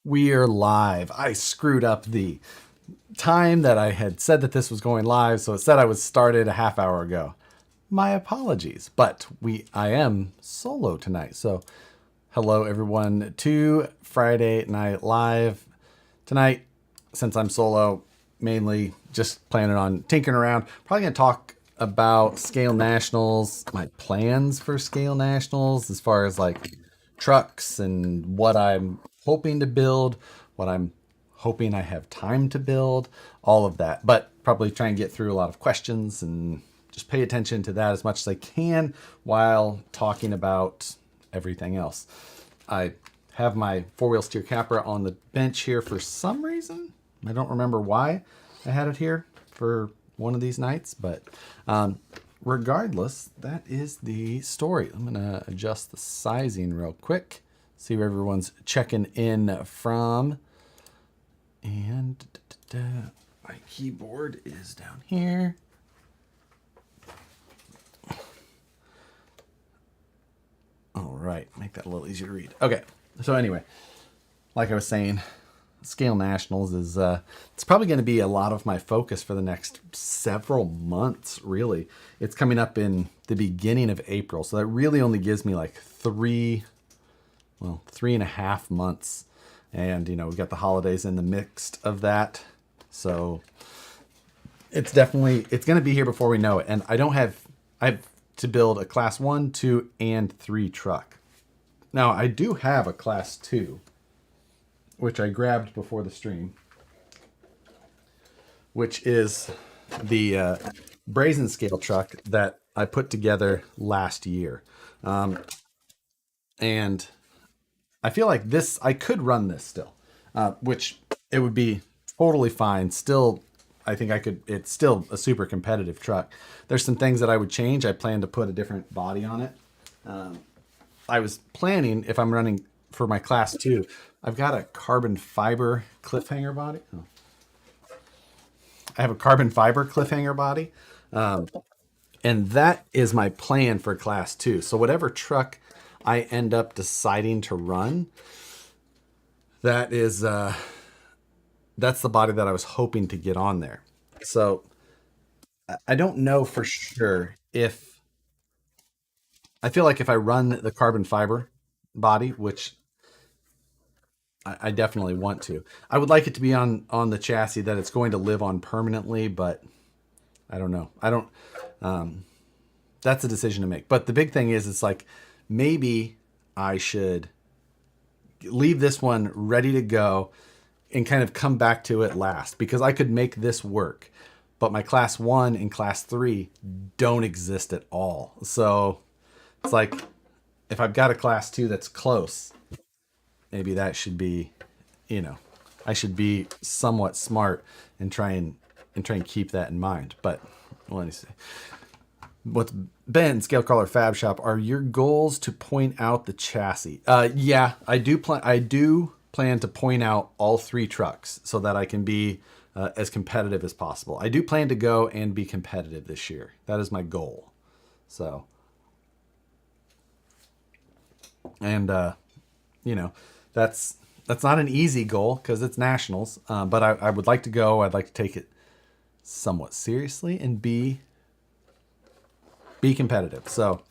We are live. I screwed up the time that I had said that this was going live, so it said I was started a half hour ago. My apologies, but I am solo tonight. So hello everyone to Friday Night Live tonight. Since I'm solo, mainly just planning on tinkering around. Probably gonna talk about Scale Nationals, my plans for Scale Nationals as far as like trucks and what I'm hoping to build, what I'm hoping I have time to build, all of that. But probably try and get through a lot of questions and just pay attention to that as much as I can while talking about everything else. I have my four-wheel steer capra on the bench here for some reason. I don't remember why I had it here for one of these nights, but regardless, that is the story. I'm gonna adjust the sizing real quick, see where everyone's checking in from. And my keyboard is down here. All right, make that a little easier to read. Okay, so anyway, like I was saying, Scale Nationals is it's probably going to be a lot of my focus for the next several months, really. It's coming up in the beginning of April, so that really only gives me like 3.5 months. And, you know, we've got the holidays in the mix of that. So it's going to be here before we know it. And I have to build a class 1, 2, and 3 truck. Now, I do have a class 2, which I grabbed before the stream, which is the Brazen scale truck that I put together last year. And I feel like I could run this still, which it would be totally fine. Still, I think it's still a super competitive truck. There's some things that I would change. I plan to put a different body on it. I was planning, if I'm running for my class 2, I've got a carbon fiber cliffhanger body. Oh. I have a carbon fiber cliffhanger body. And that is my plan for class 2. So whatever truck I end up deciding to run, that's the body that I was hoping to get on there. So I don't know for sure I feel like if I run the carbon fiber body, which I definitely want to, I would like it to be on the chassis that it's going to live on permanently, but I don't know. That's a decision to make. But the big thing is, it's like, maybe I should leave this one ready to go and kind of come back to it last, because I could make this work, but my class 1 and class 3 don't exist at all. So it's like, if I've got a class 2 that's close, maybe that should be, I should be somewhat smart and try and keep that in mind. But let me see. What's Ben, Scale Crawler Fab Shop? Are your goals to point out the chassis? Yeah, I do plan to point out all 3 trucks so that I can be as competitive as possible. I do plan to go and be competitive this year. That is my goal. So, and that's not an easy goal because it's nationals. But I would like to go. I'd like to take it somewhat seriously and be competitive. So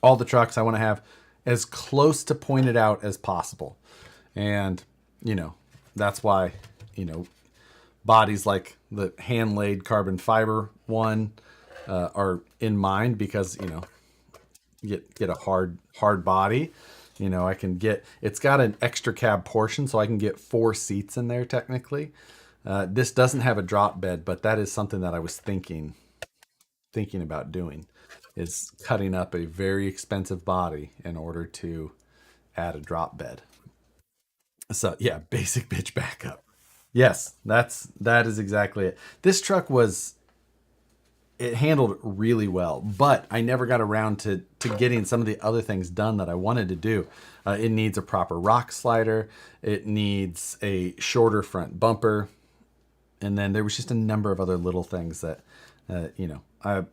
all the trucks I want to have as close to pointed out as possible. And, that's why, bodies like the hand laid carbon fiber one are in mind, because, get a hard body. It's got an extra cab portion, so I can get 4 seats in there technically. This doesn't have a drop bed, but that is something that I was thinking about doing, is cutting up a very expensive body in order to add a drop bed. So yeah, basic bitch backup. Yes, that is exactly it. This truck it handled really well, but I never got around to getting some of the other things done that I wanted to do. It needs a proper rock slider. It needs a shorter front bumper. And then there was just a number of other little things that, I'm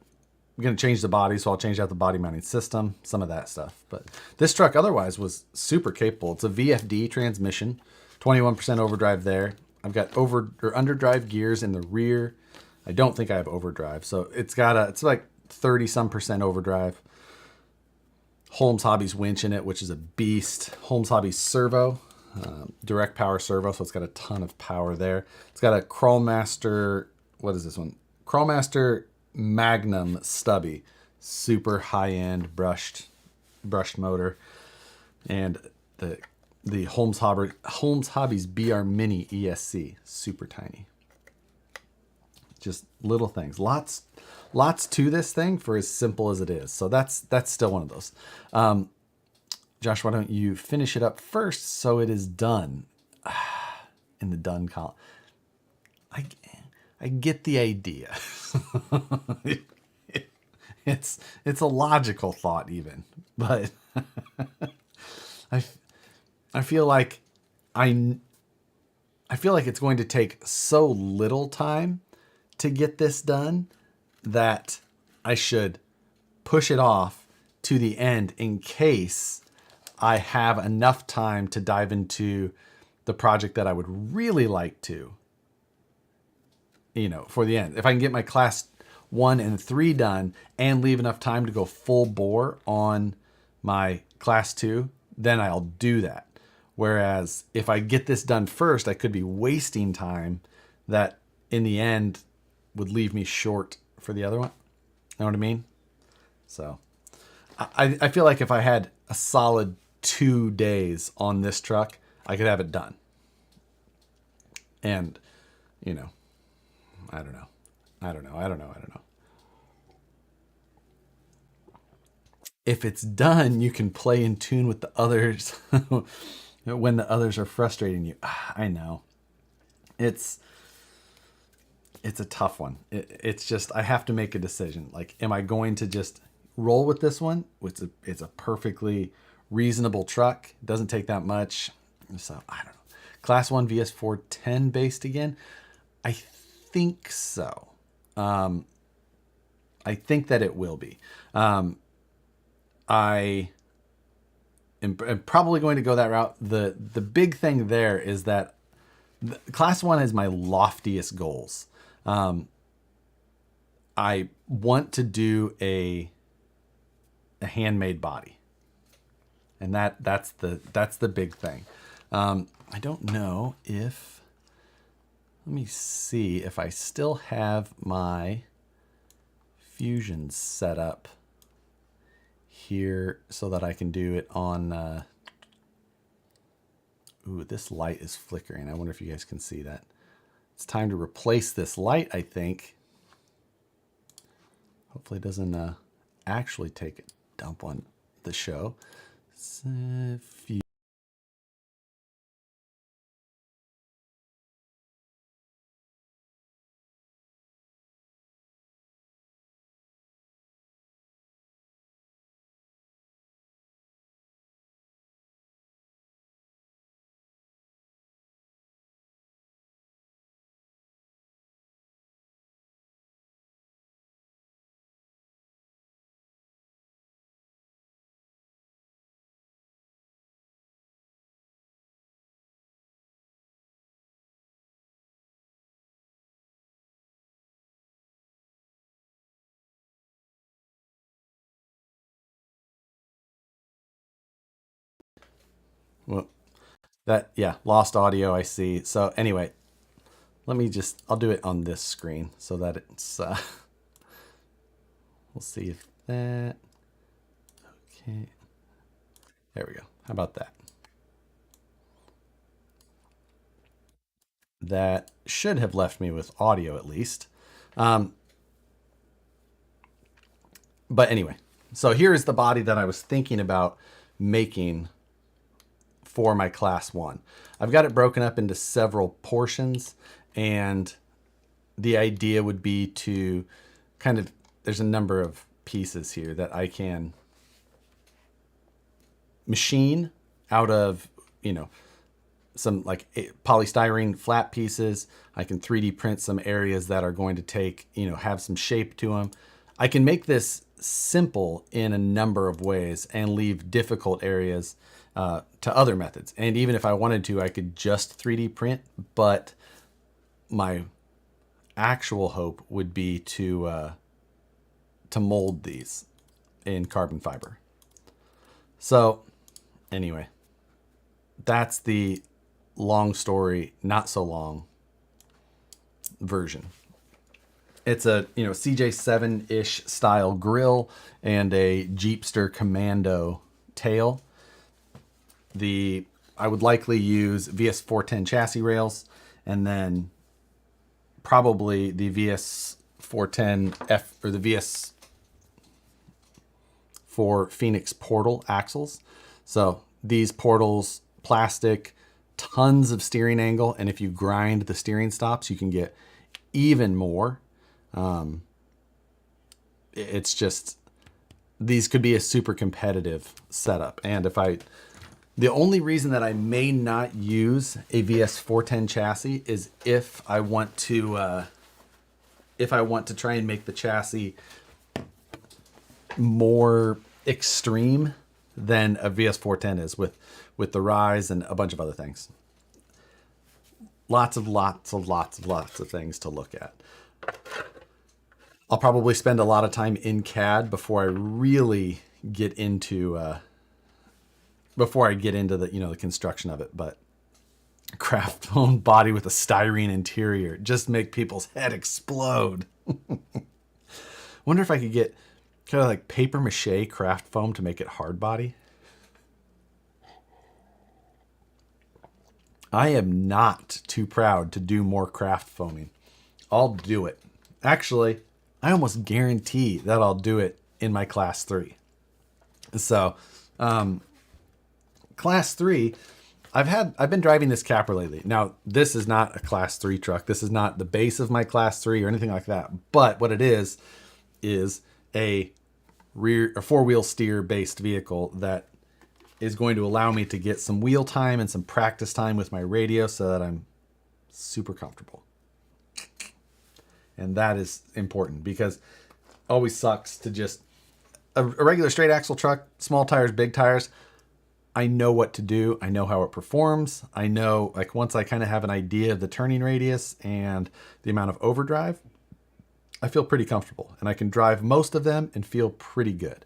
going to change the body, so I'll change out the body mounting system, some of that stuff. But this truck otherwise was super capable. It's a VFD transmission. 21% overdrive there. I've got over or underdrive gears in the rear. I don't think I have overdrive. So it's like 30 some percent overdrive. Holmes Hobby's winch in it, which is a beast. Holmes Hobby's servo, direct power servo. So it's got a ton of power there. It's got a Crawlmaster, what is this one? Crawlmaster Magnum stubby, super high end brushed motor. And the Holmes Hobby's BR Mini ESC, super tiny. Just little things. Lots to this thing for as simple as it is. So that's still one of those. Josh, why don't you finish it up first so it is done? In the done column. I get the idea. It's a logical thought even, but I feel like it's going to take so little time to get this done that I should push it off to the end in case I have enough time to dive into the project that I would really like to, for the end. If I can get my class 1 and 3 done and leave enough time to go full bore on my class 2, then I'll do that. Whereas if I get this done first, I could be wasting time that in the end would leave me short for the other one. Know what I mean? So I feel like if I had a solid 2 days on this truck, I could have it done. And, I don't know. If it's done, you can play in tune with the others when the others are frustrating you. I know. It's a tough one. It's just, I have to make a decision. Like, am I going to just roll with this one? It's a perfectly reasonable truck. It doesn't take that much. So, I don't know. Class 1 VS410 based again? I think so. I think that it will be. I am probably going to go that route. The big thing there is that Class 1 is my loftiest goals. I want to do a handmade body, and that's the big thing. I don't know if, let me see if I still have my Fusion set up here so that I can do it on, ooh, this light is flickering. I wonder if you guys can see that. It's time to replace this light, I think. Hopefully it doesn't actually take a dump on the show. Well, lost audio, I see. So anyway, I'll do it on this screen so that it's, we'll see if that, okay. There we go. How about that? That should have left me with audio at least. But anyway, so here is the body that I was thinking about making for my Class 1. I've got it broken up into several portions, and the idea would be to kind of, there's a number of pieces here that I can machine out of, some like polystyrene flat pieces. I can 3D print some areas that are going to take, have some shape to them. I can make this simple in a number of ways and leave difficult areas to other methods. And even if I wanted to, I could just 3D print, but my actual hope would be to mold these in carbon fiber. So anyway, that's the long story, not so long version. It's a, you know, CJ7-ish style grill and a Jeepster Commando tail. I would likely use VS410 chassis rails, and then probably the VS410F or the VS4 Phoenix portal axles. So these portals, plastic, tons of steering angle, and if you grind the steering stops, you can get even more. It's just, these could be a super competitive setup. And the only reason that I may not use a VS410 chassis is if I want to try and make the chassis more extreme than a VS410 is with the rise and a bunch of other things. Lots of things to look at. I'll probably spend a lot of time in CAD before I really get into the, you know, the construction of it. But craft foam body with a styrene interior, just make people's head explode. Wonder if I could get kind of like paper mache craft foam to make it hard body. I am not too proud to do more craft foaming. I'll do it. Actually, I almost guarantee that I'll do it in my class 3. So, class 3, I've been driving this capra lately. Now, this is not a class 3 truck. This is not the base of my class 3 or anything like that. But what it is a four-wheel steer based vehicle that is going to allow me to get some wheel time and some practice time with my radio so that I'm super comfortable. And that is important because it always sucks to just a regular straight axle truck, small tires, big tires. I know what to do. I know how it performs. I know, like, once I kind of have an idea of the turning radius and the amount of overdrive, I feel pretty comfortable and I can drive most of them and feel pretty good.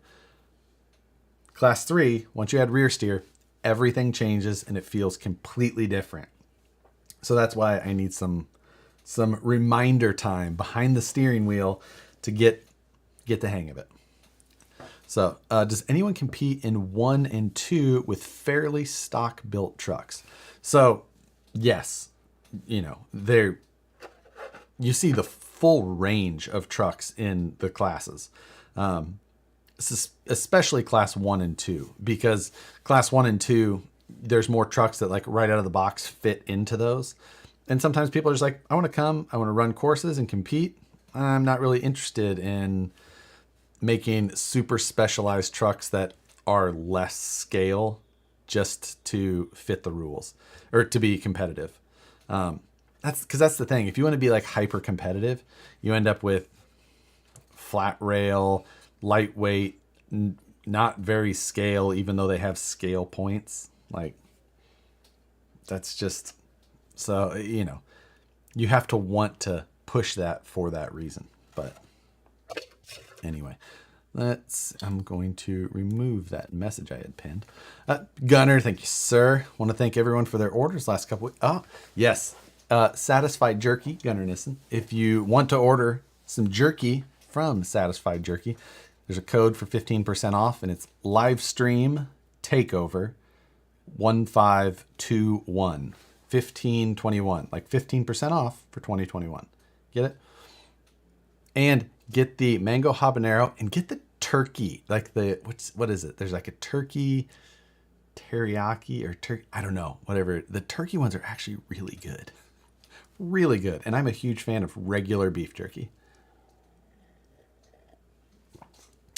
Class 3, once you add rear steer, everything changes and it feels completely different. So that's why I need some reminder time behind the steering wheel to get the hang of it. So does anyone compete in 1 and 2 with fairly stock built trucks? So yes, you know, you see the full range of trucks in the classes. Especially class 1 and 2, because class 1 and 2, there's more trucks that like right out of the box fit into those. And sometimes people are just like, I want to run courses and compete. I'm not really interested in making super specialized trucks that are less scale just to fit the rules or to be competitive. That's the thing. If you want to be like hyper competitive, you end up with flat rail, lightweight, not very scale, even though they have scale points. Like, that's just, so, you know, you have to want to push that for that reason. But anyway, I'm going to remove that message I had pinned. Gunner, thank you, sir. Want to thank everyone for their orders last couple weeks. Oh, yes. Satisfied Jerky, Gunner Nissen. If you want to order some jerky from Satisfied Jerky, there's a code for 15% off, and it's Livestream Takeover 1521. 1521, like 15% off for 2021. Get it? And get the mango habanero and get the turkey, like what is it? There's like a turkey teriyaki or turkey, I don't know, whatever. The turkey ones are actually really good. Really good. And I'm a huge fan of regular beef jerky.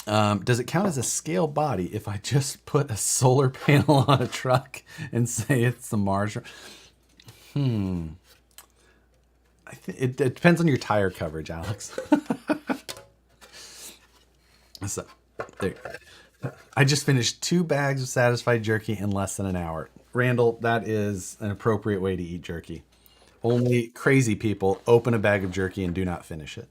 Does it count as a scale body if I just put a solar panel on a truck and say it's the Mars? It depends on your tire coverage, Alex. So, there. I just finished 2 bags of satisfied jerky in less than an hour. Randall, that is an appropriate way to eat jerky. Only crazy people open a bag of jerky and do not finish it.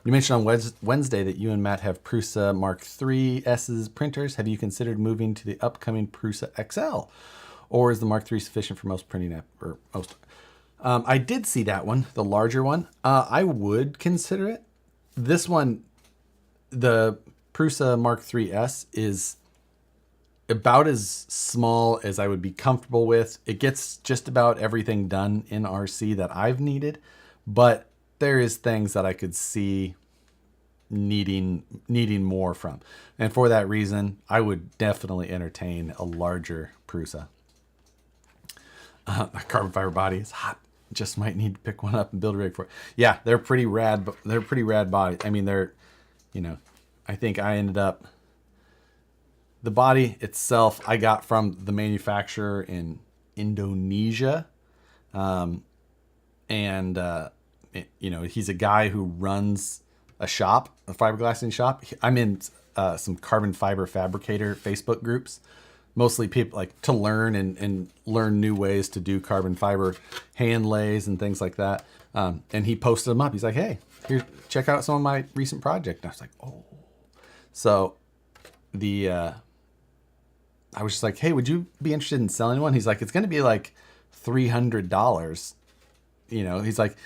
You mentioned on Wednesday that you and Matt have Prusa Mark III S's printers. Have you considered moving to the upcoming Prusa XL? Or is the Mark III sufficient for most printing or most? I did see that one, the larger one. I would consider it. This one, the Prusa Mark III S, is about as small as I would be comfortable with. It gets just about everything done in RC that I've needed, but there is things that I could see needing more from. And for that reason, I would definitely entertain a larger Prusa. A carbon fiber body is hot. Just might need to pick one up and build a rig for it. Yeah, they're pretty rad. But they're pretty rad bodies. I mean, they're, I think I ended up. The body itself I got from the manufacturer in Indonesia, and he's a guy who runs a shop, a fiberglassing shop. I'm in some carbon fiber fabricator Facebook groups, mostly people like to learn and learn new ways to do carbon fiber hand lays and things like that. And he posted them up. He's like, "Hey, here, check out some of my recent project." And I was like, "Oh." So I was just like, "Hey, would you be interested in selling one?" He's like, "It's going to be like $300." He's like,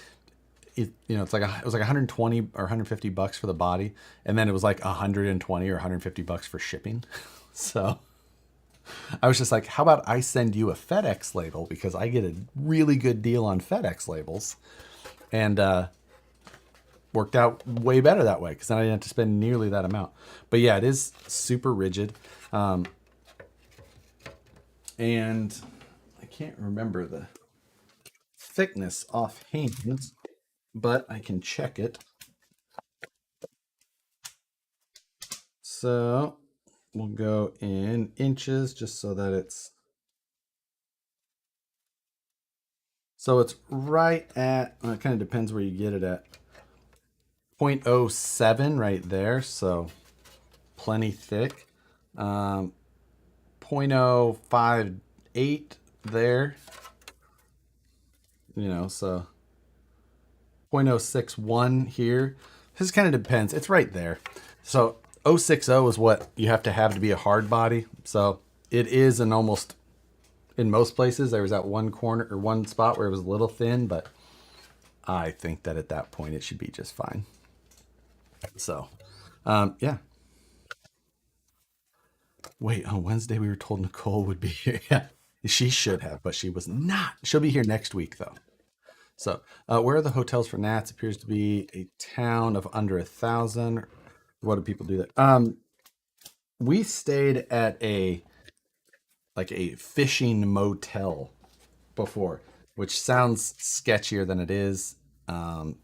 it's like it was like 120 or 150 bucks for the body, and then it was like 120 or 150 bucks for shipping. So I was just like, "How about I send you a FedEx label because I get a really good deal on FedEx labels," and worked out way better that way because then I didn't have to spend nearly that amount. But yeah, it is super rigid. And I can't remember the thickness offhand, but I can check it. So we'll go in inches just so that it's right at, it kind of depends where you get it at, 0.07 right there, so plenty thick. 0.058 there, so 0.061 here. This kind of depends. It's right there. So 060 is what you have to be a hard body. So it is in most places. There was that one corner or one spot where it was a little thin, but I think that at that point it should be just fine. So, yeah. Wait, on Wednesday we were told Nicole would be here. Yeah, she should have, but she was not. She'll be here next week though. So, where are the hotels for Nats? Appears to be a town of under 1,000. What do people do there? We stayed at a fishing motel before, which sounds sketchier than it is, and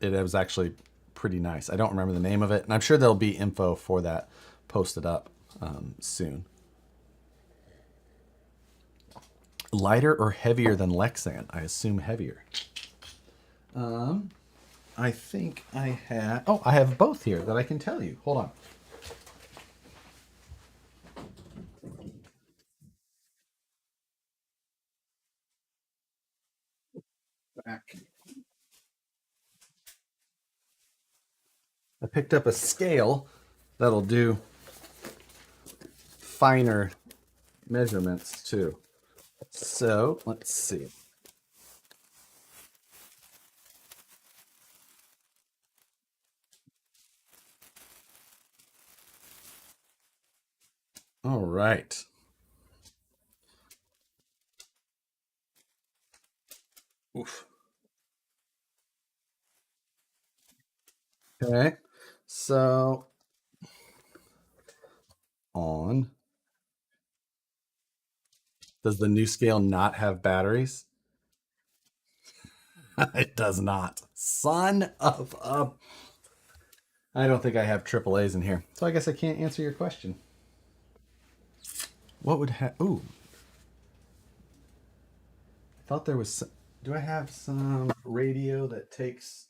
it was actually pretty nice. I don't remember the name of it, and I'm sure there'll be info for that posted up soon. Lighter or heavier than Lexan? I assume heavier. I think I have. Oh, I have both here that I can tell you. Hold on. Back. I picked up a scale that'll do finer measurements too. So let's see. All right. Oof. Okay. So on. Does the new scale not have batteries? It does not. Son of a. I don't think I have AAA's in here. So I guess I can't answer your question. What would have. Ooh. I thought there was. Do I have some radio that takes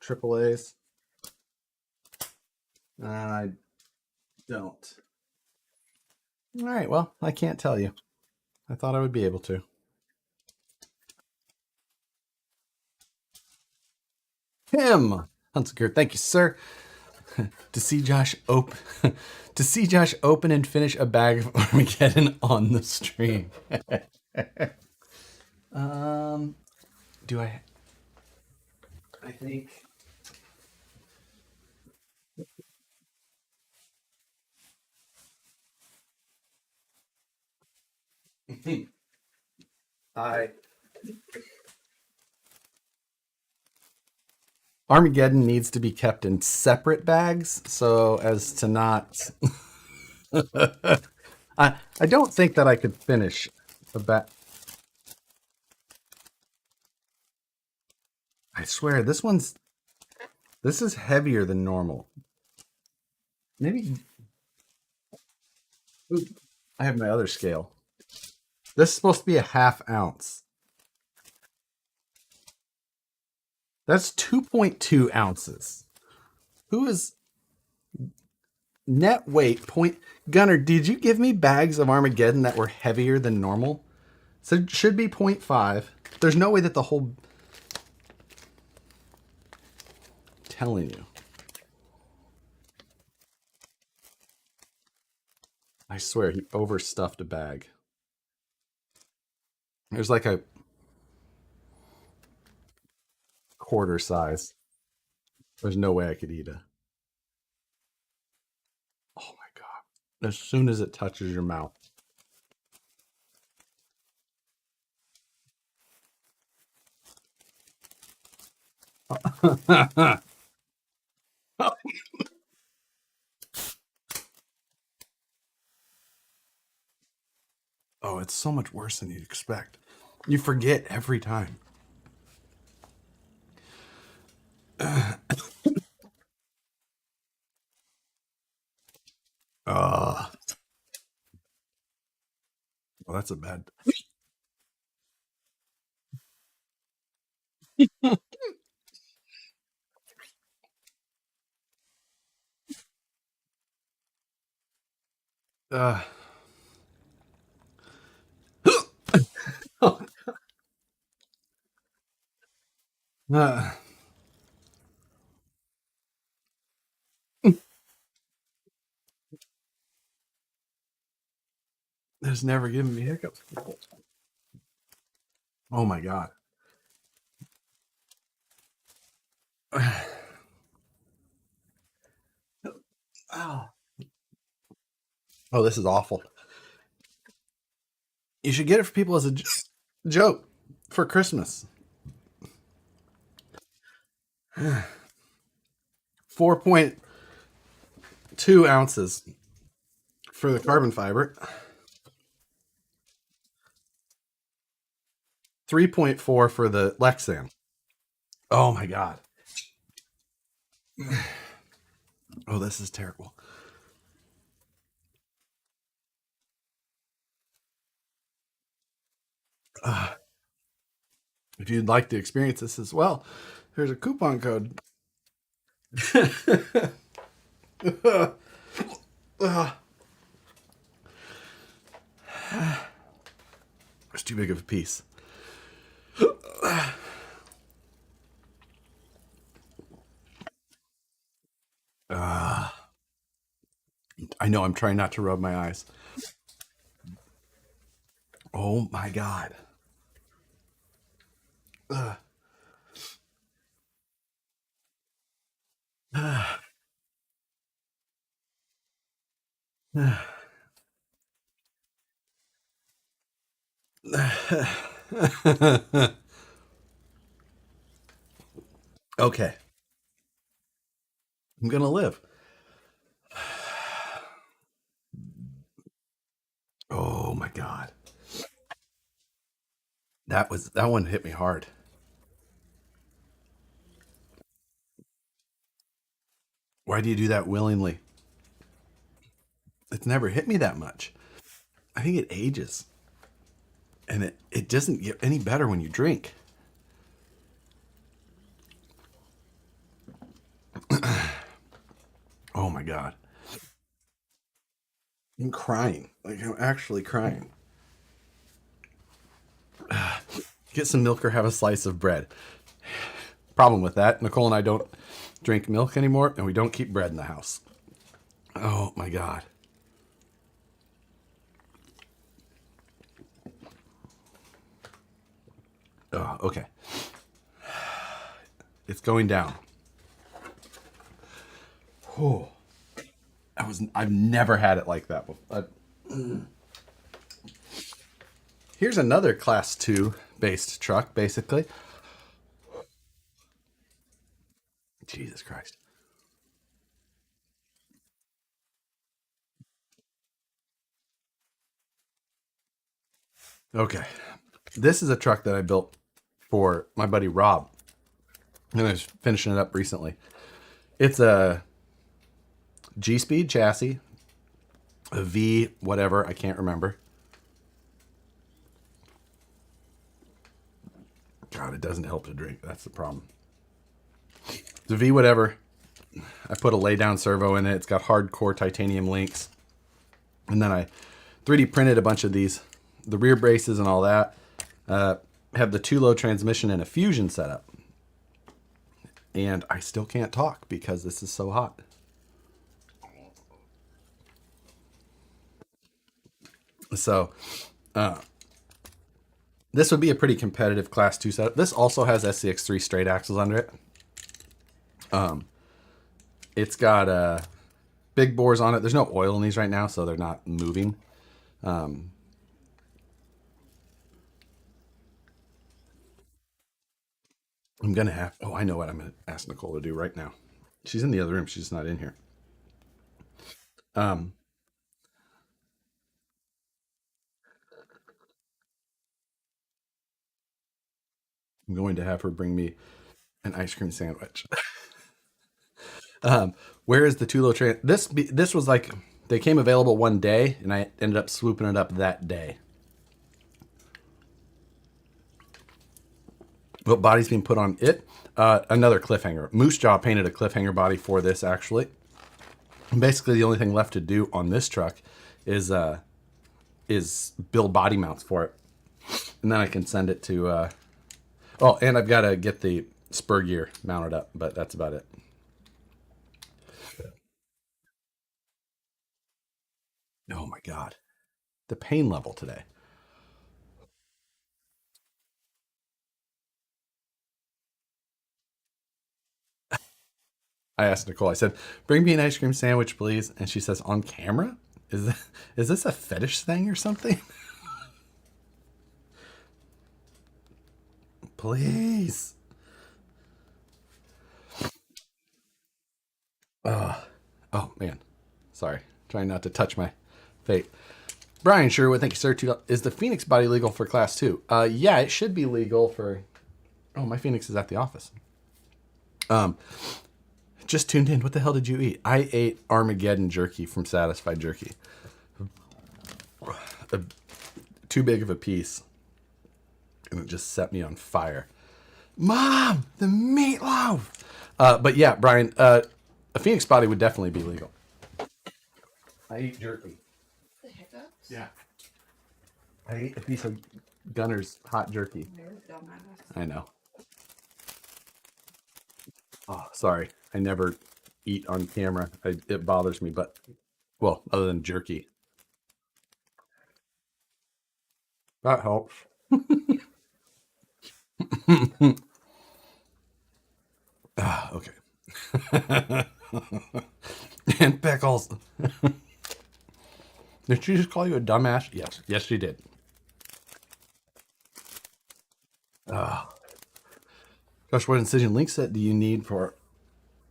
AAA's? I don't. All right, well, I can't tell you. I thought I would be able to. Him, Hunsaker, thank you, sir. To see Josh open, to see Josh open and finish a bag of Armageddon on the stream. Do I? I think. I Armageddon needs to be kept in separate bags so as to not. I don't think that I could finish a bag. I swear this is heavier than normal. Maybe. Ooh, I have my other scale. This is supposed to be a ½ ounce. That's 2.2 ounces. Who is net weight point? Gunner, did you give me bags of Armageddon that were heavier than normal? So it should be 0.5. There's no way that the whole. I'm telling you. I swear he overstuffed a bag. There's like a quarter size. There's no way I could eat it. Oh my God. As soon as it touches your mouth. Oh, it's so much worse than you'd expect. You forget every time. Well, that's a bad. Uh, uh, it's never given me hiccups. Oh my God. Oh. Oh, this is awful. You should get it for people as a joke for Christmas. 4.2 ounces for the carbon fiber. 3.4 for the Lexan. Oh my God. Oh, this is terrible. If you'd like to experience this as well, here's a coupon code. It's too big of a piece. I know I'm trying not to rub my eyes. Oh my God. Okay. I'm gonna live. Oh my God. That one hit me hard. Why do you do that willingly? It's never hit me that much. I think it ages. And it doesn't get any better when you drink. Oh my God. I'm crying. Like, I'm actually crying. Get some milk or have a slice of bread. Problem with that, Nicole and I don't drink milk anymore, and we don't keep bread in the house. Oh my God. Oh, okay. It's going down. Oh, I've never had it like that before. Here's another class 2 based truck, basically. Jesus Christ. Okay. This is a truck that I built for my buddy Rob. And I was finishing it up recently. It's a G Speed chassis, a V, whatever, I can't remember. God, it doesn't help to drink. That's the problem. The V, whatever. I put a lay down servo in it. It's got hardcore titanium links. And then I 3D printed a bunch of these, the rear braces and all that. Have the 2-low transmission and a fusion setup. And I still can't talk because this is so hot. So, this would be a pretty competitive class 2 setup. This also has SCX3 straight axles under it. It's got big bores on it. There's no oil in these right now, so they're not moving. I'm going to have... Oh, I know what I'm going to ask Nicole to do right now. She's in the other room. She's just not in here. I'm going to have her bring me an ice cream sandwich. Where is the 2-low train? This was like... They came available one day, and I ended up swooping it up that day. What body's being put on it? Another cliffhanger. Moose Jaw painted a cliffhanger body for this, actually. And basically, the only thing left to do on this truck is build body mounts for it. And then I can send it to... Oh, and I've got to get the spur gear mounted up, but that's about it. Oh my God. The pain level today. I asked Nicole, I said, bring me an ice cream sandwich, please. And she says, on camera? Is this a fetish thing or something? Please. Oh, man. Sorry. Trying not to touch my fate. Brian Sherwood, thank you, sir. Is the Phoenix body legal for class 2? Yeah, it should be legal for... Oh, my Phoenix is at the office. Just tuned in. What the hell did you eat? I ate Armageddon jerky from Satisfied Jerky. Too big of a piece. And it just set me on fire. Mom, the meatloaf! But yeah, Brian, a Phoenix body would definitely be legal. I eat jerky. The hiccups? Yeah. I ate a piece of Gunner's hot jerky. I know. Oh, sorry. I never eat on camera. It bothers me, but, well, other than jerky. That helps. Okay. And pickles. Did she just call you a dumbass? Yes. Yes, she did. Gosh, what incision link set do you need for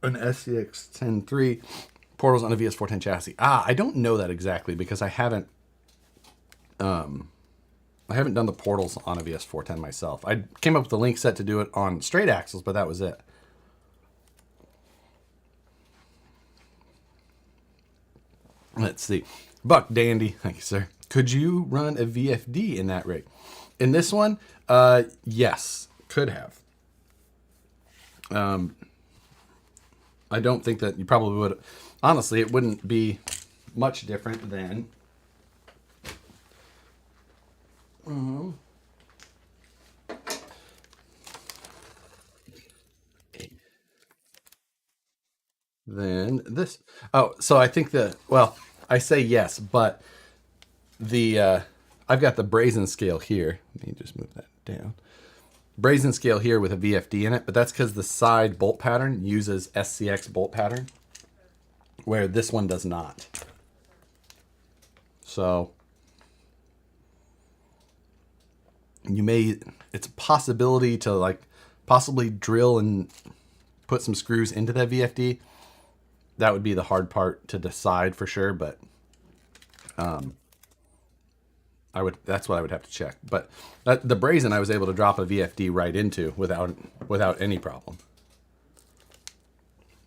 an SCX 10.3 portals on a VS410 chassis? I don't know that exactly because I haven't done the portals on a VS410 myself. I came up with the link set to do it on straight axles, but that was it. Let's see. Buck Dandy, thank you, sir. Could you run a VFD in that rig? In this one, yes, could have. I don't think that you probably would. honestly, it wouldn't be much different than this. Oh, so I think well, I say yes, but I've got the Brazen scale here. Let me just move that down. Brazen scale here with a VFD in it, but that's because the side bolt pattern uses SCX bolt pattern, where this one does not. So it's a possibility to like possibly drill and put some screws into that VFD. That would be the hard part to decide for sure, but that's what I would have to check. But the Brazen I was able to drop a VFD right into without any problem.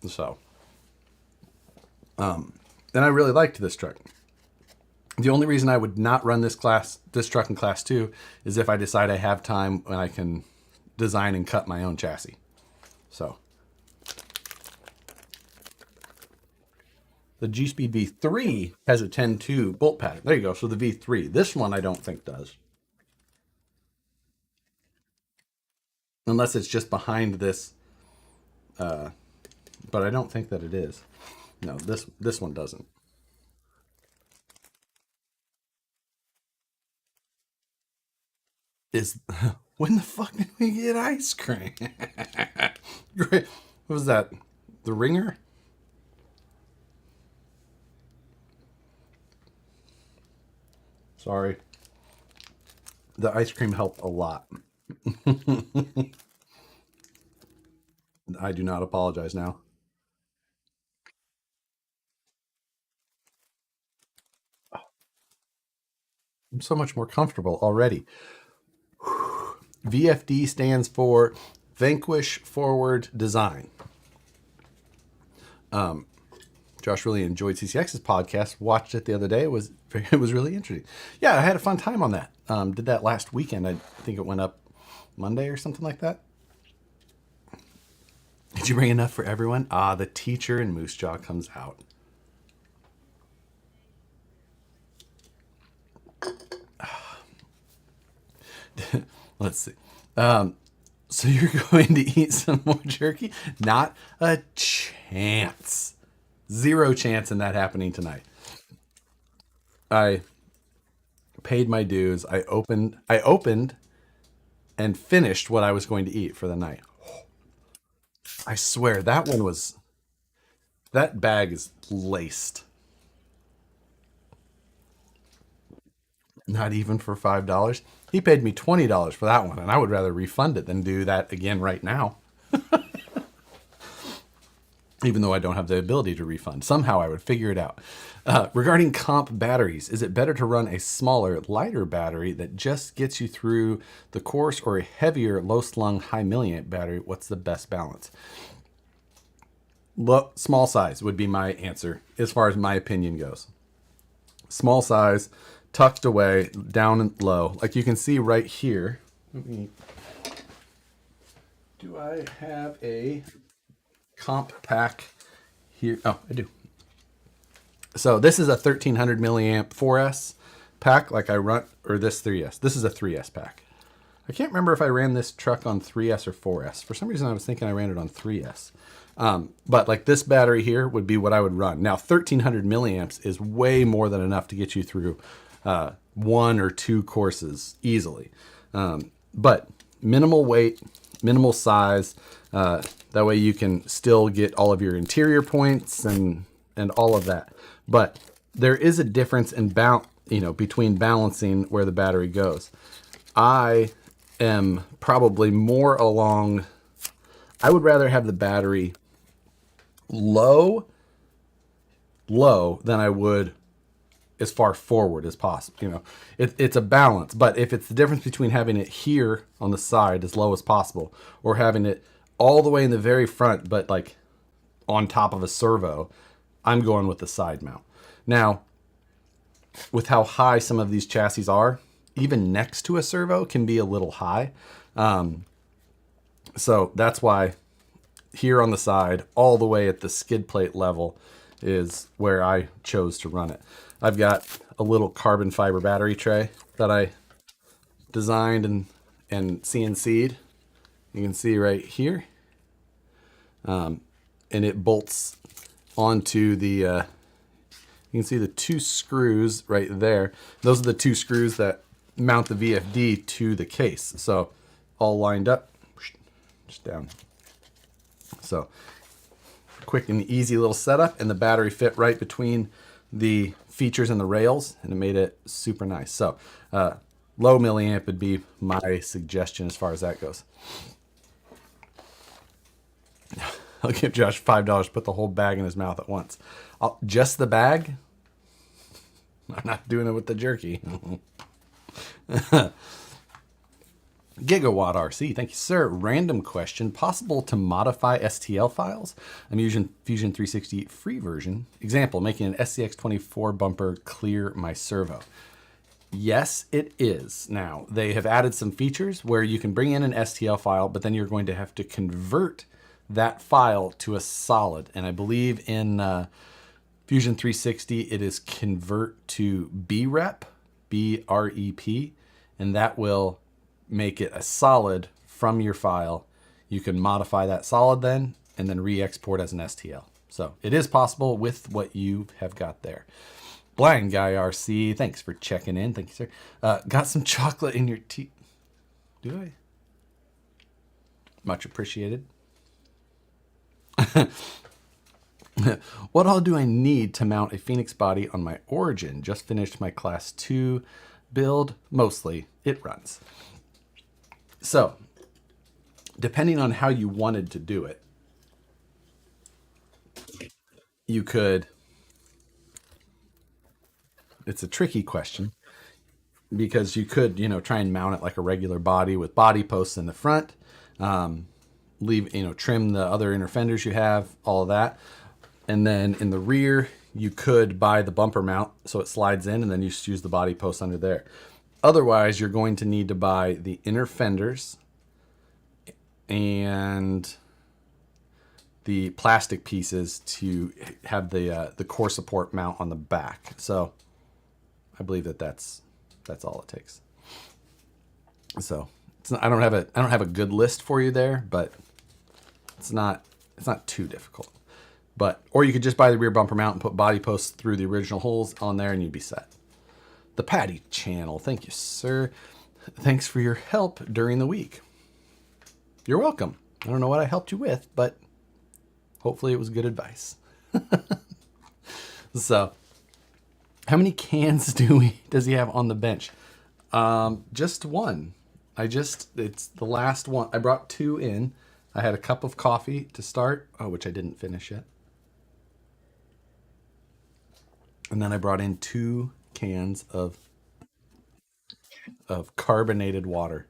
So, and I really liked this truck. The only reason I would not run this truck in class 2 is if I decide I have time when I can design and cut my own chassis. So, the G-Speed V3 has a 10-2 bolt pattern. There you go. So the V3. This one I don't think does. Unless it's just behind this. But I don't think that it is. No, this one doesn't. When the fuck did we get ice cream? Great. What was that? The ringer? Sorry. The ice cream helped a lot. I do not apologize now. I'm so much more comfortable already. VFD stands for Vanquish Forward Design. Josh really enjoyed CCX's podcast. Watched it the other day. It was really interesting. Yeah, I had a fun time on that. Did that last weekend. I think it went up Monday or something like that. Did you bring enough for everyone? The teacher in Moose Jaw comes out. Let's see. So you're going to eat some more jerky? Not a chance. Zero chance in that happening tonight. I paid my dues. I opened and finished what I was going to eat for the night. I swear that bag is laced. Not even for $5. He paid me $20 for that one, and I would rather refund it than do that again right now. Even though I don't have the ability to refund. Somehow I would figure it out. Regarding comp batteries, is it better to run a smaller, lighter battery that just gets you through the course, or a heavier, low-slung, high milliamp battery? What's the best balance? Small size would be my answer, as far as my opinion goes. Small size, tucked away, down and low. Like you can see right here. Do I have a comp pack here? Oh, I do. So this is a 1300 milliamp 4S pack, like I run, or this 3S. This is a 3S pack. I can't remember if I ran this truck on 3S or 4S. For some reason I was thinking I ran it on 3S. But like this battery here would be what I would run. Now 1300 milliamps is way more than enough to get you through 1 or 2 courses easily. But minimal weight, minimal size, that way you can still get all of your interior points and all of that. But there is a difference in between balancing where the battery goes. I am probably more along, I would rather have the battery low than I would as far forward as possible. It's a balance, but if it's the difference between having it here on the side as low as possible, or having it all the way in the very front, but like on top of a servo, I'm going with the side mount. Now, with how high some of these chassis are, even next to a servo can be a little high. So that's why here on the side, all the way at the skid plate level, is where I chose to run it. I've got a little carbon fiber battery tray that I designed and CNC'd. You can see right here. And it bolts onto the, you can see the 2 screws right there. Those are the 2 screws that mount the VFD to the case. So all lined up, just down. So quick and easy little setup, and the battery fit right between the features and the rails, and it made it super nice. So low milliamp would be my suggestion as far as that goes. I'll give Josh $5, put the whole bag in his mouth at once. Just the bag? I'm not doing it with the jerky. Gigawatt RC, thank you, sir. Random question. Possible to modify STL files? I'm using Fusion 360 free version. Example, making an SCX24 bumper clear my servo. Yes, it is. Now, they have added some features where you can bring in an STL file, but then you're going to have to convert that file to a solid. And I believe in Fusion 360, it is convert to BREP, B-R-E-P, and that will make it a solid from your file. You can modify that solid then, and then re-export as an STL. So it is possible with what you have got there. Blind Guy RC, thanks for checking in. Thank you, sir. Got some chocolate in your tea. Do I? Much appreciated. What all do I need to mount a Phoenix body on my Origin? Just finished my class 2 build. Mostly it runs. So depending on how you wanted to do it, you could, it's a tricky question because you could, try and mount it like a regular body with body posts in the front, trim the other inner fenders you have, all of that. And then in the rear, you could buy the bumper mount so it slides in, and then you just use the body post under there. Otherwise, you're going to need to buy the inner fenders and the plastic pieces to have the core support mount on the back. So I believe that's all it takes. So I don't have a good list for you there, but it's not too difficult. Or you could just buy the rear bumper mount and put body posts through the original holes on there and you'd be set. The Patty channel, thank you, sir. Thanks for your help during the week. You're welcome. I don't know what I helped you with, but hopefully it was good advice. So, how many cans does he have on the bench? Just one. It's the last one. I brought 2 in. I had a cup of coffee to start, which I didn't finish yet. And then I brought in 2 cans of carbonated water.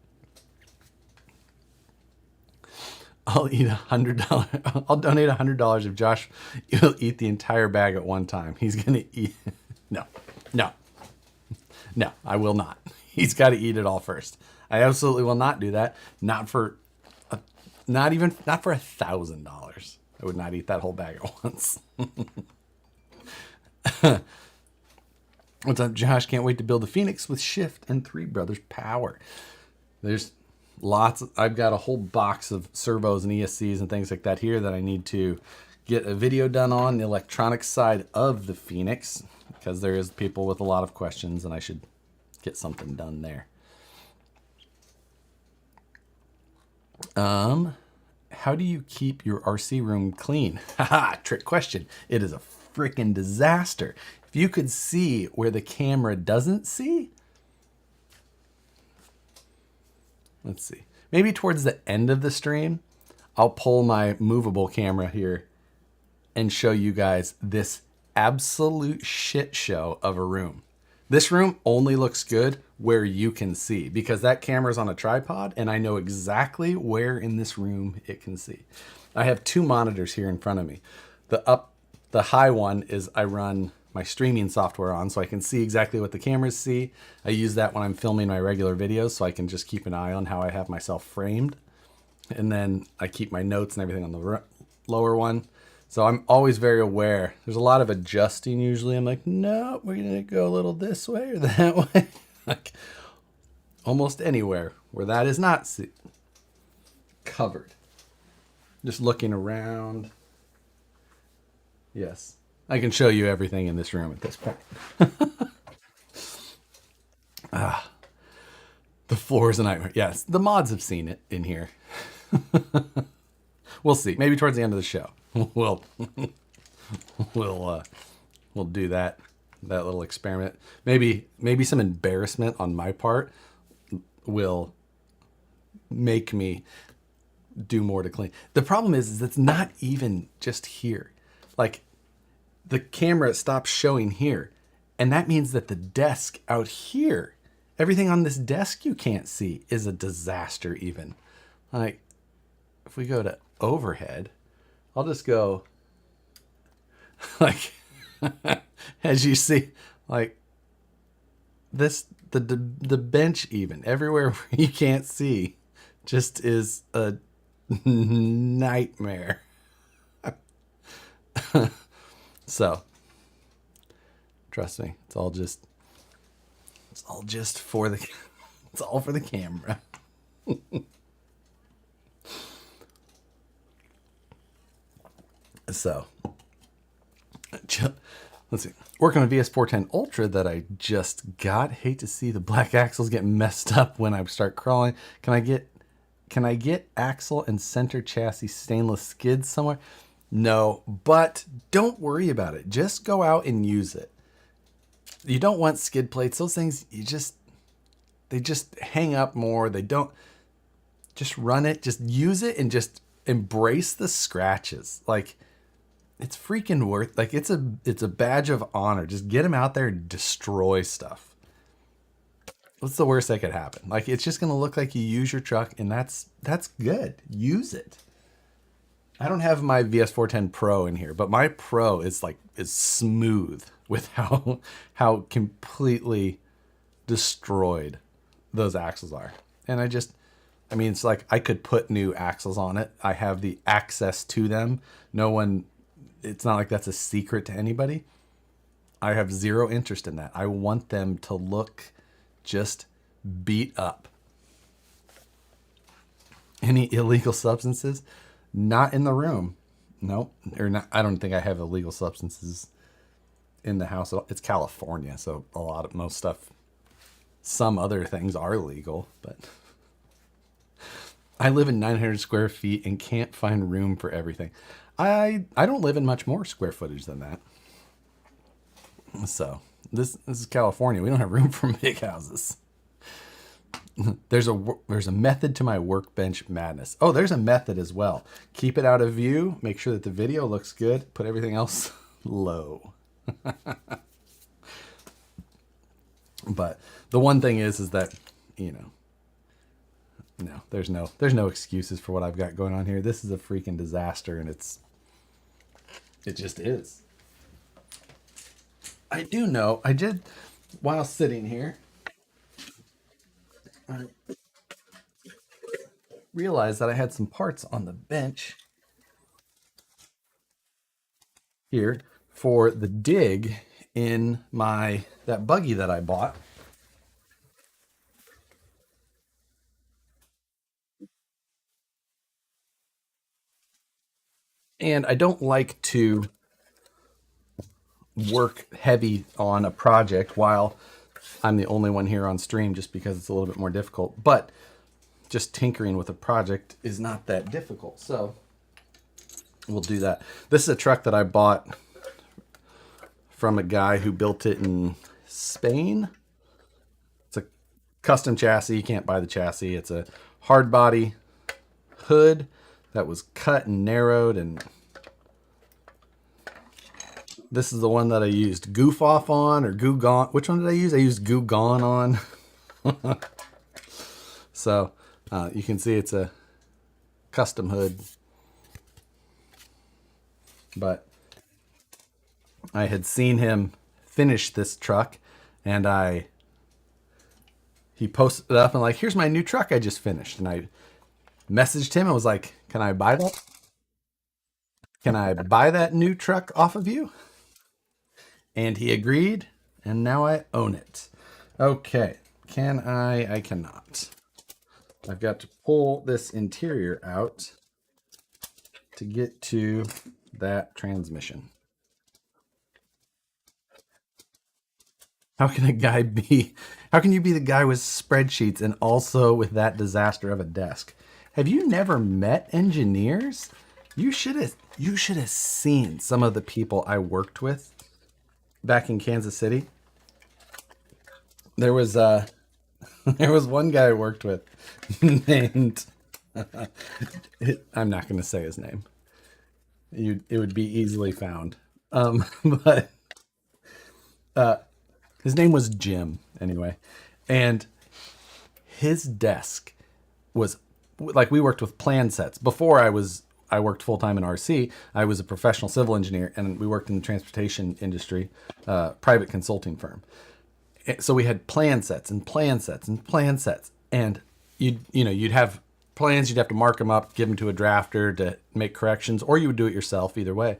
I'll eat $100. I'll donate $100 if Josh will eat the entire bag at one time. He's gonna eat. No, I will not. He's got to eat it all first. I absolutely will not do that. Not for $1,000. I would not eat that whole bag at once. What's up, Josh? Can't wait to build a Phoenix with Shift and 3 Brothers power. There's I've got a whole box of servos and ESCs and things like that here that I need to get a video done on the electronics side of the Phoenix, because there is people with a lot of questions and I should get something done there. How do you keep your RC room clean? Haha, trick question. It is a freaking disaster. If you could see where the camera doesn't see, let's see. Maybe towards the end of the stream, I'll pull my movable camera here and show you guys this absolute shit show of a room. This room only looks good where you can see, because that camera's on a tripod and I know exactly where in this room it can see. I have 2 monitors here in front of me. The high one is I run my streaming software on so I can see exactly what the cameras see. I use that when I'm filming my regular videos so I can just keep an eye on how I have myself framed. And then I keep my notes and everything on the lower one. So I'm always very aware. There's a lot of adjusting usually. I'm like, no, we're going to go a little this way or that way. Like almost anywhere where that is not covered. Just looking around. Yes. I can show you everything in this room at this point. The floor is a nightmare. Yes, the mods have seen it in here. We'll see. Maybe towards the end of the show, we'll do that little experiment. Maybe some embarrassment on my part will make me do more to clean. The problem is it's not even just here. Like the camera stops showing here, and that means that the desk out here, everything on this desk you can't see, is a disaster even. Like if we go to overhead, I'll just go like as you see, like this the bench even everywhere where you can't see just is a nightmare. So trust me, it's all for the it's all for the camera. So let's see. Working on VS410 Ultra that I just got. Hate to see the black axles get messed up when I start crawling. Can I get axle and center chassis stainless skids somewhere? No, but don't worry about it. Just go out and use it. You don't want skid plates. Those things, they just hang up more. They don't. Just run it. Just use it and just embrace the scratches. Like it's freaking worth. Like it's a badge of honor. Just get them out there and destroy stuff. What's the worst that could happen? Like it's just gonna look like you use your truck, and that's good. Use it. I don't have my VS410 Pro in here, but my Pro is smooth with how completely destroyed those axles are. And I mean, it's like I could put new axles on it. I have the access to them. It's not like that's a secret to anybody. I have zero interest in that. I want them to look just beat up. Any illegal substances? Not in the room. Nope. Or not. I don't think I have illegal substances in the house. It's California, so most stuff, some other things are legal, but I live in 900 square feet and can't find room for everything. I don't live in much more square footage than that. So this is California. We don't have room for big houses. There's a method to my workbench madness. Oh, there's a method as well. Keep it out of view. Make sure that the video looks good. Put everything else low. But the one thing is that, no, there's no excuses for what I've got going on here. This is a freaking disaster, and it just is. I do know, I did, while sitting here, I realized that I had some parts on the bench here for the dig in that buggy that I bought. And I don't like to work heavy on a project while I'm the only one here on stream, just because it's a little bit more difficult. But just tinkering with a project is not that difficult. So we'll do that. This is a truck that I bought from a guy who built it in Spain. It's a custom chassis. You can't buy the chassis. It's a hard body hood that was cut and narrowed, and this is the one that I used Goof Off on, or Goo Gone. Which one did I use? I used Goo Gone on. So you can see it's a custom hood. But I had seen him finish this truck, and he posted it up and like, here's my new truck I just finished. And I messaged him and was like, can I buy that? can I buy that new truck off of you? And he agreed, and now I own it. Okay, can I? I cannot. I've got to pull this interior out to get to that transmission. How can you be the guy with spreadsheets and also with that disaster of a desk? Have you never met engineers? You should have seen some of the people I worked with back in Kansas City. There was there was one guy I worked with named I'm not going to say his name. It would be easily found. But his name was Jim anyway. And his desk was like, we worked with plan sets. Before I worked full time in RC. I was a professional civil engineer, and we worked in the transportation industry, private consulting firm. So we had plan sets and plan sets and plan sets, and you'd have plans. You'd have to mark them up, give them to a drafter to make corrections, or you would do it yourself. Either way,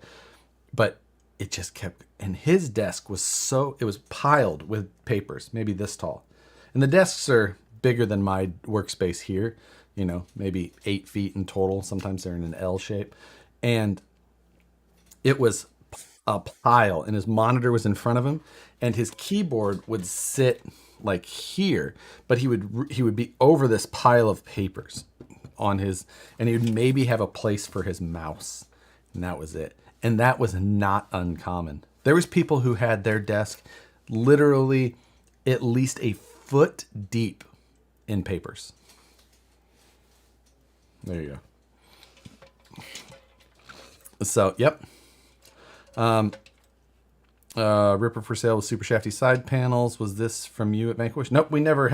but it just kept. And his desk was it was piled with papers, maybe this tall, and the desks are bigger than my workspace here. Maybe 8 feet in total. Sometimes they're in an L shape, and it was a pile, and his monitor was in front of him, and his keyboard would sit like here, but he would be over this pile of papers on his, and he would maybe have a place for his mouse, and that was it. And that was not uncommon. There was people who had their desk literally at least a foot deep in papers. There you go. So, yep. Ripper for sale with super shafty side panels. Was this from you at Vanquish? Nope, we never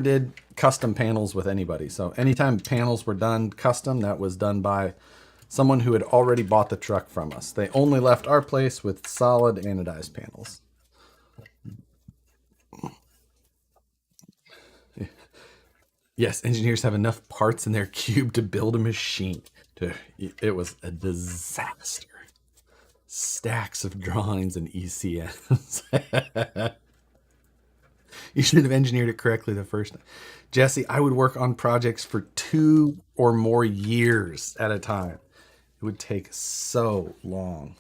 did custom panels with anybody. So anytime panels were done custom, that was done by someone who had already bought the truck from us. They only left our place with solid anodized panels. Yes, engineers have enough parts in their cube to build a machine. It was a disaster. Stacks of drawings and ECMs. You should have engineered it correctly the first time. Jesse, I would work on projects for 2 or more years at a time. It would take so long.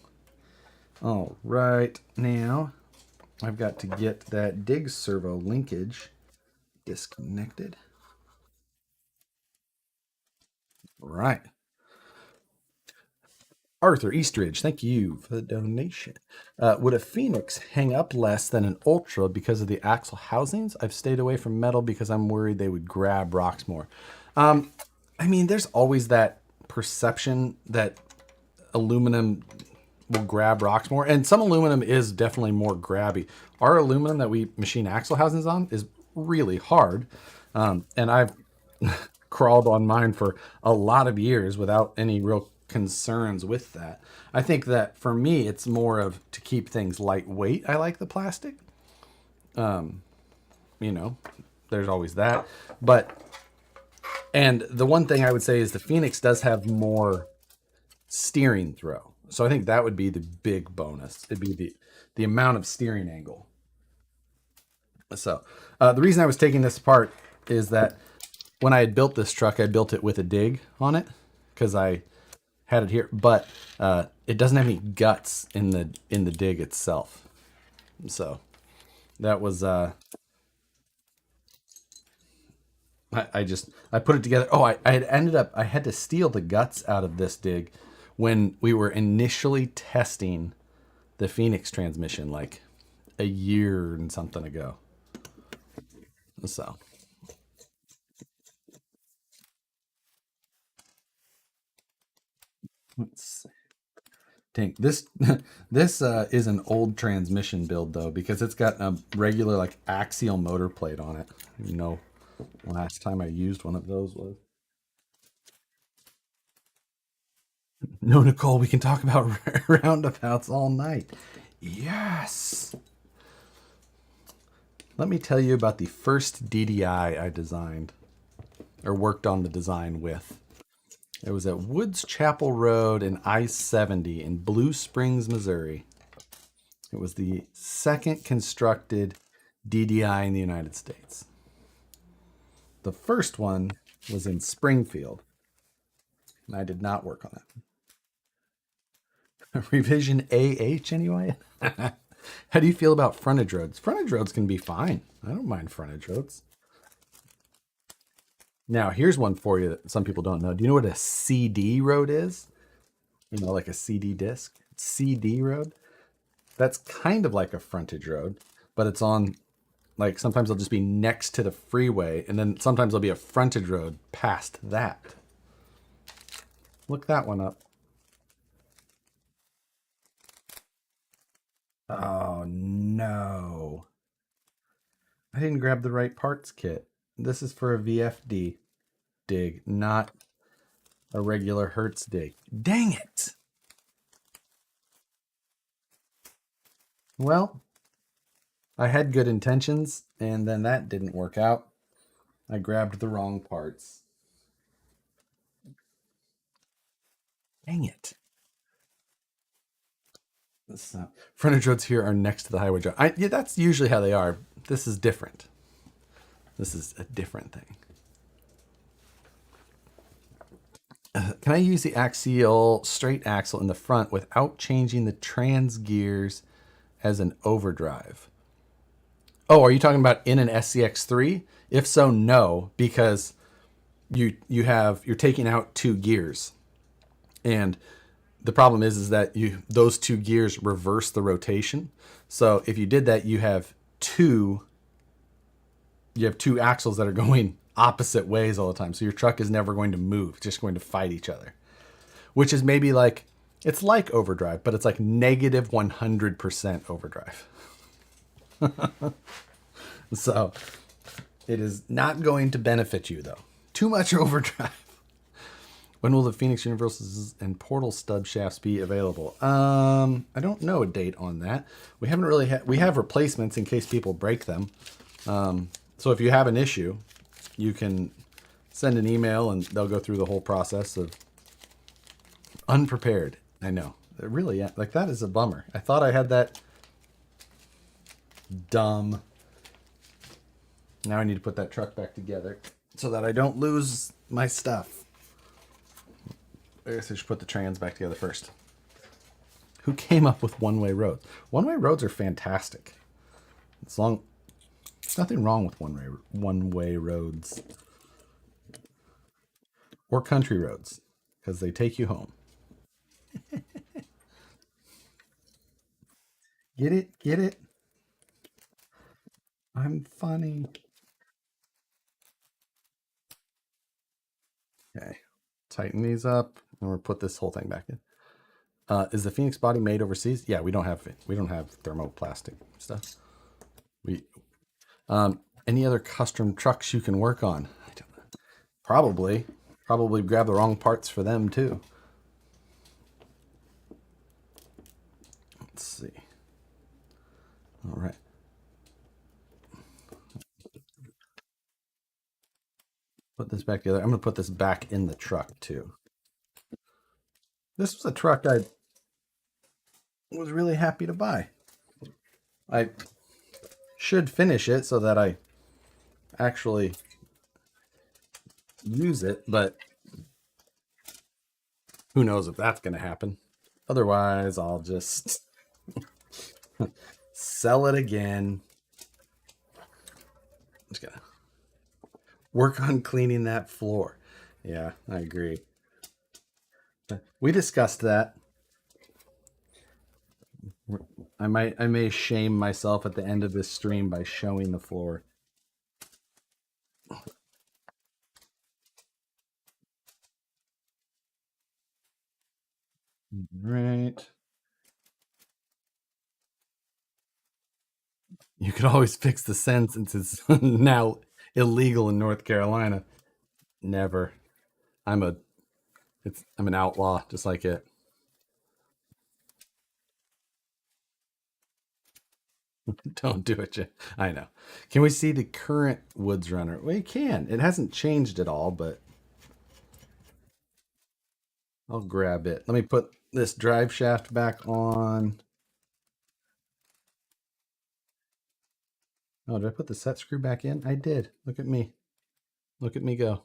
All right, now I've got to get that dig servo linkage disconnected. Right. Arthur Eastridge, thank you for the donation. Would a Phoenix hang up less than an Ultra because of the axle housings? I've stayed away from metal because I'm worried they would grab rocks more. There's always that perception that aluminum will grab rocks more, and some aluminum is definitely more grabby. Our aluminum that we machine axle housings on is really hard, and I've crawled on mine for a lot of years without any real concerns with that. I think that for me, it's more of to keep things lightweight. I like the plastic. There's always that. And the one thing I would say is the Phoenix does have more steering throw. So I think that would be the big bonus. It'd be the amount of steering angle. So the reason I was taking this apart is that when I had built this truck, I built it with a dig on it because I had it here, but it doesn't have any guts in the dig itself. So that was I put it together. Oh, I had to steal the guts out of this dig when we were initially testing the Phoenix transmission like a year and something ago. So let's see. Dang, this is an old transmission build though, because it's got a regular like axial motor plate on it. Last time I used one of those was. No, Nicole, we can talk about roundabouts all night. Yes. Let me tell you about the first DDI I designed or worked on the design with. It was at Woods Chapel Road and I-70 in Blue Springs, Missouri. It was the second constructed DDI in the United States. The first one was in Springfield, and I did not work on it. Revision AH anyway? How do you feel about frontage roads? Frontage roads can be fine. I don't mind frontage roads. Now, here's one for you that some people don't know. Do you know what a CD road is? You know, like a CD disc? CD road? That's kind of like a frontage road, but it's on, like, sometimes it'll just be next to the freeway, and then sometimes there'll be a frontage road past that. Look that one up. Oh, no. I didn't grab the right parts kit. This is for a VFD dig, not a regular Hertz dig. Dang it. Well, I had good intentions, and then that didn't work out. I grabbed the wrong parts. Dang it. Frontage roads here are next to the highway drive. Yeah, that's usually how they are. This is different. This is a different thing. Can I use the axial straight axle in the front without changing the trans gears as an overdrive? Oh, are you talking about in an SCX3? If so, no, because you're taking out two gears, and the problem is that those two gears reverse the rotation. So if you did that, you have two axles that are going opposite ways all the time. So your truck is never going to move, it's just going to fight each other, which is maybe like, it's like overdrive, but it's like negative 100% overdrive. So it is not going to benefit you though. Too much overdrive. When will the Phoenix Universals and Portal stub shafts be available? I don't know a date on that. We haven't really we have replacements in case people break them. So if you have an issue, you can send an email and they'll go through the whole process of unprepared. I know. It really, like, that is a bummer. I thought I had that. Dumb. Now I need to put that truck back together so that I don't lose my stuff. I guess I should put the trans back together first. Who came up with one-way roads? One-way roads are fantastic. There's nothing wrong with one-way roads. Or country roads, because they take you home. Get it? Get it? I'm funny. Okay. Tighten these up, and we'll put this whole thing back in. Is the Phoenix body made overseas? Yeah, we don't have thermoplastic stuff. Any other custom trucks you can work on? I don't know. Probably grab the wrong parts for them too. Let's see. All right. Put this back together. I'm going to put this back in the truck too. This was a truck I was really happy to buy. I should finish it so that I actually use it, but who knows if that's going to happen. Otherwise, I'll just sell it again. I'm just going to work on cleaning that floor. Yeah, I agree. We discussed that. I may shame myself at the end of this stream by showing the floor. Right. You could always fix the send since it's now illegal in North Carolina. Never. I'm an outlaw, just like it. Don't do it, Jay. I know. Can we see the current Woods Runner? We can. It hasn't changed at all, but I'll grab it. Let me put this drive shaft back on. Oh, did I put the set screw back in? I did. Look at me. Look at me go.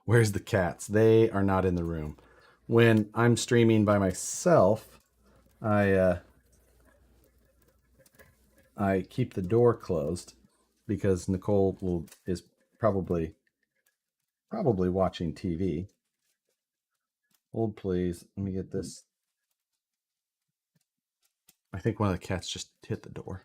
Where's the cats? They are not in the room. When I'm streaming by myself, I keep the door closed because Nicole is probably watching TV. Hold please. Let me get this. I think one of the cats just hit the door.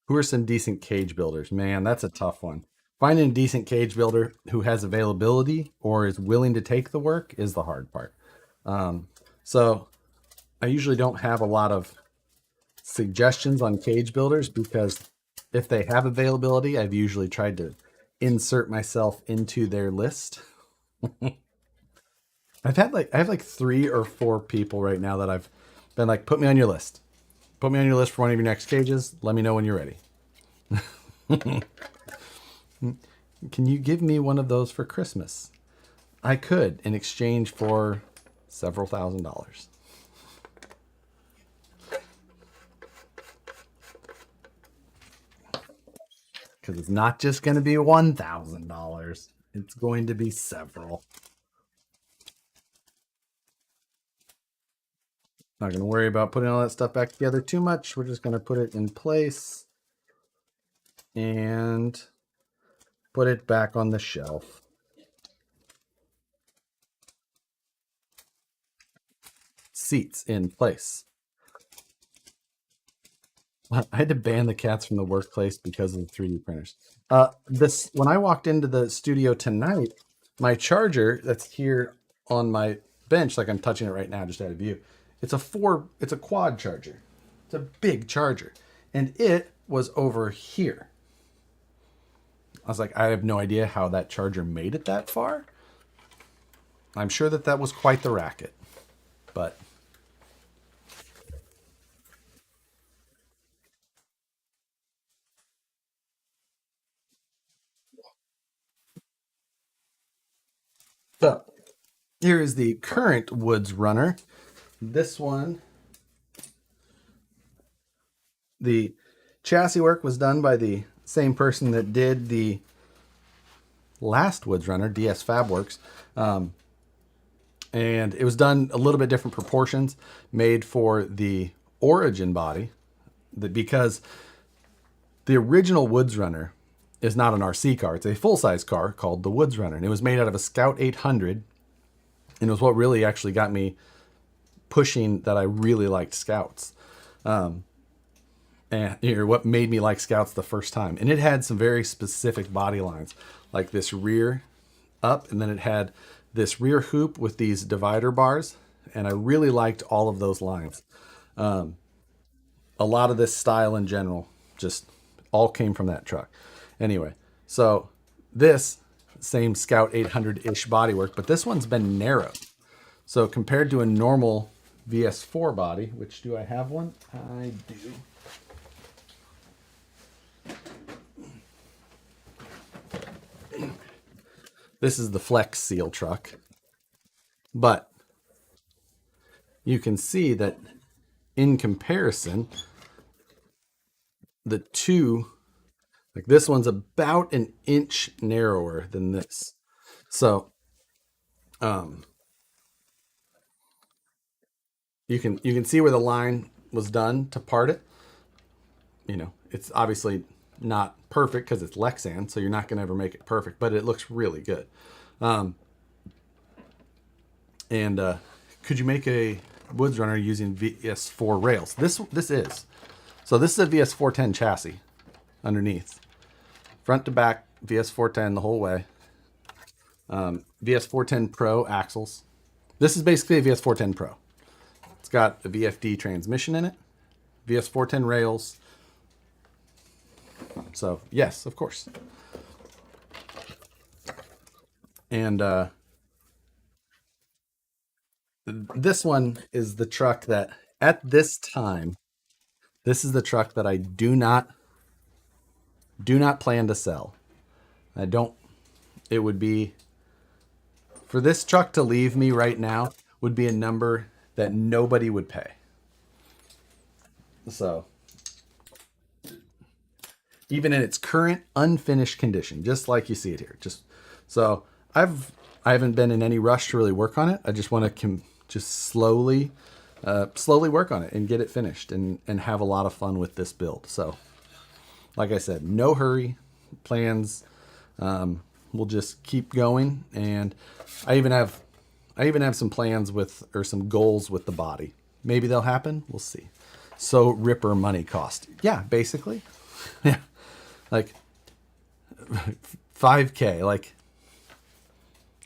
Who are some decent cage builders? Man, that's a tough one. Finding a decent cage builder who has availability or is willing to take the work is the hard part. So I usually don't have a lot of suggestions on cage builders because if they have availability, I've usually tried to insert myself into their list. I have like 3 or 4 people right now that I've been like, put me on your list. Put me on your list for one of your next cages. Let me know when you're ready. Can you give me one of those for Christmas? I could in exchange for several $1,000s. Because it's not just going to be $1,000. It's going to be several. Not going to worry about putting all that stuff back together too much. We're just going to put it in place and put it back on the shelf. Seats in place. I had to ban the cats from the workplace because of the 3D printers. When I walked into the studio tonight, my charger that's here on my bench, like I'm touching it right now, just out of view. It's a quad charger. It's a big charger, and it was over here. I was like, I have no idea how that charger made it that far. I'm sure that was quite the racket, but. So here is the current Woods runner. This one, the chassis work was done by the same person that did the last Woods runner, DS Fabworks. And it was done a little bit different proportions, made for the origin body, because the original Woods runner is not an RC car. It's a full-size car called the Woods runner, and it was made out of a Scout 800, and it was what really actually got me pushing that I really liked Scouts. And what made me like Scouts the first time. And it had some very specific body lines, like this rear up, and then it had this rear hoop with these divider bars, and I really liked all of those lines. A lot of this style in general just all came from that truck. Anyway, so this same Scout 800-ish bodywork, but this one's been narrowed. So compared to a normal VS4 body, which do I have one? I do. This is the Flex Seal truck. But you can see that in comparison, the two, like this one's about an inch narrower than this. So you can see where the line was done to part it. You know, it's obviously not perfect because it's Lexan, so you're not going to ever make it perfect, but it looks really good. Could you make a Woods runner using VS4 rails? This is. So this is a VS410 chassis underneath. Front to back, VS410 the whole way. VS410 Pro axles. This is basically a VS410 Pro. It's got a VFD transmission in it. VS410 rails. So, yes, of course. And this one is the truck that, at this time, this is the truck that I do not plan to sell. It would be For this truck to leave me right now would be a number that nobody would pay. So even in its current unfinished condition, just like you see it here. So I haven't been in any rush to really work on it. I just want to just slowly work on it and get it finished and have a lot of fun with this build. So like I said, no hurry. Plans, we'll just keep going, and I even have some plans or some goals with the body. Maybe they'll happen. We'll see. So Ripper money cost. Yeah, basically. Yeah. Like 5K. Like,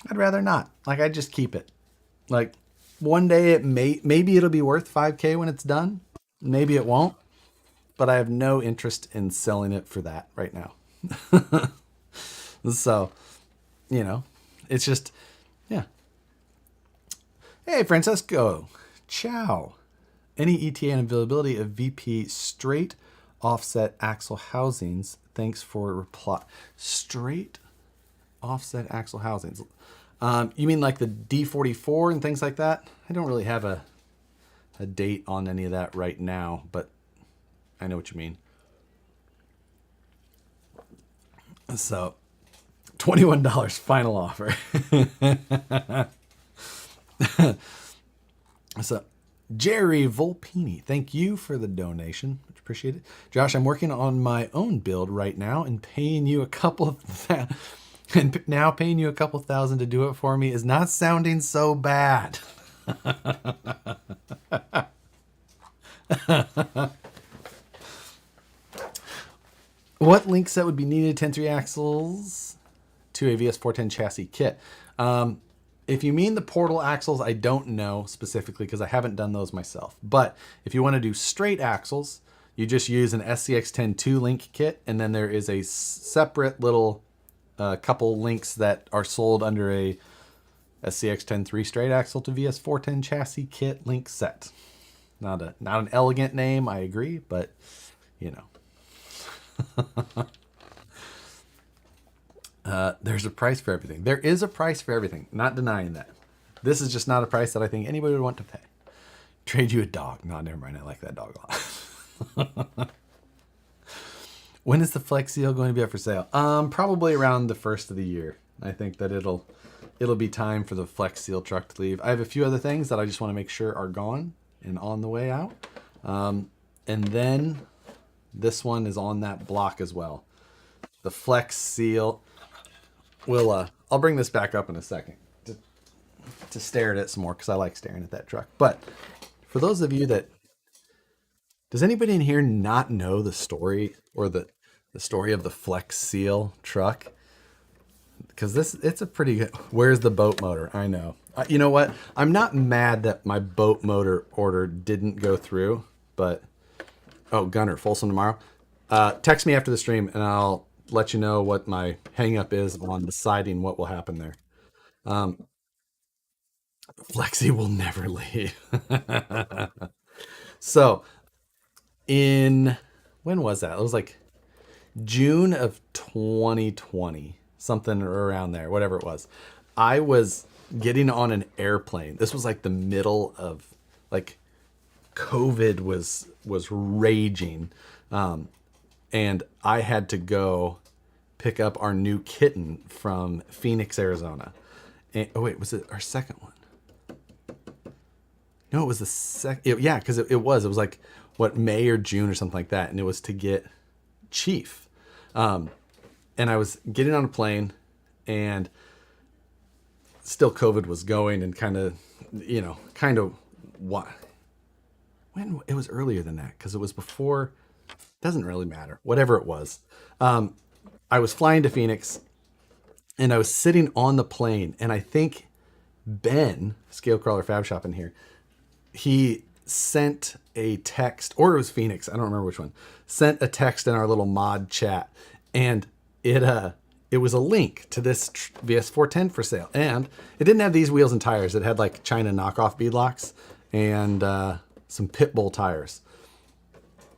I'd rather not. Like, I'd just keep it. Like, one day maybe it'll be worth 5K when it's done. Maybe it won't. But I have no interest in selling it for that right now. So, it's just, yeah. Hey, Francesco. Ciao. Any ETA and availability of VP straight offset axle housings? Thanks for reply. Straight offset axle housings. You mean like the D44 and things like that? I don't really have a date on any of that right now, but I know what you mean. So, $21 final offer. So, Jerry Volpini, thank you for the donation. Much appreciated. Josh, I'm working on my own build right now and paying you a couple thousand to do it for me is not sounding so bad. What link set would be needed? 10.3 axles to a VS410 chassis kit. If you mean the portal axles, I don't know specifically because I haven't done those myself. But if you want to do straight axles, you just use an SCX10 2-link kit, and then there is a separate little couple links that are sold under a SCX10 3 straight axle to VS410 chassis kit link set. Not an elegant name, I agree, but there's a price for everything. There is a price for everything. Not denying that. This is just not a price that I think anybody would want to pay. Trade you a dog. No, never mind. I like that dog a lot. When is the Flex Seal going to be up for sale? Probably around the first of the year. I think that it'll be time for the Flex Seal truck to leave. I have a few other things that I just want to make sure are gone and on the way out. And then this one is on that block as well. The Flex Seal. I'll bring this back up in a second to stare at it some more because I like staring at that truck. But for those of you does anybody in here not know the story or the story of the Flex Seal truck? Because it's a pretty good. Where's the boat motor? I know. You know what? I'm not mad that my boat motor order didn't go through, but Gunner, Folsom tomorrow. Text me after the stream and I'll let you know what my hang up is on deciding what will happen there. Flexi will never leave. So when was that? It was like June of 2020, something around there, whatever it was. I was getting on an airplane. This was like the middle of like COVID was raging. And I had to go pick up our new kitten from Phoenix, Arizona. And, was it our second one? No, it was the second. Yeah, because it was like, May or June or something like that. And it was to get Chief. And I was getting on a plane and still COVID was going and when it was earlier than that because it was before. Doesn't really matter. Whatever it was. I was flying to Phoenix and I was sitting on the plane and I think Ben, Scale Crawler Fab Shop in here, he sent a text, or it was Phoenix, I don't remember which one, sent a text in our little mod chat and it was a link to this VS410 for sale. And it didn't have these wheels and tires. It had like China knockoff beadlocks and some Pitbull tires.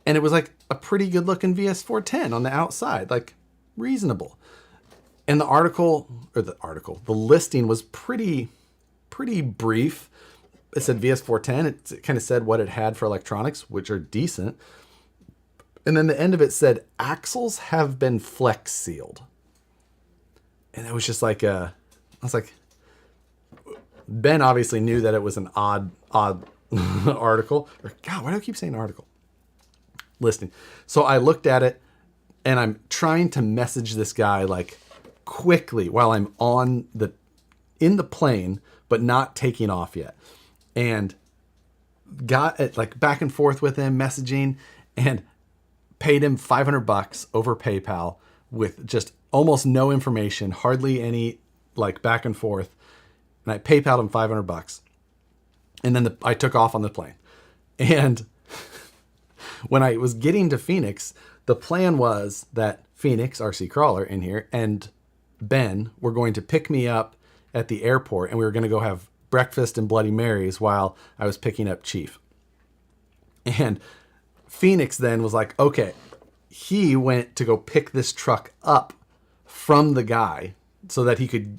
And it was like a pretty good looking VS410 on the outside, like reasonable. And the listing was pretty brief. It said VS410. It kind of said what it had for electronics, which are decent. And then the end of it said, axles have been flex sealed. And it was just like, I was like, Ben obviously knew that it was an odd article. Or, God, why do I keep saying article? Listing. So I looked at it, and I'm trying to message this guy like quickly while I'm in the plane, but not taking off yet. And got it like back and forth with him, messaging, and paid him $500 over PayPal with just almost no information, hardly any like back and forth. And I PayPal'd him $500. And then I took off on the plane. And when I was getting to Phoenix, the plan was that Phoenix, RC Crawler in here, and Ben were going to pick me up at the airport, and we were going to go have breakfast and Bloody Marys while I was picking up Chief. And Phoenix then was like, okay, he went to go pick this truck up from the guy so that he could,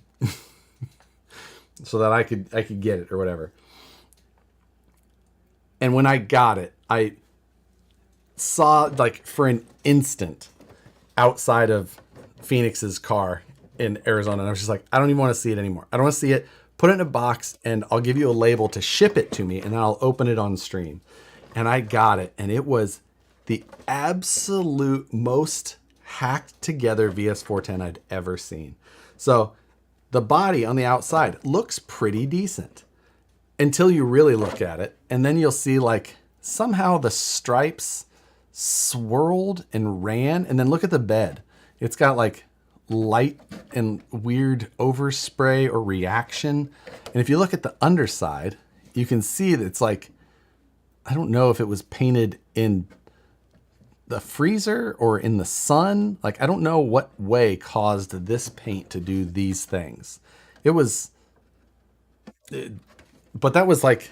so that I could get it or whatever. And when I got it, I saw like for an instant outside of Phoenix's car in Arizona. And I was just like, I don't even want to see it anymore. I don't want to see it. Put it in a box and I'll give you a label to ship it to me and then I'll open it on stream. And I got it. And it was the absolute most hacked together VS410 I'd ever seen. So the body on the outside looks pretty decent until you really look at it. And then you'll see like somehow the stripes swirled and ran. And then look at the bed. It's got like light and weird overspray or reaction. And if you look at the underside, you can see that it's like, I don't know if it was painted in the freezer or in the sun. Like, I don't know what way caused this paint to do these things. But that was like,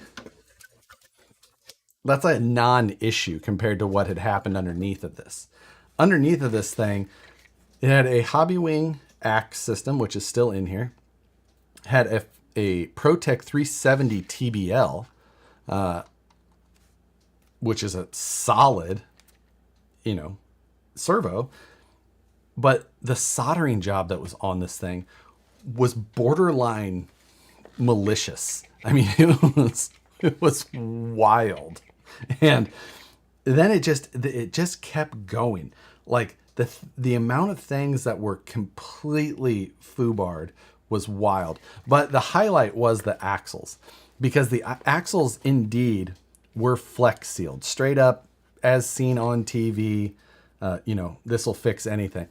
that's a non-issue compared to what had happened underneath of this. Underneath of this thing, it had a Hobby Wing axe system, which is still in here. Had a ProTech 370 TBL, which is a solid, servo. But the soldering job that was on this thing was borderline malicious. I mean, it was wild. And then it just kept going. Like the amount of things that were completely foobarred was wild. But the highlight was the axles, because the axles indeed were flex sealed, straight up as seen on TV. This will fix anything.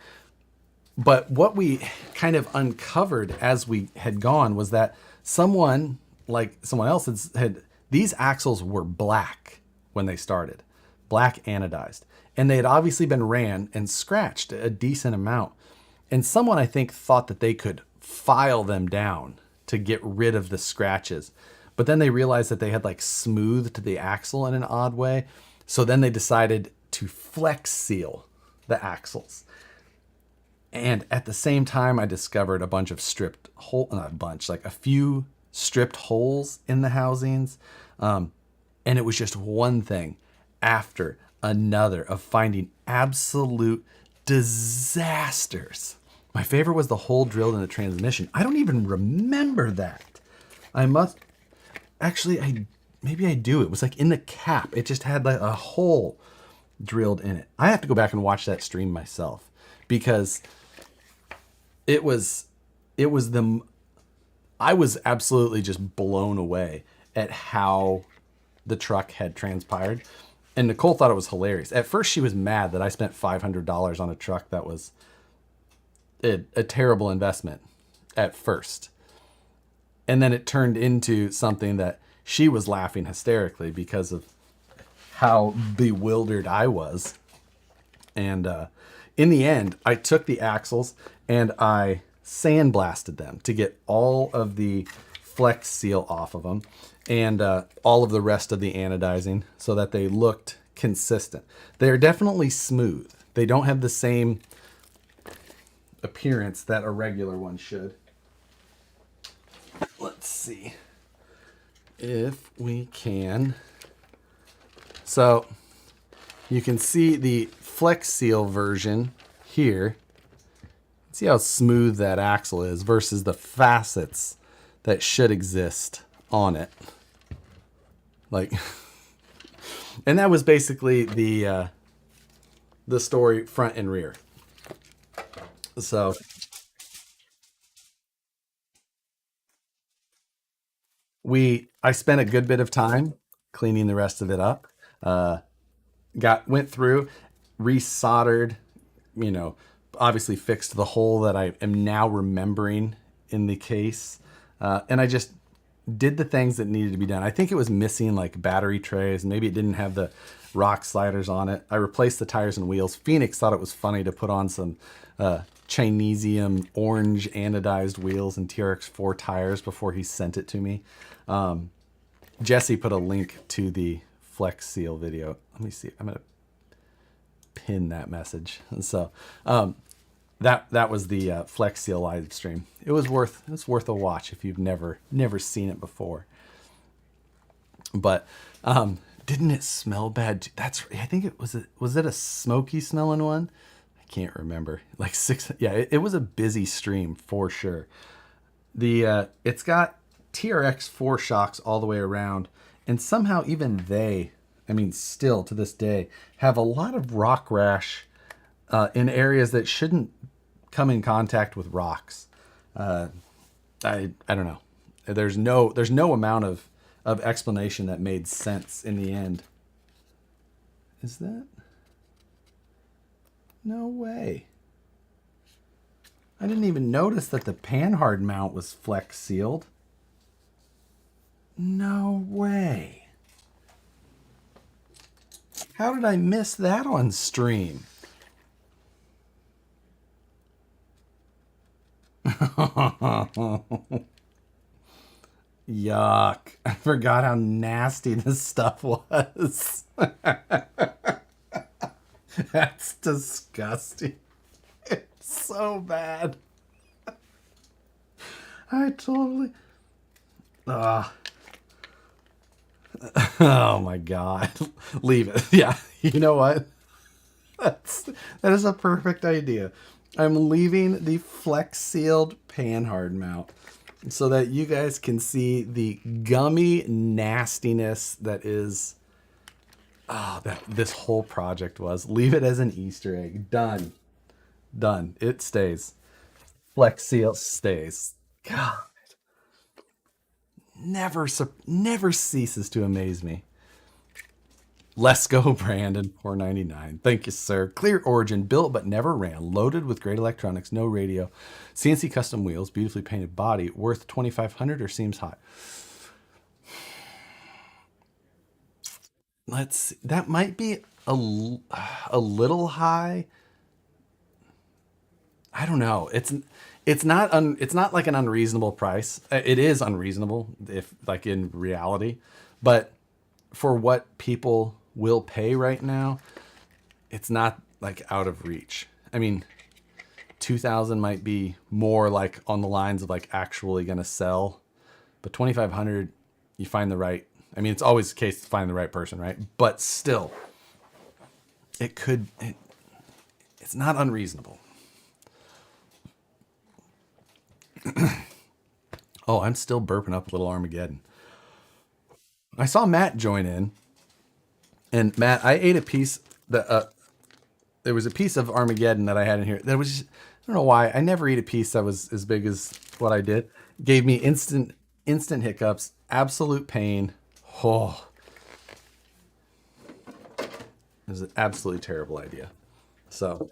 But what we kind of uncovered as we had gone was that someone else had these axles were black when they started, black anodized. And they had obviously been ran and scratched a decent amount. And someone, I think, thought that they could file them down to get rid of the scratches. But then they realized that they had like smoothed the axle in an odd way. So then they decided to flex seal the axles. And at the same time, I discovered a bunch of a few stripped holes in the housings. And it was just one thing after another of finding absolute disasters. My favorite was the hole drilled in the transmission. I don't even remember that. Maybe I do. It was like in the cap. It just had like a hole drilled in it. I have to go back and watch that stream myself, because I was absolutely just blown away at how the truck had transpired. And Nicole thought it was hilarious. At first, she was mad that I spent $500 on a truck that was a terrible investment at first. And then it turned into something that she was laughing hysterically because of how bewildered I was. And in the end, I took the axles and I sandblasted them to get all of the flex seal off of them and all of the rest of the anodizing so that they looked consistent. They're definitely smooth. They don't have the same appearance that a regular one should. Let's see if we can. So you can see the Flex Seal version here. See how smooth that axle is versus the facets that should exist on it. Like, and that was basically the story front and rear. So I spent a good bit of time cleaning the rest of it up. Went through, resoldered, you know, obviously fixed the hole that I am now remembering in the case. And I just did the things that needed to be done. I think it was missing like battery trays. Maybe it didn't have the rock sliders on it. I replaced the tires and wheels. Phoenix thought it was funny to put on some Chinesium orange anodized wheels and TRX4 tires before he sent it to me. Jesse put a link to the Flex Seal video. Let me see. I'm going to pin that message. And so that was the Flex Seal live stream. It was worth a watch if you've never seen it before. But didn't it smell bad? I think it was it a smoky smelling one? I can't remember. Like it was a busy stream for sure. It's got TRX4 shocks all the way around, and somehow even they, I mean, still to this day, have a lot of rock rash in areas that shouldn't come in contact with rocks. I don't know. There's no amount of explanation that made sense in the end. Is that? No way. I didn't even notice that the panhard mount was Flex sealed. No way. How did I miss that on stream? Yuck. I forgot how nasty this stuff was. That's disgusting. It's so bad. I totally... Oh my god. Leave it. Yeah, you know what? That is a perfect idea. I'm leaving the Flex sealed panhard mount so that you guys can see the gummy nastiness that is that this whole project was. Leave it as an Easter egg. Done. It stays. Flex seal stays. God. Never ceases to amaze me. Let's go, Brandon. $4.99. Thank you, sir. Clear origin, built but never ran. Loaded with great electronics, no radio. CNC custom wheels, beautifully painted body. Worth $2,500 or seems high? Let's see. That might be a little high. I don't know. It's not like an unreasonable price. It is unreasonable if like in reality, but for what people will pay right now, it's not like out of reach. I mean, 2,000 might be more like on the lines of like actually going to sell, but 2,500, you find the right. I mean, it's always the case to find the right person, right? But still, it's not unreasonable. Oh, I'm still burping up a little Armageddon. I saw Matt join in, and Matt, I ate a piece that there was a piece of Armageddon that I had in here. That was I don't know why I never eat a piece that was as big as what I did. Gave me instant hiccups, absolute pain. Oh, it was an absolutely terrible idea. So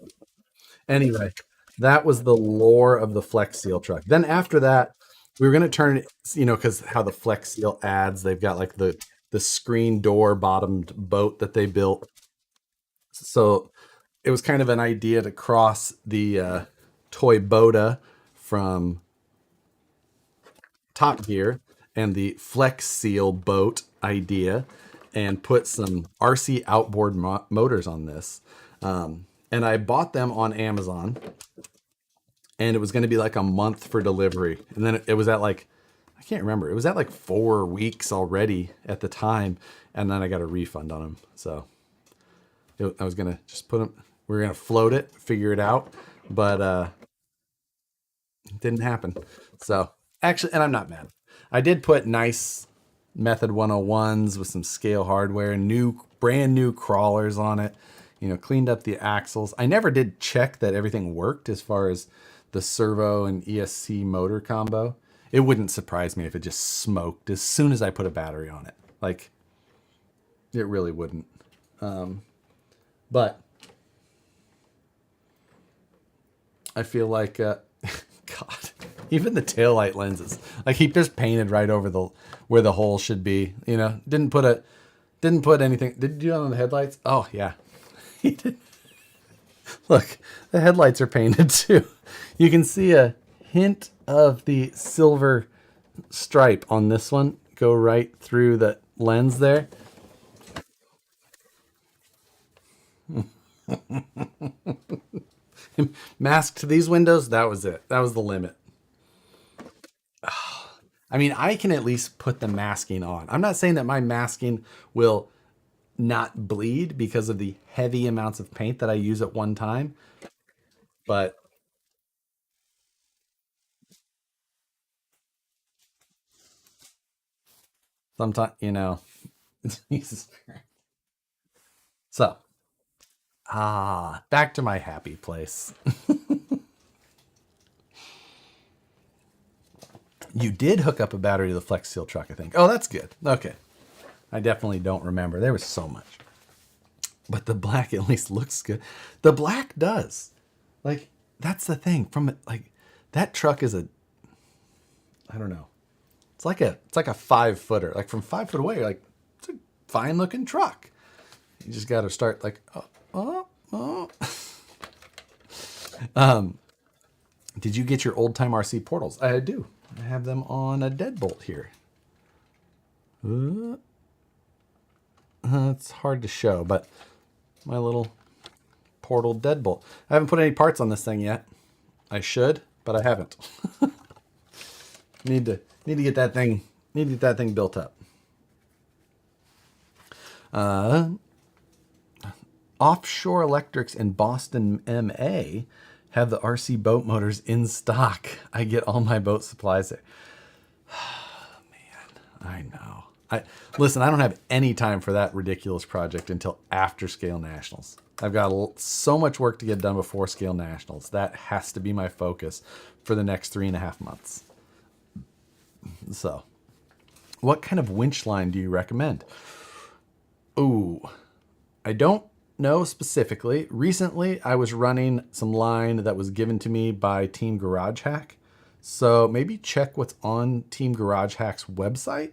anyway, that was the lore of the Flex Seal truck. Then after that, we were going to turn it, because how the Flex Seal ads, they've got like the screen door bottomed boat that they built. So it was kind of an idea to cross the toy Boda from Top Gear and the Flex Seal boat idea and put some RC outboard motors on this. And I bought them on Amazon. and it was going to be like a month for delivery. And then it was at like, I can't remember. It was at like 4 weeks already at the time. And then I got a refund on them. So I was going to just put them, we were going to float it, figure it out. But it didn't happen. So actually, and I'm not mad. I did put nice Method 101s with some scale hardware, brand new crawlers on it, cleaned up the axles. I never did check that everything worked as far as the servo and ESC motor combo. It wouldn't surprise me if it just smoked as soon as I put a battery on it. Like, it really wouldn't. But I feel like, God, even the taillight lenses, like he just painted right over where the hole should be. Didn't put anything. Did you do it on the headlights? Oh yeah, he did. Look, the headlights are painted too. You can see a hint of the silver stripe on this one go right through the lens there. Mask to these windows, that was it. That was the limit. I mean, I can at least put the masking on. I'm not saying that my masking will not bleed because of the heavy amounts of paint that I use at one time, but sometimes, Jesus Christ. So, back to my happy place. You did hook up a battery to the Flex Seal truck, I think. Oh, that's good. Okay. I definitely don't remember. There was so much. But the black at least looks good. The black does. Like, that's the thing. That truck is I don't know. It's like a 5-footer. Like from 5 foot away, you're like, it's a fine looking truck. You just got to start like, oh. Did you get your old time RC portals? I do. I have them on a deadbolt here. It's hard to show, but my little portal deadbolt. I haven't put any parts on this thing yet. I should, but I haven't. Need to get that thing. Need to get that thing built up. Offshore Electrics in Boston, MA, have the RC boat motors in stock. I get all my boat supplies there. Man, I know. Listen, I don't have any time for that ridiculous project until after Scale Nationals. I've got so much work to get done before Scale Nationals. That has to be my focus for the next 3.5 months. So, what kind of winch line do you recommend? Ooh, I don't know specifically. Recently, I was running some line that was given to me by Team Garage Hack. So maybe check what's on Team Garage Hack's website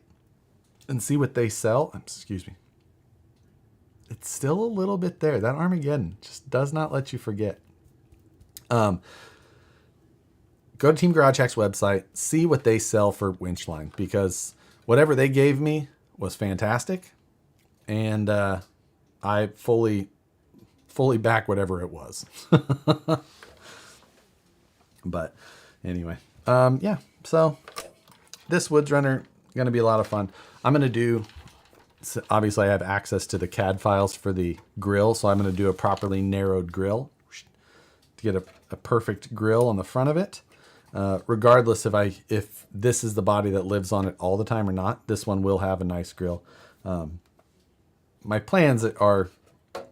and see what they sell. Excuse me. It's still a little bit there. That Armageddon just does not let you forget. Go to Team Garage Hack's website, see what they sell for winch line, because whatever they gave me was fantastic. And I fully back whatever it was. But anyway, yeah. So this Woods Runner going to be a lot of fun. I'm going to do. Obviously, I have access to the CAD files for the grill, so I'm going to do a properly narrowed grill to get a perfect grill on the front of it. Regardless if this is the body that lives on it all the time or not, this one will have a nice grill. My plans are,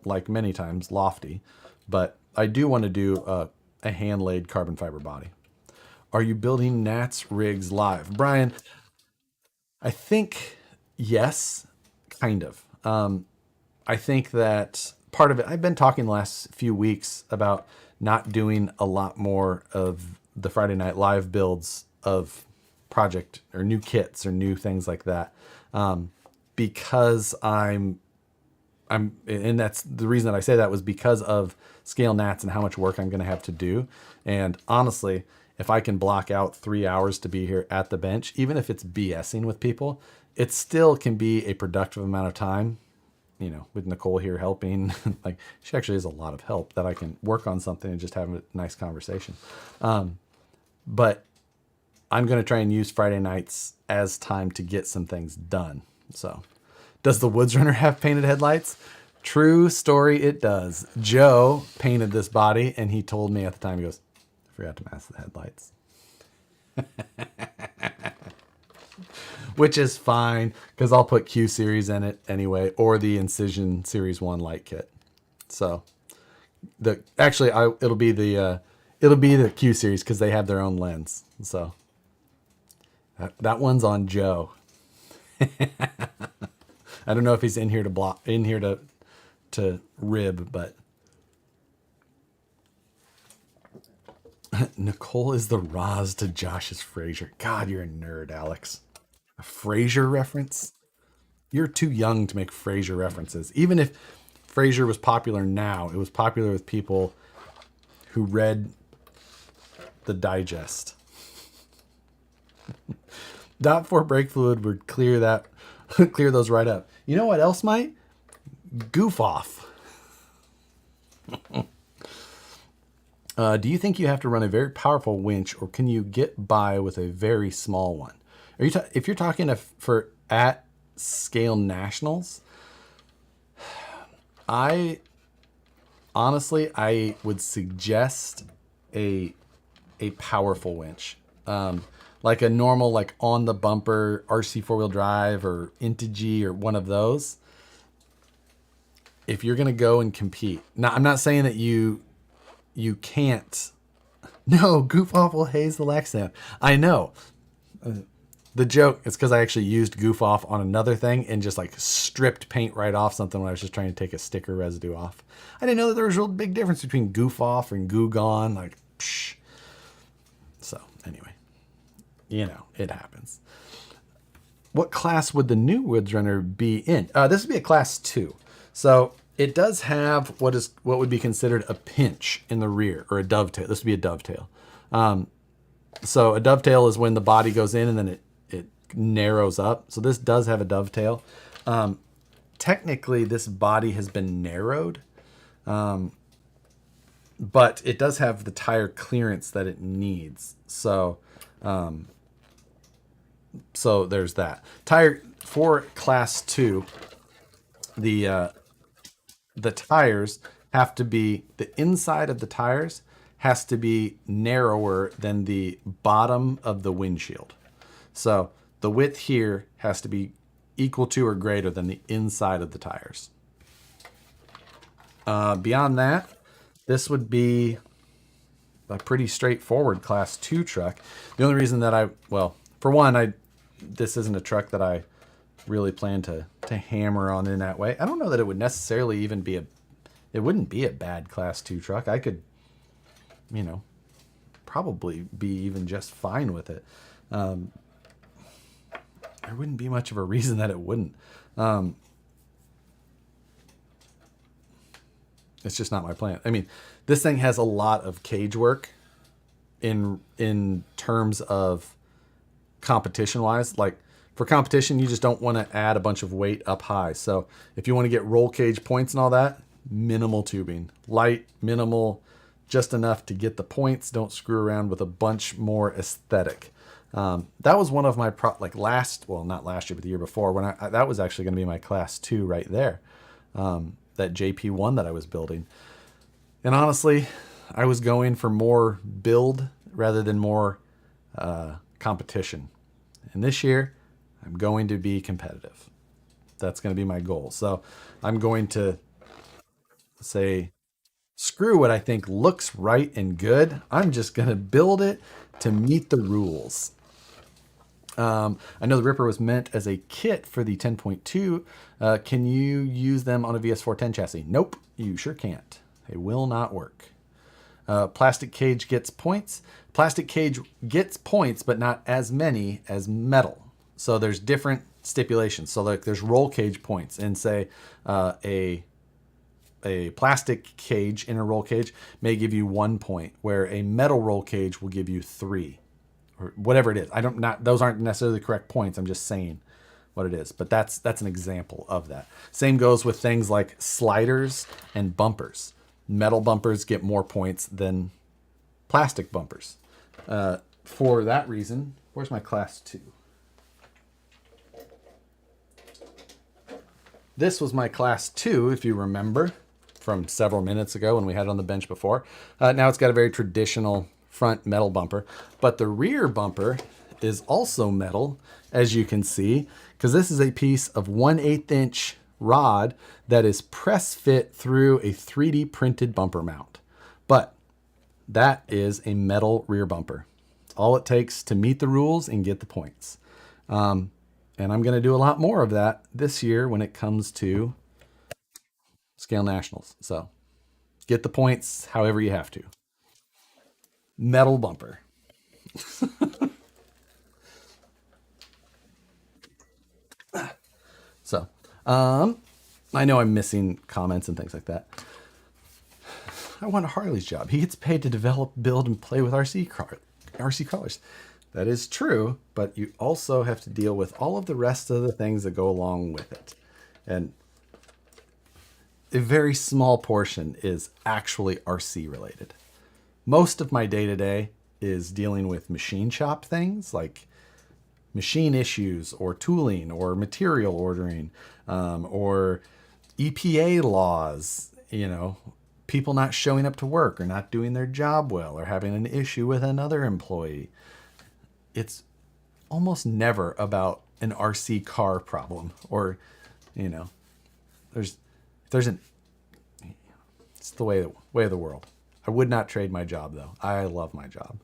like many times, lofty, but I do want to do a hand-laid carbon fiber body. Are you building Nats rigs live? Brian, I think yes, kind of. I think that part of it, I've been talking the last few weeks about not doing a lot more of the Friday Night Live builds of project or new kits or new things like that. Because and that's the reason that I say that was because of Scale Nats and how much work I'm going to have to do. And honestly, if I can block out 3 hours to be here at the bench, even if it's BSing with people, it still can be a productive amount of time. With Nicole here helping, like she actually has a lot of help that I can work on something and just have a nice conversation. but I'm going to try and use Friday nights as time to get some things done. So, does the Woods Runner have painted headlights? True story, it does. Joe painted this body, and he told me at the time, he goes, I forgot to mask the headlights. Which is fine, because I'll put Q Series in it anyway, or the Incision Series 1 light kit. So, it'll be the Q Series, because they have their own lens. So, that one's on Joe. I don't know if he's in here to rib, but Nicole is the Roz to Josh's Frasier. God, you're a nerd, Alex. A Frasier reference? You're too young to make Frasier references. Even if Frasier was popular now, it was popular with people who read the digest. Dot 4 brake fluid would clear those right up. You know what else might? Goof off. Do you think you have to run a very powerful winch, or can you get by with a very small one? If you're talking for at scale nationals, I would suggest a powerful winch. Like a normal, like on the bumper RC 4-wheel drive or Intigy or one of those. If you're going to go and compete. Now, I'm not saying that you can't. No, Goof Off will haze the Lexan. I know. The joke is because I actually used Goof Off on another thing and just like stripped paint right off something when I was just trying to take a sticker residue off. I didn't know that there was a real big difference between Goof Off and Goo Gone. Like, psh. So, anyway. You know, it happens. What class would the new Woods Runner be in? This would be a class 2. So it does have what would be considered a pinch in the rear, or a dovetail. This would be a dovetail. So a dovetail is when the body goes in and then it narrows up. So this does have a dovetail. Technically, this body has been narrowed, but it does have the tire clearance that it needs. So there's that. Tire for class 2, the tires have to be, the inside of the tires has to be narrower than the bottom of the windshield. So the width here has to be equal to or greater than the inside of the tires. Beyond that, this would be a pretty straightforward class 2 truck. The only reason that for one, this isn't a truck that I really plan to hammer on in that way. I don't know that it would necessarily even be it wouldn't be a bad class 2 truck. I could, probably be even just fine with it. There wouldn't be much of a reason that it wouldn't. It's just not my plan. I mean, this thing has a lot of cage work in terms of competition wise. Like for competition, you just don't want to add a bunch of weight up high. So if you want to get roll cage points and all that, minimal tubing, light, minimal, just enough to get the points. Don't screw around with a bunch more aesthetic. That was one of my not last year, but the year before, when that was actually going to be my class 2 right there. That JP1 that I was building. And honestly, I was going for more build rather than more competition. And this year, I'm going to be competitive. That's going to be my goal. So I'm going to say, screw what I think looks right and good. I'm just going to build it to meet the rules. I know the Ripper was meant as a kit for the 10.2. Can you use them on a VS410 chassis? Nope, you sure can't. They will not work. Plastic cage gets points. Plastic cage gets points, but not as many as metal. So there's different stipulations. So like there's roll cage points, and say a plastic cage, inner roll cage, may give you 1 point, where a metal roll cage will give you 3, or whatever it is. Those aren't necessarily the correct points. I'm just saying what it is. But that's an example of that. Same goes with things like sliders and bumpers. Metal bumpers get more points than plastic bumpers. for that reason, where's my class 2? This was my class 2, if you remember, from several minutes ago when we had it on the bench before. Now it's got a very traditional front metal bumper, but the rear bumper is also metal, as you can see, because this is a piece of 1/8 inch rod that is press fit through a 3D printed bumper mount. But that is a metal rear bumper. It's all it takes to meet the rules and get the points. And I'm going to do a lot more of that this year when it comes to scale nationals. So get the points however you have to. Metal bumper. So, I know I'm missing comments and things like that. I want Harley's job. He gets paid to develop, build, and play with RC cars. That is true, but you also have to deal with all of the rest of the things that go along with it. And a very small portion is actually RC related. Most of my day-to-day is dealing with machine shop things like machine issues or tooling or material ordering, or EPA laws, people not showing up to work or not doing their job well or having an issue with another employee. It's almost never about an RC car problem or, it's the way of the world. I would not trade my job though. I love my job.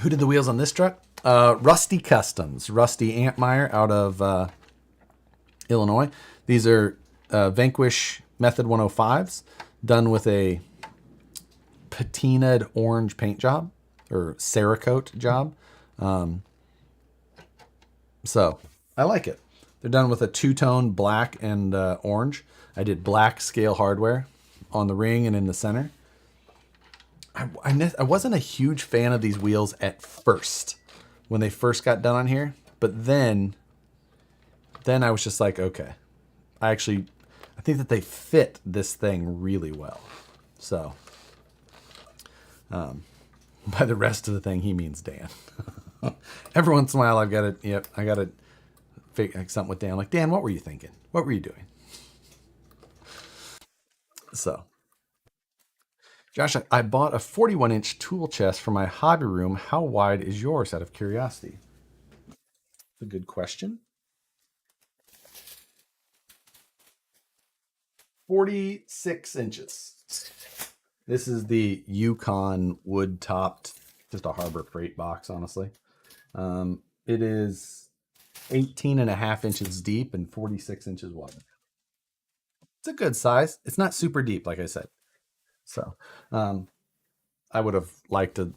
Who did the wheels on this truck? Rusty Customs, Rusty Antmeyer out of Illinois. These are Vanquish Method 105s done with a patinaed orange paint job or Cerakote job. So I like it. They're done with a two-tone black and orange. I did black scale hardware on the ring and in the center. I wasn't a huge fan of these wheels at first when they first got done on here, but then I was just like, okay, I think that they fit this thing really well. So by the rest of the thing, he means Dan. Every once in a while, I got to figure something with Dan. Like, Dan, what were you thinking? What were you doing? So, Josh, I bought a 41-inch tool chest for my hobby room. How wide is yours, out of curiosity? That's a good question. 46 inches. This is the Yukon wood-topped, just a Harbor Freight box, honestly. It is 18.5 inches deep and 46 inches wide. It's a good size. It's not super deep, like I said. So I would have liked a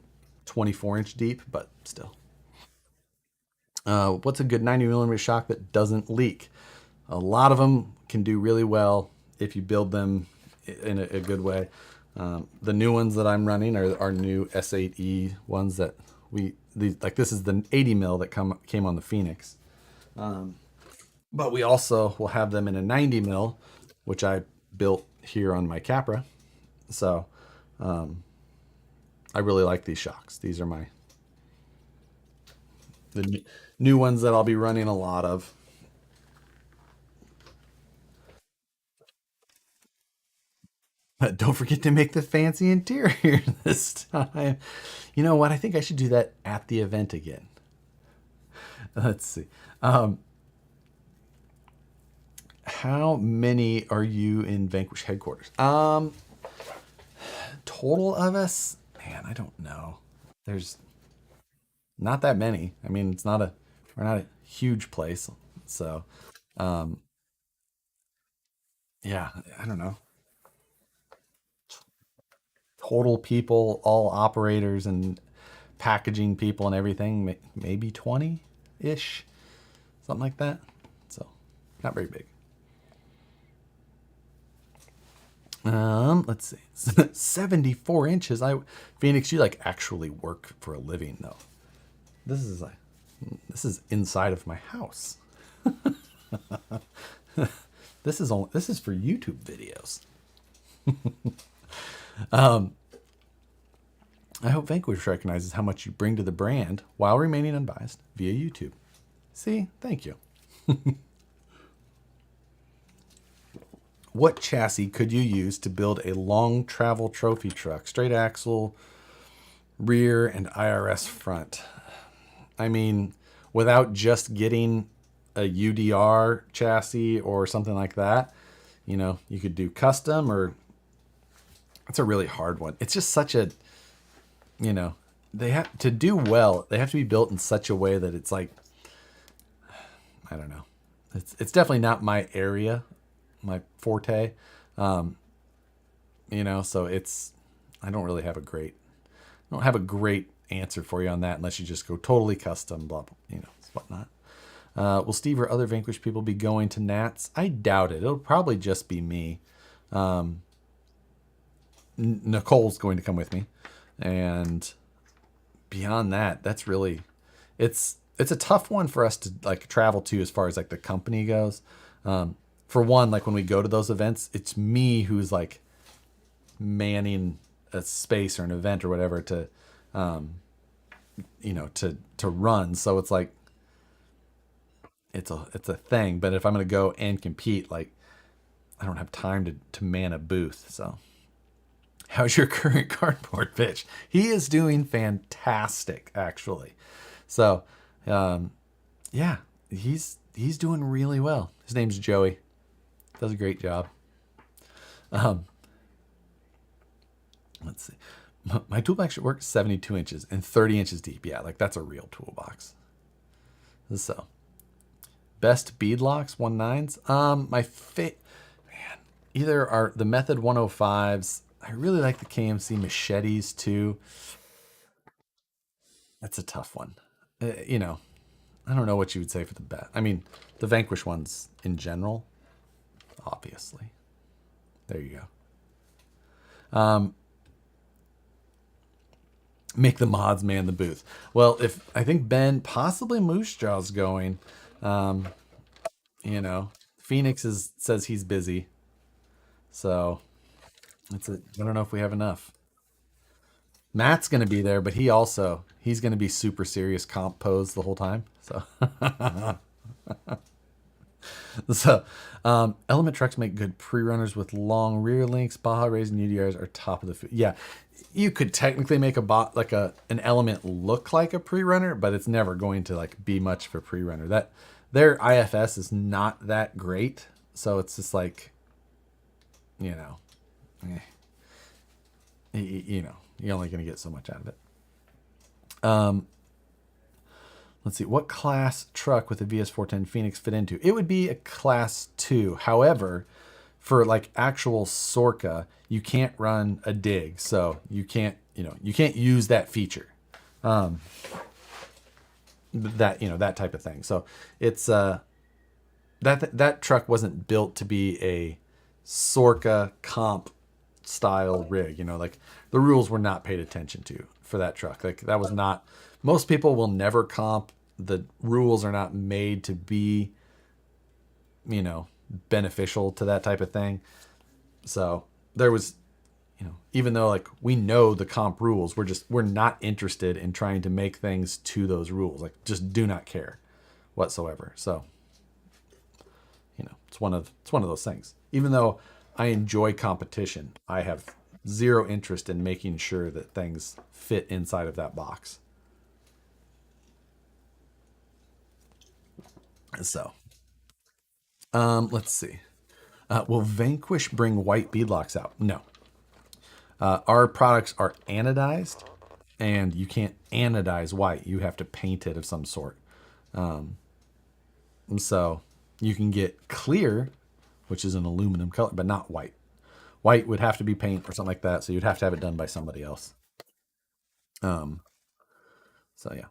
24-inch deep, but still. What's a good 90mm shock that doesn't leak? A lot of them can do really well if you build them in a good way. The new ones that I'm running are our new S8E ones that this is the 80mm that came on the Phoenix. But we also will have them in a 90mm, which I built here on my Capra. So I really like these shocks. These are the new ones that I'll be running a lot of. But don't forget to make the fancy interior this time. You know what? I think I should do that at the event again. Let's see. How many are you in Vanquish headquarters? Total of us? Man, I don't know. There's not that many. I mean, we're not a huge place. So, yeah, I don't know. Total people, all operators and packaging people and everything, maybe 20-ish, something like that. So, not very big. Let's see. 74 inches. Phoenix, you actually work for a living though. This is inside of my house. This is for YouTube videos. I hope Vanquish recognizes how much you bring to the brand while remaining unbiased via YouTube. See, thank you. What chassis could you use to build a long travel trophy truck? Straight axle, rear, and IRS front. I mean, without just getting a UDR chassis or something like that, you know, you could do custom, or it's a really hard one. It's just such a, you know, they have to do well. They have to be built in such a way that it's like, I don't know. It's definitely not my area, my forte. You know, so I don't really have a great answer for you on that unless you just go totally custom, blah, blah, you know, whatnot. Will Steve or other Vanquish people be going to Nats? I doubt it. It'll probably just be me. Nicole's going to come with me. And beyond that, that's really, it's a tough one for us to like travel to as far as like the company goes. For one, like when we go to those events, it's me who's like manning a space or an event or whatever to, you know, to run. So it's like, it's a thing. But if I'm going to go and compete, like I don't have time to man a booth. So how's your current cardboard pitch? He is doing fantastic, actually. So, yeah, he's doing really well. His name's Joey. Does a great job. Let's see. My toolbox should work 72 inches and 30 inches deep. Yeah, like that's a real toolbox. So, best beadlocks 1.9s. Man, either are the Method 105s. I really like the KMC machetes too. That's a tough one. You know, I don't know what you would say for the best. I mean, the Vanquish ones in general, obviously. There you go. Make the mods man the booth. Well, if I think Ben, possibly Moose Jaw's going. You know, Phoenix says he's busy, so I don't know if we have enough. Matt's gonna be there, but he's gonna be super serious comp pose the whole time. So, so element trucks make good pre-runners with long rear links. Baja Rays and UDRs are top of the food. Yeah, you could technically make an element look like a pre-runner, but it's never going to like be much of a pre-runner. That their IFS is not that great, so it's just like, you know, you know, you're only going to get so much out of it. Let's see, what class truck with a VS410 Phoenix fit into? It would be a class 2. However, for like actual Sorca, you can't run a dig, so you can't use that feature. That type of thing. So it's that truck wasn't built to be a Sorca comp style rig. You know, like the rules were not paid attention to for that truck. Like that was not. Most people will never comp. The rules are not made to be, you know, beneficial to that type of thing. So there was, you know, even though like we know the comp rules, we're not interested in trying to make things to those rules. Like just do not care whatsoever. So, you know, it's one of those things. Even though I enjoy competition, I have zero interest in making sure that things fit inside of that box. So, let's see. Will Vanquish bring white beadlocks out? No. Our products are anodized, and you can't anodize white. You have to paint it of some sort. So you can get clear, which is an aluminum color, but not white. White would have to be paint or something like that, so you'd have to have it done by somebody else. So yeah.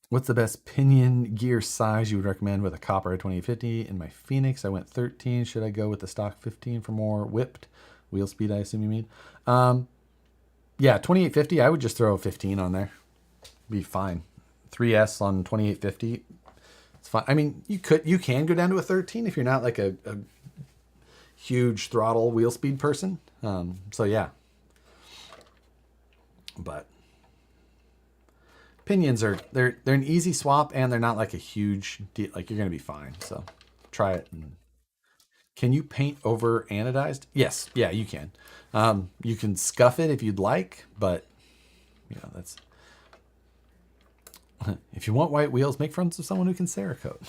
What's the best pinion gear size you would recommend with a Capra 2850? In my Phoenix, I went 13. Should I go with the stock 15 for more whipped wheel speed? I assume you mean. Yeah, 2850. I would just throw a 15 on there. Be fine. 3S on 2850. It's fine. I mean, you can go down to a 13 if you're not like a huge throttle wheel speed person. So yeah. But pinions are they're an easy swap, and they're not like a huge deal. Like, you're gonna be fine. So try it. Can you paint over anodized? Yes, yeah, you can. You can scuff it if you'd like, but you know, that's if you want white wheels, make friends with someone who can Cerakote.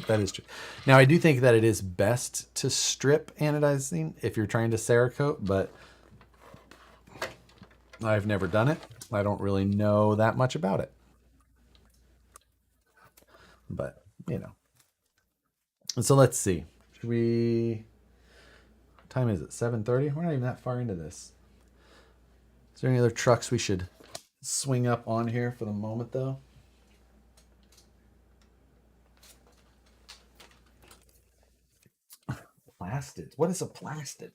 That is true. Now, I do think that it is best to strip anodizing if you're trying to Cerakote, but I've never done it. I don't really know that much about it. But, you know. And so let's see. Should we... What time is it? 7:30? We're not even that far into this. Is there any other trucks we should swing up on here for the moment, though? Plastid. What is a plastid?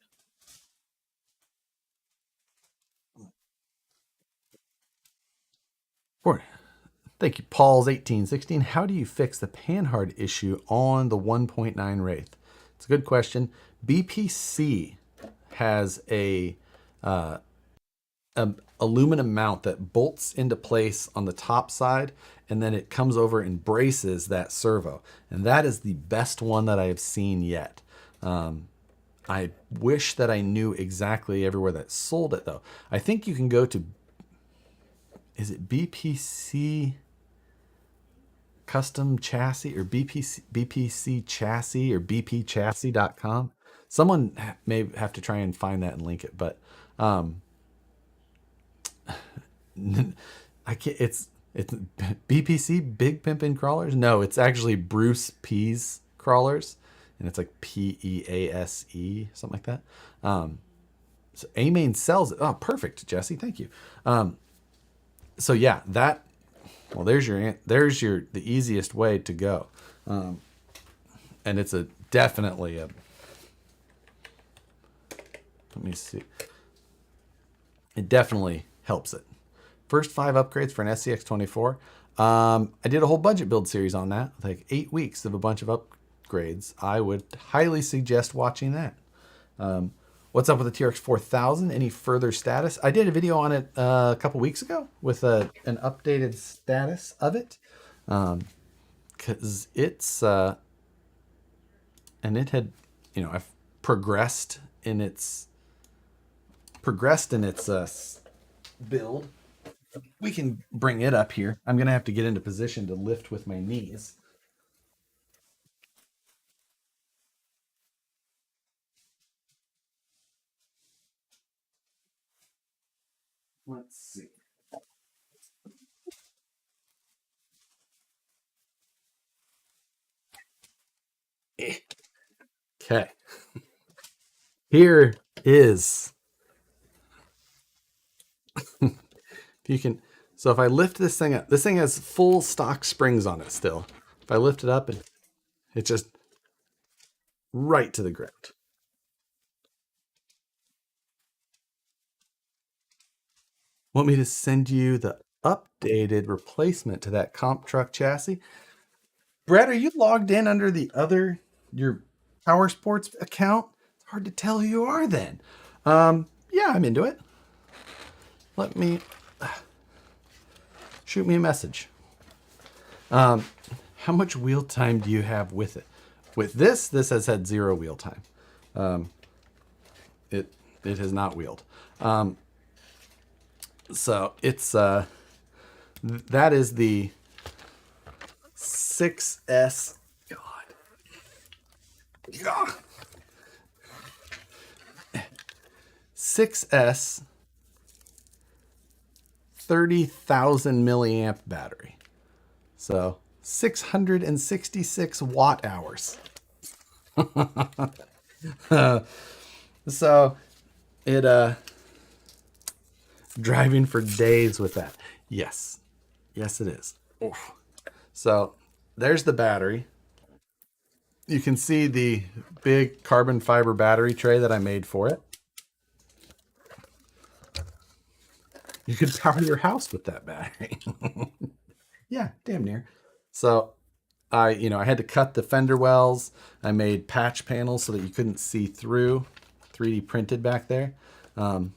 Thank you, Paul's 1816. How do you fix the panhard issue on the 1.9 Wraith? It's a good question. BPC has a aluminum mount that bolts into place on the top side, and then it comes over and braces that servo. And that is the best one that I have seen yet. I wish that I knew exactly everywhere that sold it, though. I think you can go to, is it BPC Custom Chassis or BPC Chassis or bpchassis.com? Someone may have to try and find that and link it, but I can't. It's BPC Big Pimpin' Crawlers. No, it's actually Bruce P's Crawlers, and it's like PEASE, something like that. So Amain sells it. Oh, perfect, Jesse. Thank you. So yeah, that. Well, there's the easiest way to go, and it's definitely a. Let me see. It definitely helps it. First 5 upgrades for an SCX24. I did a whole budget build series on that, like 8 weeks of a bunch of upgrades. I would highly suggest watching that. What's up with the TRX 4000? Any further status? I did a video on it a couple weeks ago with an updated status of it, because it's and it had, I've progressed in its build. We can bring it up here. I'm gonna have to get into position to lift with my knees. Let's see. Okay. Here is, if you can, so if I lift this thing up, this thing has full stock springs on it still. If I lift it up, it's just right to the ground. Want me to send you the updated replacement to that comp truck chassis? Brett, are you logged in under your Power Sports account? It's hard to tell who you are then. Yeah, I'm into it. Let me shoot me a message. How much wheel time do you have with it? With this has had 0 wheel time. It has not wheeled. So it's that is the 6S. God. 6S 30,000 milliamp battery. So 666 watt hours. So it driving for days with that. Yes it is. Oof. So there's the battery. You can see the big carbon fiber battery tray that I made for it. You could power your house with that battery. Yeah, damn near. So I had to cut the fender wells. I made patch panels so that you couldn't see through. 3D printed back there. Yeah.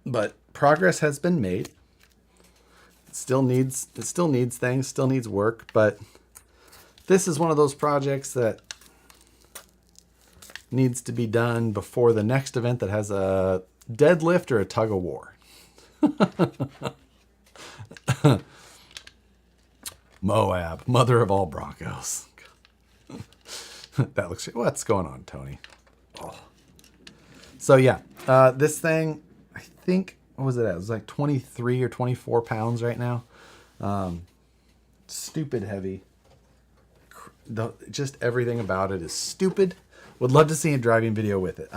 But progress has been made. It still needs things, still needs work, but this is one of those projects that needs to be done before the next event that has a deadlift or a tug of war. Moab, mother of all Broncos. That looks, what's going on, Tony? Oh. So yeah, this thing, I think, what was it at? It was like 23 or 24 pounds right now. Stupid heavy. Just everything about it is stupid. Would love to see a driving video with it.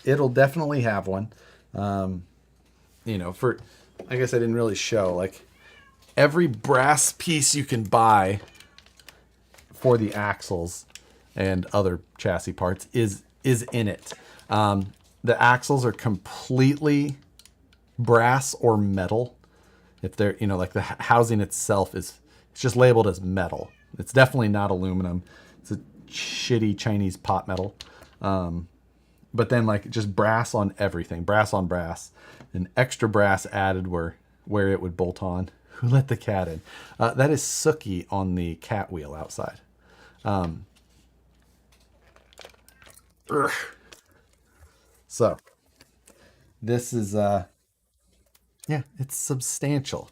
It'll definitely have one. You know, for, I guess I didn't really show, like, every brass piece you can buy for the axles and other chassis parts is in it. The axles are completely brass or metal. If they're, you know, like the housing itself it's just labeled as metal. It's definitely not aluminum. It's a shitty Chinese pot metal. But then like just brass on everything, brass on brass, and extra brass added where it would bolt on. Who let the cat in? That is Sookie on the cat wheel outside. So this is, yeah, it's substantial.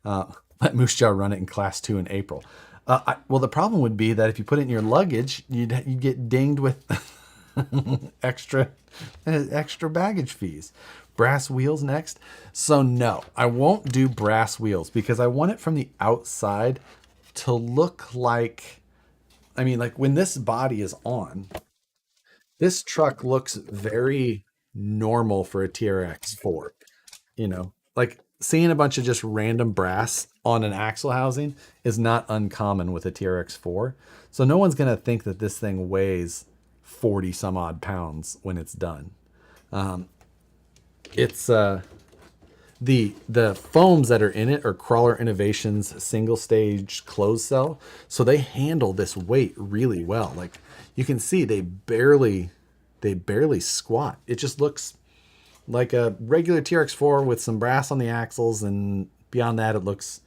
Let Moose Jaw run it in class 2 in April. Well, the problem would be that if you put it in your luggage, you'd get dinged with extra baggage fees. Brass wheels next. So no, I won't do brass wheels because I want it from the outside to look like, I mean, like when this body is on, this truck looks very normal for a TRX4. You know, like seeing a bunch of just random brass on an axle housing is not uncommon with a TRX4. So no one's going to think that this thing weighs 40 some odd pounds when it's done. It's the foams that are in it are Crawler Innovations single stage closed cell. So they handle this weight really well. Like you can see they barely squat. It just looks like a regular TRX4 with some brass on the axles, and beyond that it looks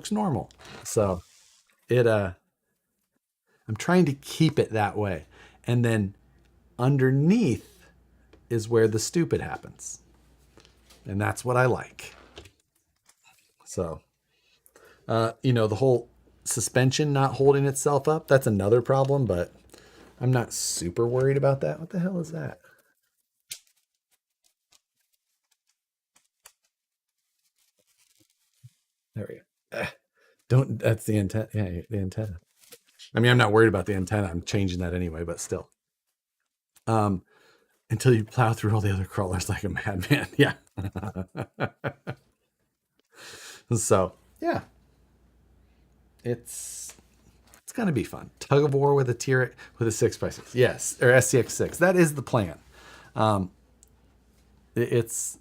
normal. So I'm trying to keep it that way. And then underneath is where the stupid happens. And that's what I like. So, you know, the whole suspension not holding itself up, that's another problem, but I'm not super worried about that. What the hell is that? There we go. Don't, that's the antenna. Yeah, the antenna. I mean, I'm not worried about the antenna. I'm changing that anyway, but still. Until you plow through all the other crawlers like a madman. Yeah. So, yeah. It's gonna be fun. Tug of war with a tier with a 6x6. Yes, or SCX6. That is the plan. It's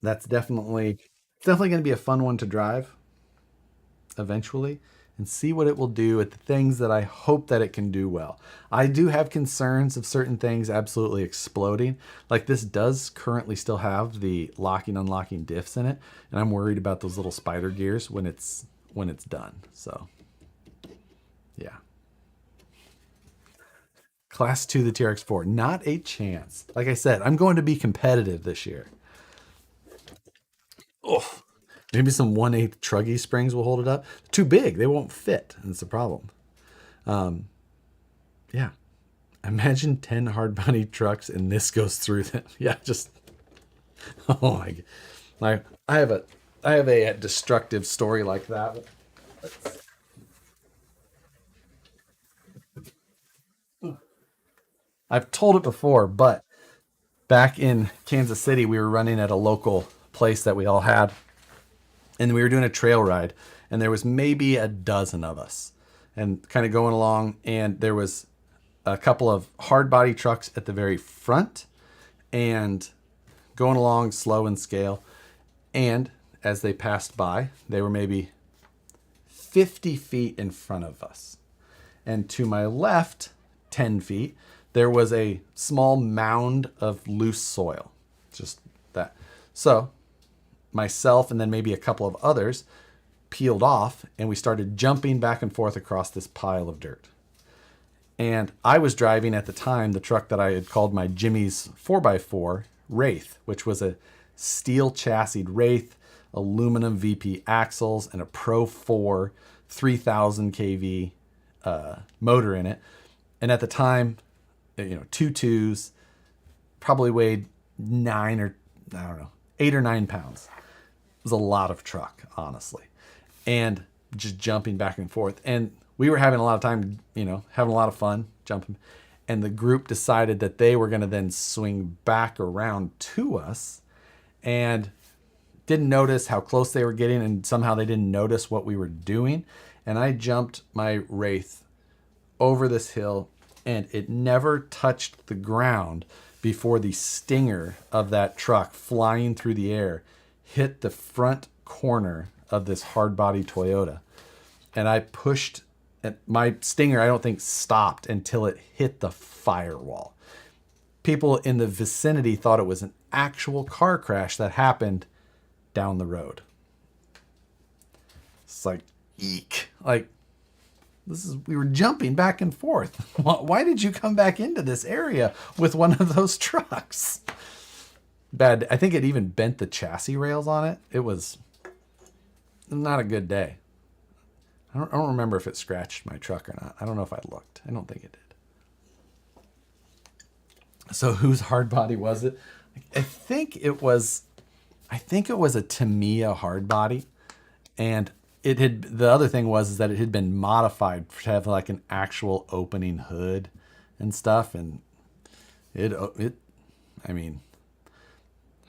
that's definitely going to be a fun one to drive eventually and see what it will do at the things that I hope that it can do well. I do have concerns of certain things absolutely exploding. Like this does currently still have the locking unlocking diffs in it, and I'm worried about those little spider gears when it's done. So yeah. Class 2 the TRX4, not a chance. Like I said, I'm going to be competitive this year. Oh, maybe some 1/8 truggy springs will hold it up. Too big, they won't fit. That's the problem. Yeah. Imagine 10 hard body trucks and this goes through them. Yeah, just oh my. I have a destructive story like that. I've told it before, but back in Kansas City, we were running at a local place that we all had, and we were doing a trail ride, and there was maybe a dozen of us and kind of going along, and there was a couple of hard body trucks at the very front and going along slow and scale. And as they passed by, they were maybe 50 feet in front of us. And to my left, 10 feet, there was a small mound of loose soil. just that. So myself and then maybe a couple of others peeled off, and we started jumping back and forth across this pile of dirt. And I was driving at the time the truck that I had called my Jimmy's 4x4 Wraith, which was a steel chassis Wraith, aluminum VP axles, and a Pro 4 3000 kV motor in it. And at the time, 2.2s, probably weighed 8 or 9 pounds. It was a lot of truck, honestly. And just jumping back and forth. And we were having a lot of time, having a lot of fun jumping. And the group decided that they were going to then swing back around to us, and didn't notice how close they were getting, and somehow they didn't notice what we were doing. And I jumped my Wraith over this hill, and it never touched the ground before the stinger of that truck flying through the air hit the front corner of this hard body Toyota. And I pushed, and my stinger, I don't think stopped until it hit the firewall. People in the vicinity thought it was an actual car crash that happened down the road. It's like, eek. Like, we were jumping back and forth. Why did you come back into this area with one of those trucks? Bad. I think it even bent the chassis rails on it. It was not a good day. I don't remember if it scratched my truck or not. I don't know if I looked. I don't think it did. So whose hard body was it? I think it was a Tamiya hard body, and the other thing was that it had been modified to have like an actual opening hood and stuff, and I don't know if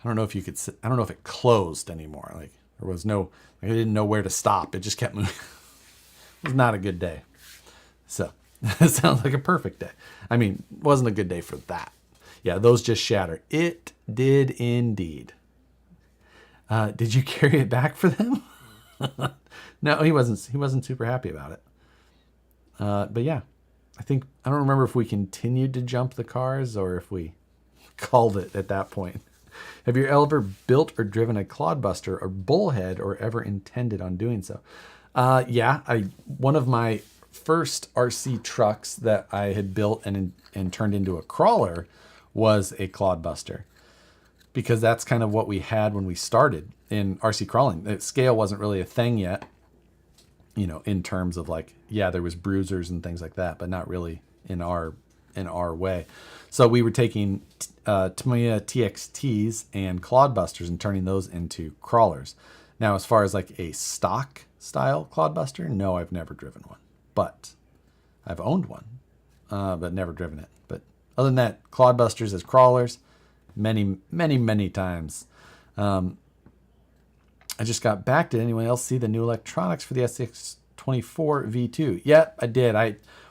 I don't know if it closed anymore. Like there was no, I didn't know where to stop. It just kept moving. It was not a good day. So it sounds like a perfect day. It wasn't a good day for that. Yeah, those just shattered. It did indeed. Did you carry it back for them? No, he wasn't super happy about it. But yeah, I don't remember if we continued to jump the cars or if we called it at that point. Have you ever built or driven a clodbuster or bullhead, or ever intended on doing so? Yeah, one of my first RC trucks that I had built and turned into a crawler was a clodbuster, because that's kind of what we had when we started in RC crawling. The scale wasn't really a thing yet, in terms of like, yeah, there was bruisers and things like that, but not really in our way. So we were taking Tamiya TXTs and clodbusters and turning those into crawlers. Now, as far as like a stock style clodbuster, no, I've never driven one, but I've owned one, but never driven it. But other than that, clodbusters as crawlers, many, many, many times. I just got back. Did anyone else see the new electronics for the SX24 V2? Yeah, I did.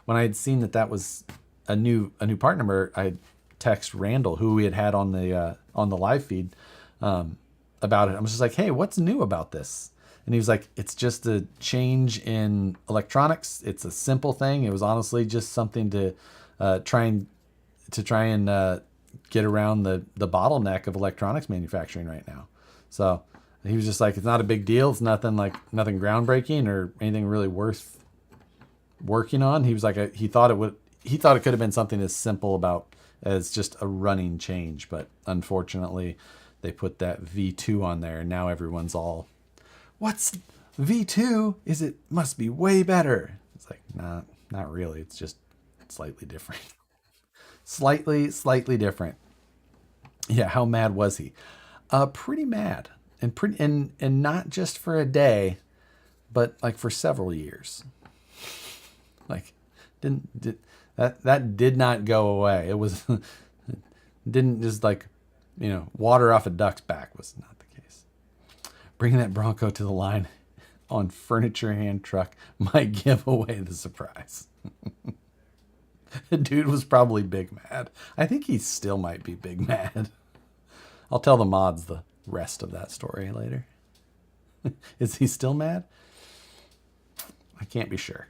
When I had seen that was a new part number, I text Randall, who we had on the live feed, about it. I was just like, hey, what's new about this? And he was like, it's just a change in electronics. It's a simple thing. It was honestly just something to try and get around the bottleneck of electronics manufacturing right now. So he was just like, it's not a big deal. It's nothing groundbreaking or anything really worth working on. He was like, he thought it could have been something as simple as just a running change, but unfortunately they put that V2 on there, and now everyone's all, what's V2? It must be way better. It's like, nah, not really. It's just slightly different. Slightly different. Yeah, how mad was he? Pretty mad, and not just for a day, but like for several years. Like, that did not go away. It was didn't just like, water off a duck's back was not the case. Bringing that Bronco to the line on furniture hand truck might give away the surprise. The dude was probably big mad. I think he still might be big mad. I'll tell the mods the rest of that story later. Is he still mad? I can't be sure.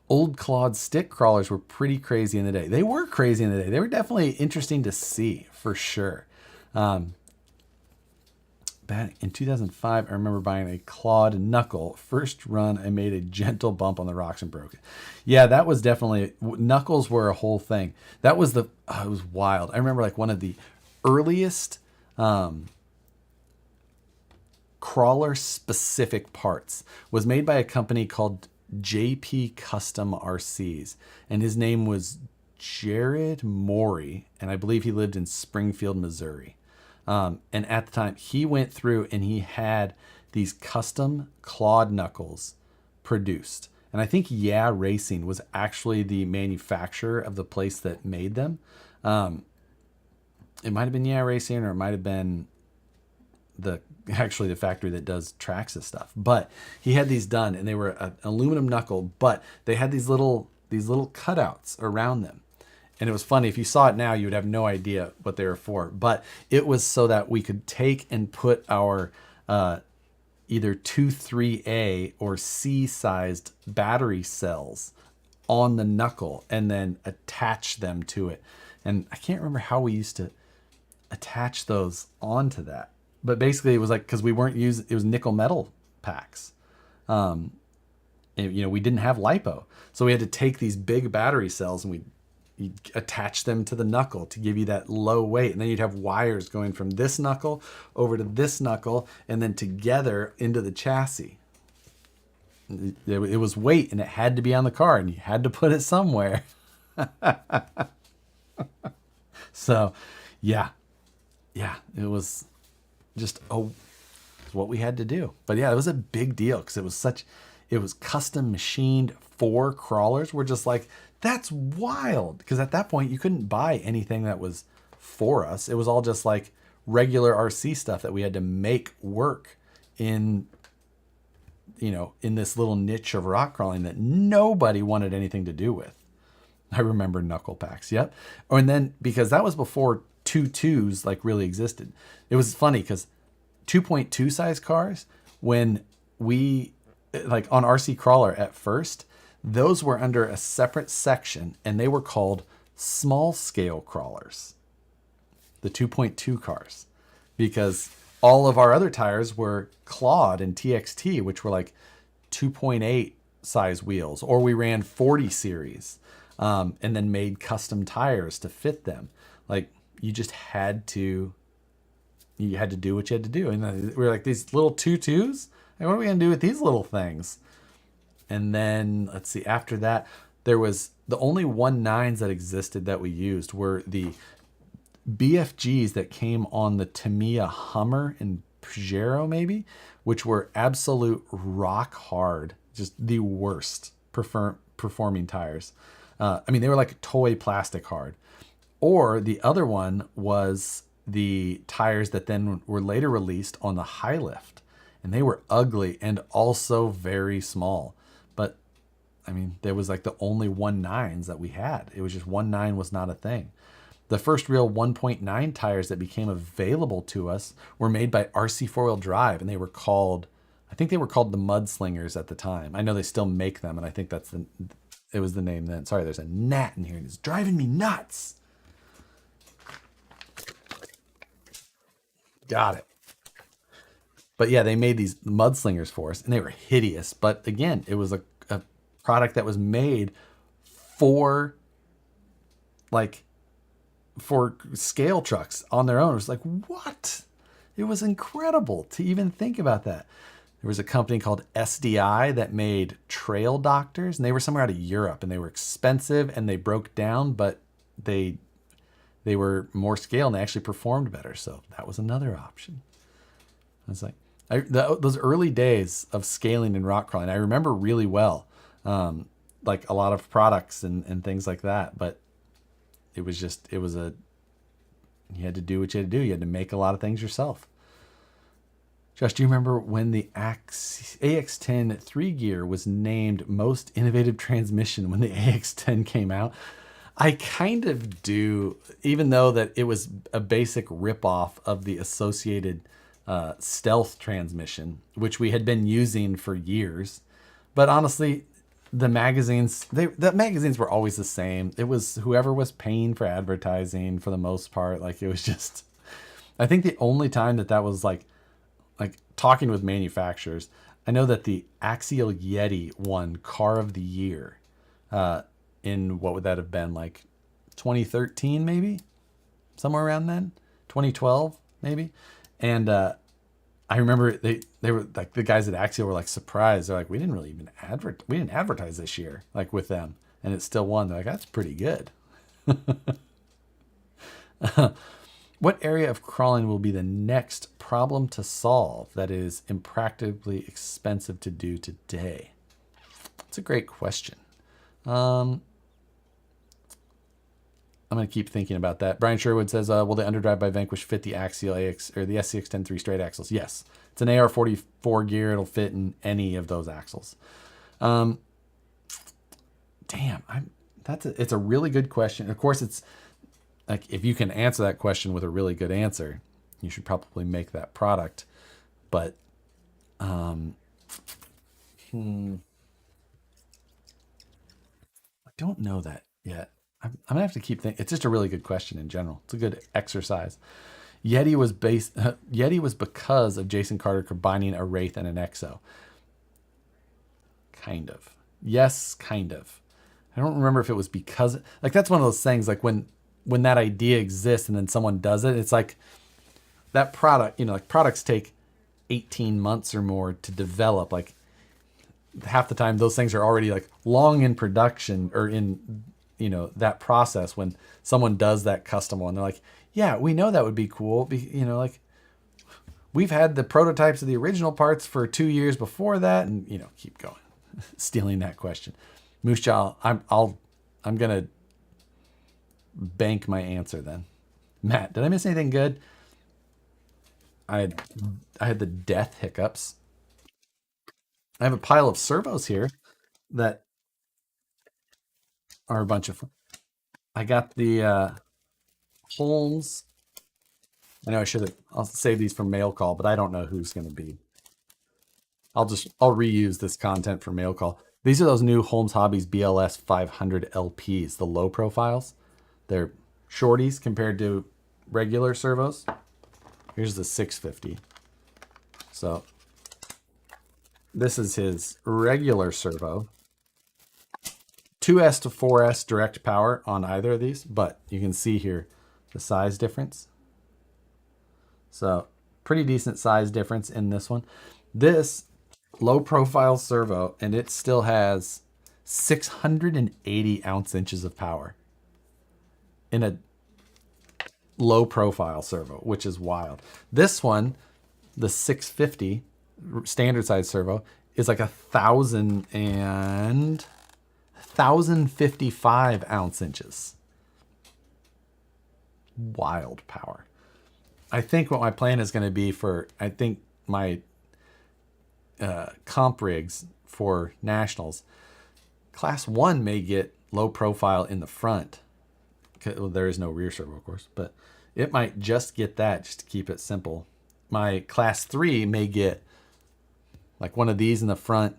old clawed stick crawlers were pretty crazy in the day. They were crazy in the day. They were definitely interesting to see, for sure. Back in 2005, I remember buying a clawed knuckle. First run, I made a gentle bump on the rocks and broke it. Yeah, that was definitely, knuckles were a whole thing. That was it was wild. I remember like one of the earliest crawler specific parts was made by a company called JP Custom RCs, and his name was Jared Morey, and I believe he lived in Springfield, Missouri. And at the time, he went through and he had these custom clawed knuckles produced. And I think Yeah Racing was actually the manufacturer of the place that made them. It might have been Yeah Racing, or it might have been actually the factory that does Traxxas stuff. But he had these done, and they were an aluminum knuckle, but they had these little cutouts around them. And it was funny. If you saw it now, you would have no idea what they were for. But it was so that we could take and put our either 2-3A or C-sized battery cells on the knuckle and then attach them to it. And I can't remember how we used to attach those onto that. But basically, it was like, because we weren't using, it was nickel metal packs. And, we didn't have LiPo. So we had to take these big battery cells and you'd attach them to the knuckle to give you that low weight. And then you'd have wires going from this knuckle over to this knuckle and then together into the chassis. It was weight, and it had to be on the car, and you had to put it somewhere. So, yeah, it was just what we had to do. But yeah, it was a big deal because it was custom machined for crawlers. We're just like, that's wild, because at that point you couldn't buy anything that was for us. It was all just like regular RC stuff that we had to make work in this little niche of rock crawling that nobody wanted anything to do with. I remember knuckle packs. Yep. And then, because that was before 2.2s like really existed. It was funny because 2.2 size cars, when we like on RC Crawler at first, those were under a separate section, and they were called small scale crawlers, the 2.2 cars, because all of our other tires were clawed and TXT, which were like 2.8 size wheels, or we ran 40 series and then made custom tires to fit them. Like, you just had to do what you had to do. And we were like, these little 2.2s, like, what are we going to do with these little things? And then, let's see, after that, there was the only 1.9s that existed that we used were the BFGs that came on the Tamiya Hummer and Pajero, maybe, which were absolute rock hard, just the worst performing tires. They were like toy plastic hard. Or the other one was the tires that then were later released on the High Lift, and they were ugly and also very small. But there was like the only 1.9s that we had. It was just 1.9 was not a thing. The first real 1.9 tires that became available to us were made by RC 4-wheel drive, and I think they were called the Mudslingers at the time. I know they still make them, and I think it was the name then. Sorry, there's a gnat in here, and it's driving me nuts. Got it. But yeah, they made these Mudslingers for us, and they were hideous. But again, it was a product that was made for scale trucks on their own. It was like, what? It was incredible to even think about that. There was a company called SDI that made trail doctors, and they were somewhere out of Europe, and they were expensive and they broke down, but they were more scale and they actually performed better. So that was another option. I was like, those early days of scaling and rock crawling, I remember really well, like a lot of products and things like that. But you had to do what you had to do. You had to make a lot of things yourself. Josh, do you remember when the AX10 3-gear was named most innovative transmission when the AX10 came out? I kind of do, even though that it was a basic ripoff of the associated stealth transmission, which we had been using for years. But honestly, the magazines, the magazines were always the same. It was whoever was paying for advertising for the most part. Like it was just, I think the only time that was like talking with manufacturers, I know that the Axial Yeti won Car of the Year in what would that have been, like 2013 maybe, somewhere around then, 2012 maybe. And I remember they were like, the guys at Axial were like surprised. They're like, we didn't advertise this year like with them, and it still won. They're like, that's pretty good. What area of crawling will be the next problem to solve that is impracticably expensive to do today? That's a great question. I'm going to keep thinking about that. Brian Sherwood says, will the underdrive by Vanquish fit the Axial AX or the SCX 10-3 straight axles? Yes. It's an AR-44 gear. It'll fit in any of those axles. Damn, it's a really good question. Of course, it's like, if you can answer that question with a really good answer, you should probably make that product. But I don't know that yet. I'm gonna have to keep thinking. It's just a really good question in general. It's a good exercise. Yeti was because of Jason Carter combining a Wraith and an Exo. Kind of. Yes, kind of. I don't remember if it was because, like, that's one of those things, like when that idea exists and then someone does it, it's like that product, like products take 18 months or more to develop. Like half the time those things are already like long in production or in, that process when someone does that custom one. They're like, yeah, we know that would be cool. Like we've had the prototypes of the original parts for 2 years before that, and keep going. Stealing that question. Moose Jaw, I'm going to bank my answer then. Matt, did I miss anything good? I had the death hiccups. I have a pile of servos here that are a bunch of. I got the Holmes. I know I'll save these for mail call, but I don't know who's going to be. I'll reuse this content for mail call. These are those new Holmes Hobbies BLS 500 LPs, the low profiles. They're shorties compared to regular servos. Here's the 650. So this is his regular servo. 2S to 4S direct power on either of these, but you can see here the size difference. So pretty decent size difference in this one. This low profile servo, and it still has 680 ounce-inches of power in a low profile servo, which is wild. This one, the 650 standard size servo, is like 1,055 ounce-inches. Wild power. I think what my plan is going to be my comp rigs for nationals, class 1 may get low profile in the front. Well, there is no rear servo, of course, but it might just get that, just to keep it simple. My class 3 may get like one of these in the front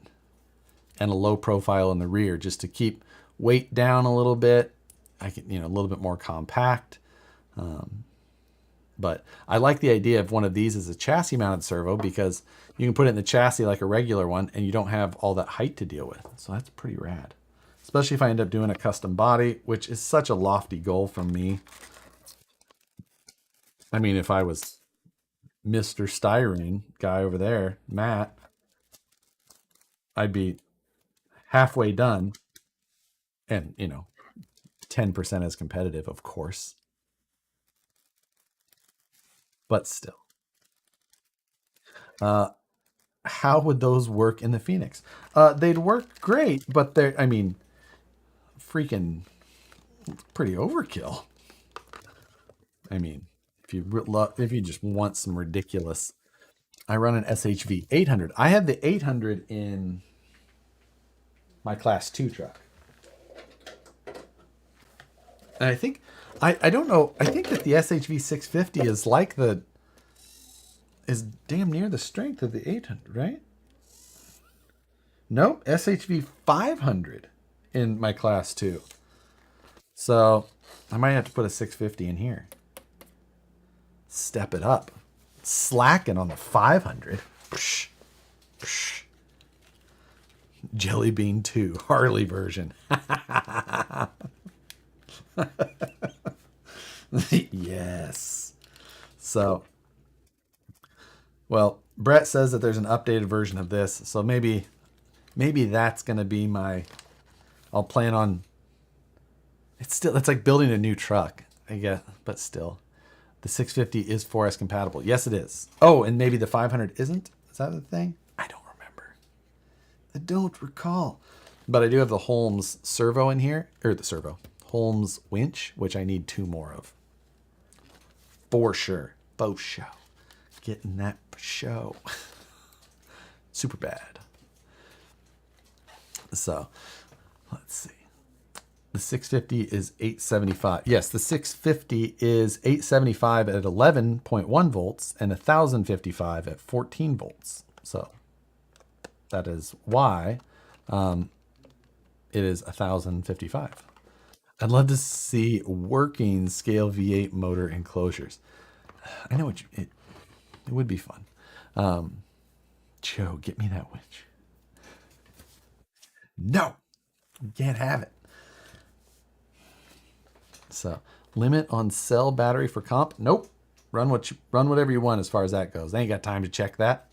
and a low profile in the rear, just to keep weight down a little bit. I can, a little bit more compact. But I like the idea of one of these as a chassis mounted servo, because you can put it in the chassis like a regular one and you don't have all that height to deal with. So that's pretty rad. Especially if I end up doing a custom body, which is such a lofty goal from me. I mean, if I was Mr. Styrene guy over there, Matt, I'd be halfway done and, 10% as competitive, of course. But still. How would those work in the Phoenix? They'd work great, but freaking pretty overkill. I mean, if you just want some ridiculous, I run an SHV 800. I have the 800 in my class 2 truck. And I think, I don't know, I think that the SHV 650 is damn near the strength of the 800, right? Nope, SHV 500 in my class too. So I might have to put a 650 in here. Step it up. Slacking on the 500. Psh, psh. Jelly Bean 2, Harley version. Yes. So, well, Brett says that there's an updated version of this. So maybe that's going to be my, I'll plan on, it's like building a new truck, I guess, but still. The 650 is 4S compatible. Yes, it is. Oh, and maybe the 500 isn't? Is that the thing? I don't remember. I don't recall. But I do have the Holmes Servo in here. Or the Servo. Holmes Winch, which I need 2 more of. For sure. Faux show. Getting that show. Super bad. So, let's see. The 650 is 875. Yes, the 650 is 875 at 11.1 volts and 1055 at 14 volts. So that is why it is 1055. I'd love to see working scale V8 motor enclosures. I know it would be fun. Joe, get me that winch. No, you can't have it. So limit on cell battery for comp. Nope. Run whatever you want as far as that goes. I ain't got time to check that.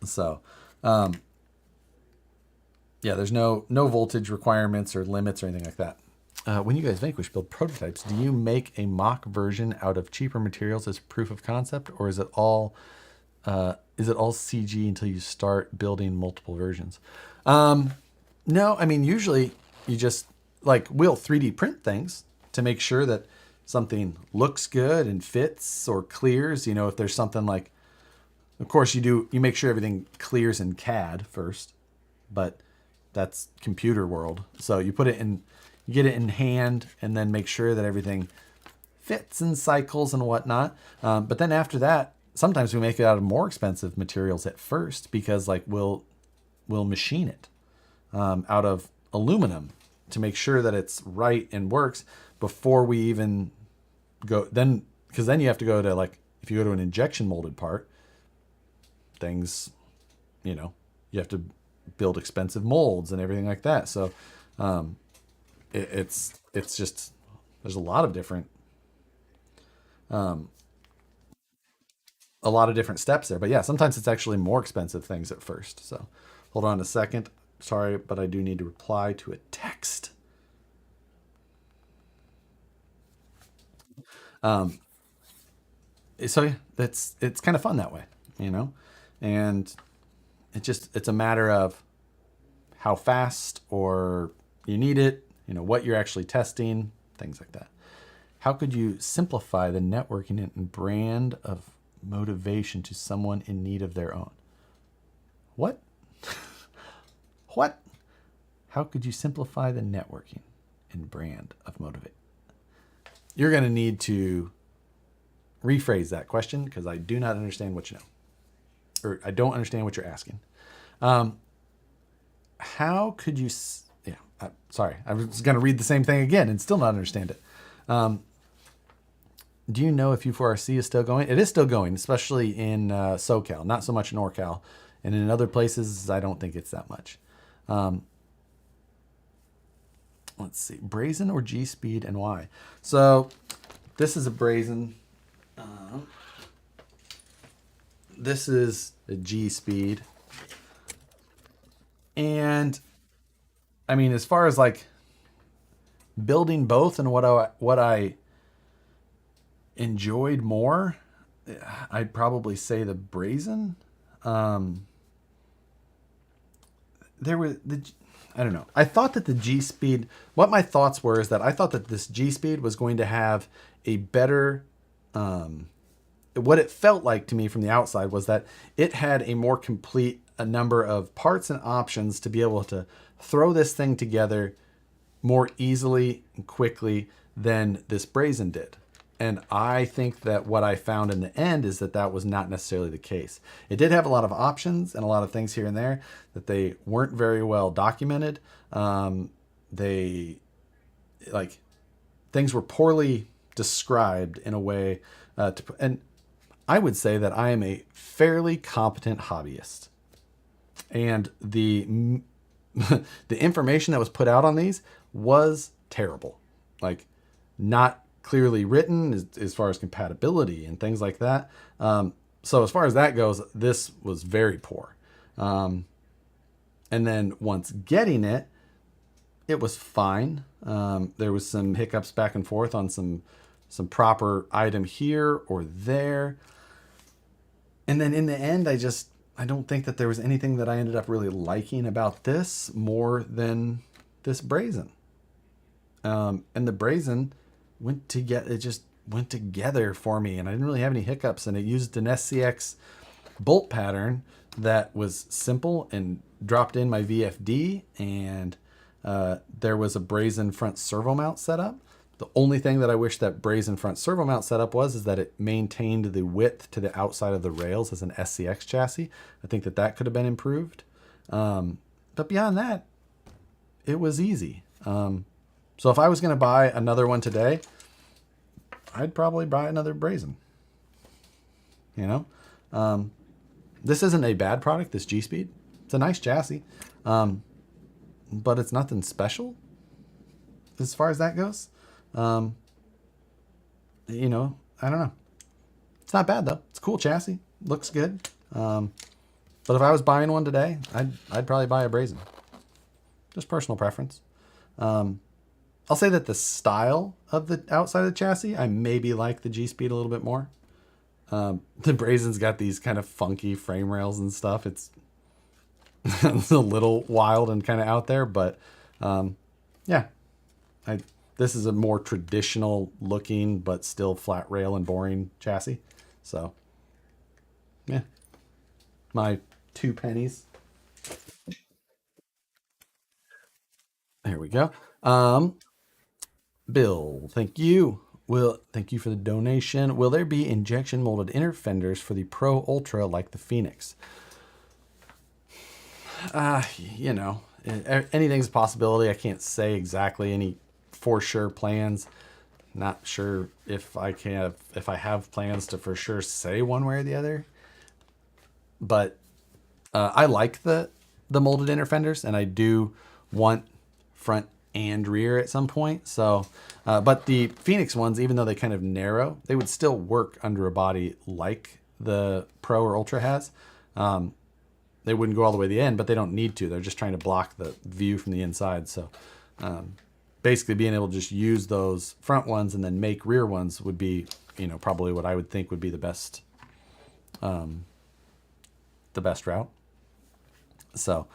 So, yeah, there's no voltage requirements or limits or anything like that. When you guys Vanquish build prototypes, do you make a mock version out of cheaper materials as proof of concept, or is it all CG until you start building multiple versions? No, I mean, usually you just, like, we'll 3D print things to make sure that something looks good and fits or clears. You know, if there's something like, of course you make sure everything clears in CAD first, but that's computer world. So you put it in, you get it in hand and then make sure that everything fits and cycles and whatnot. But then after that, sometimes we make it out of more expensive materials at first because, like, we'll machine it out of aluminum to make sure that it's right and works before we even go. Then, because then you have to go to, like, if you go to an injection molded part, things, you know, you have to build expensive molds and everything like that. So it's just, there's a lot of different steps there. But yeah, sometimes it's actually more expensive things at first. So hold on a second. Sorry, but I do need to reply to a text. So yeah, it's kind of fun that way, you know, and it's a matter of how fast or you need it, you know, what you're actually testing, things like that. How could you simplify the networking and brand of motivation to someone in need of their own? What? What? How could you simplify the networking and brand of motivate? You're going to need to rephrase that question because I do not understand what you know, or I don't understand what you're asking. How could you? Yeah, sorry, I was going to read the same thing again and still not understand it. Do you know if U4RC is still going? It is still going, especially in SoCal, not so much in NorCal, and in other places, I don't think it's that much. Let's see, Brazen or G Speed and why? So this is a Brazen. This is a G Speed. And I mean, as far as like building both and what I enjoyed more, I'd probably say the Brazen. There was I don't know. I thought that the G Speed, what my thoughts were is that I thought that this G Speed was going to have a better, what it felt like to me from the outside was that it had a more complete a number of parts and options to be able to throw this thing together more easily and quickly than this Brazen did. And I think that what I found in the end is that that was not necessarily the case. It did have a lot of options and a lot of things here and there that they weren't very well documented. They like things were poorly described in a way and I would say that I am a fairly competent hobbyist. And the the information that was put out on these was terrible. Like not clearly written as far as compatibility and things like that. So as far as that goes, this was very poor. And then once getting it, it was fine. There was some hiccups back and forth on some proper item here or there. And then in the end, I don't think that there was anything that I ended up really liking about this more than this Brazen. And the Brazen it just went together for me, and I didn't really have any hiccups, and it used an SCX bolt pattern that was simple and dropped in my VFD, and there was a Brazen front servo mount setup. The only thing that I wish that Brazen front servo mount setup is that it maintained the width to the outside of the rails as an SCX chassis. I think that could have been improved. But beyond that, it was easy. So if I was going to buy another one today, I'd probably buy another Brazen. You know, this isn't a bad product, this G-Speed. It's a nice chassis, but it's nothing special as far as that goes. You know, I don't know. It's not bad though. It's a cool chassis. Looks good. But if I was buying one today, I'd probably buy a Brazen. Just personal preference. I'll say that the style of the outside of the chassis, I maybe like the G-Speed a little bit more. The Brazen's got these kind of funky frame rails and stuff. It's, it's a little wild and kind of out there, but yeah, this is a more traditional looking, but still flat rail and boring chassis. So yeah, my 2 pennies. There we go. Bill, thank you. Thank you for the donation. Will there be injection molded inner fenders for the Pro Ultra like the Phoenix? You know, anything's a possibility. I can't say exactly any for sure plans. Not sure if I have plans to for sure say one way or the other. But I like the molded inner fenders, and I do want front and rear at some point. So, but the Phoenix ones, even though they kind of narrow, they would still work under a body like the Pro or Ultra has. They wouldn't go all the way to the end, but they don't need to. They're just trying to block the view from the inside. So basically being able to just use those front ones and then make rear ones would be, you know, probably what I would think would be the best route. So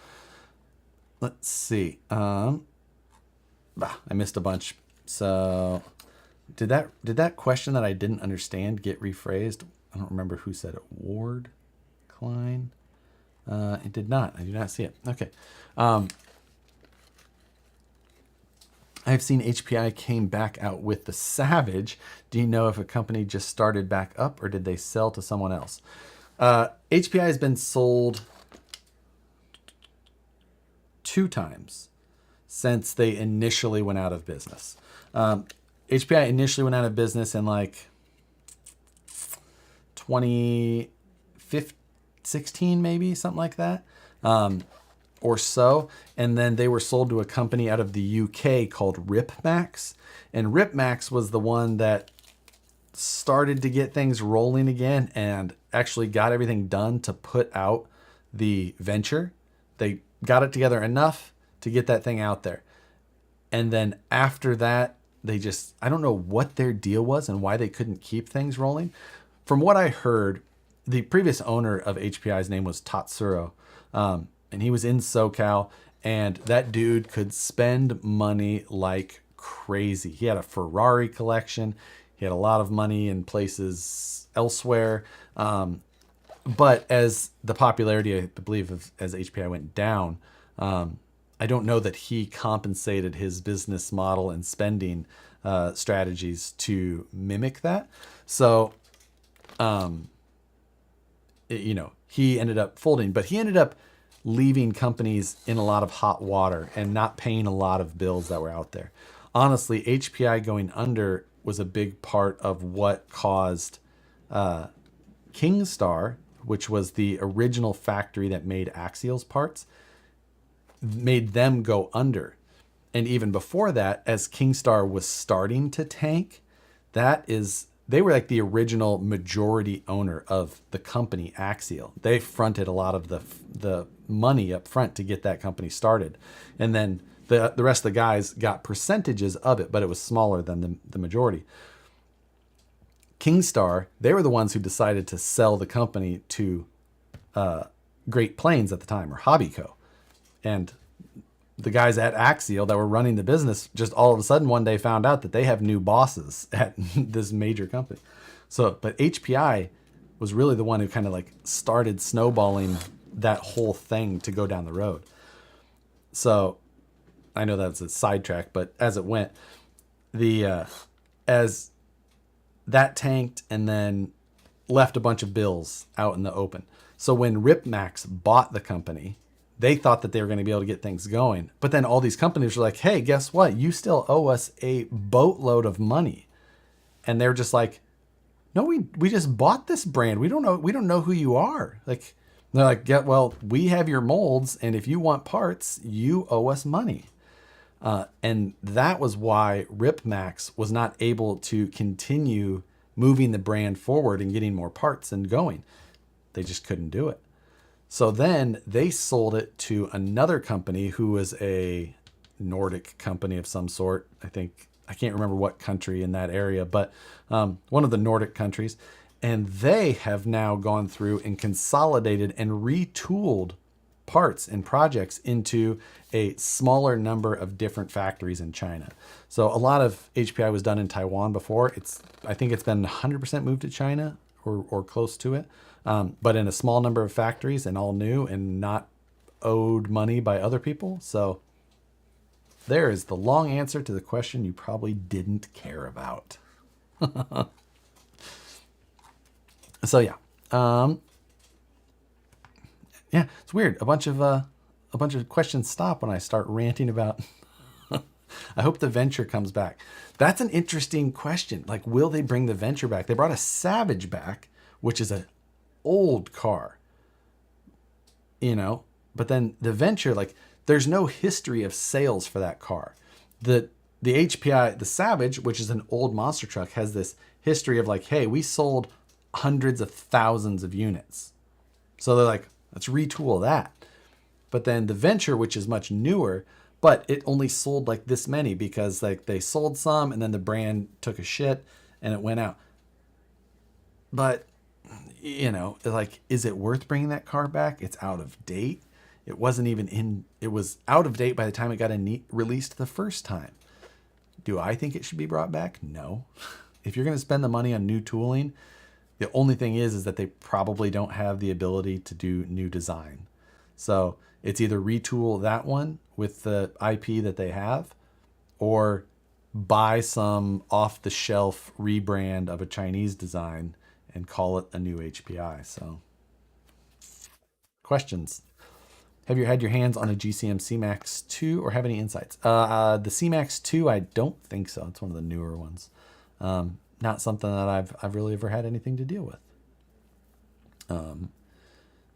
let's see. I missed a bunch. So did that question that I didn't understand get rephrased? I don't remember who said it. Ward Klein. It did not. I do not see it. Okay. I've seen HPI came back out with the Savage. Do you know if a company just started back up or did they sell to someone else? HPI has been sold 2 times since they initially went out of business. HPI initially went out of business in like 2016, maybe something like that, or so. And then they were sold to a company out of the UK called Ripmax. And Ripmax was the one that started to get things rolling again and actually got everything done to put out the Venture. They got it together enough to get that thing out there. And then after that, I don't know what their deal was and why they couldn't keep things rolling. From what I heard, the previous owner of HPI's name was Tatsuro. And he was in SoCal, and that dude could spend money like crazy. He had a Ferrari collection. He had a lot of money in places elsewhere. But as the popularity, I believe, as HPI went down, I don't know that he compensated his business model and spending strategies to mimic that. So, he ended up folding, but he ended up leaving companies in a lot of hot water and not paying a lot of bills that were out there. Honestly, HPI going under was a big part of what caused Kingstar, which was the original factory that made Axial's parts, made them go under. And even before that, as Kingstar was starting to tank, they were like the original majority owner of the company Axial. They fronted a lot of the money up front to get that company started. And then the rest of the guys got percentages of it, but it was smaller than the majority. Kingstar, they were the ones who decided to sell the company to Great Plains at the time, or Hobbyco. And the guys at Axial that were running the business just all of a sudden one day found out that they have new bosses at this major company. So, but HPI was really the one who kind of like started snowballing that whole thing to go down the road. So I know that's a sidetrack, but as it went, as that tanked and then left a bunch of bills out in the open. So when RipMax bought the company, they thought that they were going to be able to get things going. But then all these companies were like, hey, guess what? You still owe us a boatload of money. And they're just like, no, we just bought this brand. We don't know who you are. Like, they're like, yeah, well, we have your molds, and if you want parts, you owe us money. And that was why RipMax was not able to continue moving the brand forward and getting more parts and going. They just couldn't do it. So then they sold it to another company who was a Nordic company of some sort. I can't remember what country in that area, but one of the Nordic countries. And they have now gone through and consolidated and retooled parts and projects into a smaller number of different factories in China. So a lot of HPI was done in Taiwan before. I think it's been 100% moved to China or close to it. But in a small number of factories and all new and not owed money by other people. So there is the long answer to the question you probably didn't care about. So yeah. Yeah, it's weird. A bunch of questions stop when I start ranting about I hope the Venture comes back. That's an interesting question. Like, will they bring the Venture back? They brought a Savage back, which is an old car, but then the Venture, like, there's no history of sales for that car. The HPI, the Savage, which is an old monster truck, has this history of like, hey, we sold hundreds of thousands of units. So they're like, let's retool that. But then the Venture, which is much newer, but it only sold like this many because like they sold some and then the brand took a shit and it went out. But like, is it worth bringing that car back? It's out of date. It was out of date by the time it got released the first time. Do I think it should be brought back? No. If you're going to spend the money on new tooling, the only thing is that they probably don't have the ability to do new design. So it's either retool that one with the IP that they have, or buy some off-the-shelf rebrand of a Chinese design and call it a new HPI. So, questions. Have you had your hands on a GCM C-Max 2 or have any insights? The C-Max 2, I don't think so. It's one of the newer ones. Not something that I've really ever had anything to deal with.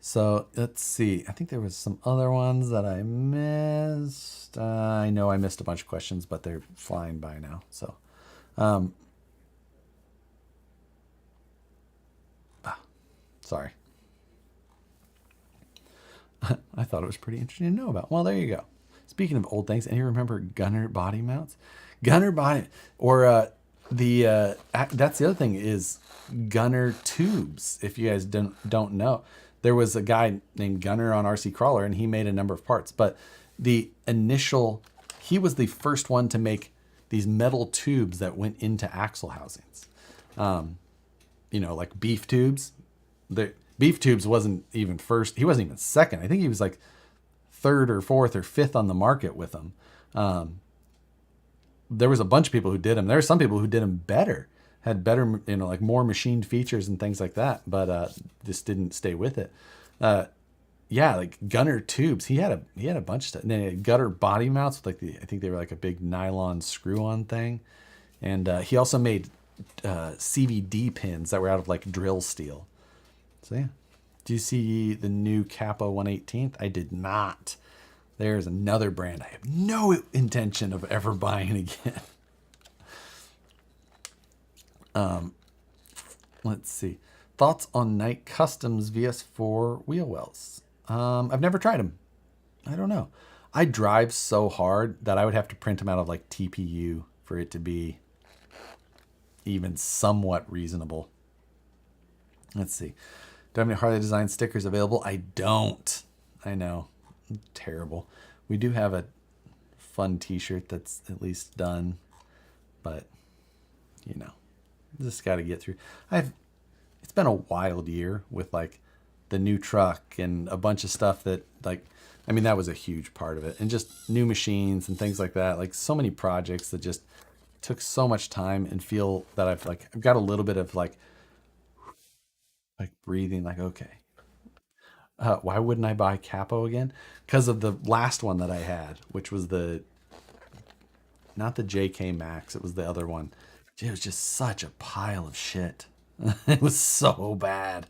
So let's see. I think there was some other ones that I missed. I know I missed a bunch of questions, but they're flying by now. So, sorry. I thought it was pretty interesting to know about. Well, there you go. Speaking of old things, and you remember Gunner body mounts? Gunner body, or that's the other thing is Gunner tubes. If you guys don't know, there was a guy named Gunner on RC Crawler, and he made a number of parts. But he was the first one to make these metal tubes that went into axle housings. Like beef tubes. The beef tubes wasn't even first. He wasn't even second. I think he was like third or fourth or fifth on the market with them. there was a bunch of people who did them. There were some people who did them better, had better, you know, like more machined features and things like that, but just didn't stay with it. Yeah, like gunner tubes. He had a bunch of stuff. And then he had gutter body mounts with like I think they were like a big nylon screw-on thing. And he also made CVD pins that were out of like drill steel. So yeah. Do you see the new Kappa 118th? I did not. There's another brand I have no intention of ever buying again. Let's see. Thoughts on Night Customs VS4 wheel wells? I've never tried them. I don't know. I drive so hard that I would have to print them out of like TPU for it to be even somewhat reasonable. Let's see. Do I have any Harley design stickers available? I don't. I know. I'm terrible. We do have a fun t-shirt that's at least done, but you know, just got to get through. It's been a wild year with like the new truck and a bunch of stuff that like, I mean, that was a huge part of it, and just new machines and things like that. Like so many projects that just took so much time, and feel that I've got a little bit of like breathing, like, okay, why wouldn't I buy Capo again? Because of the last one that I had, which was not the JK Max, it was the other one. It was just such a pile of shit. It was so bad.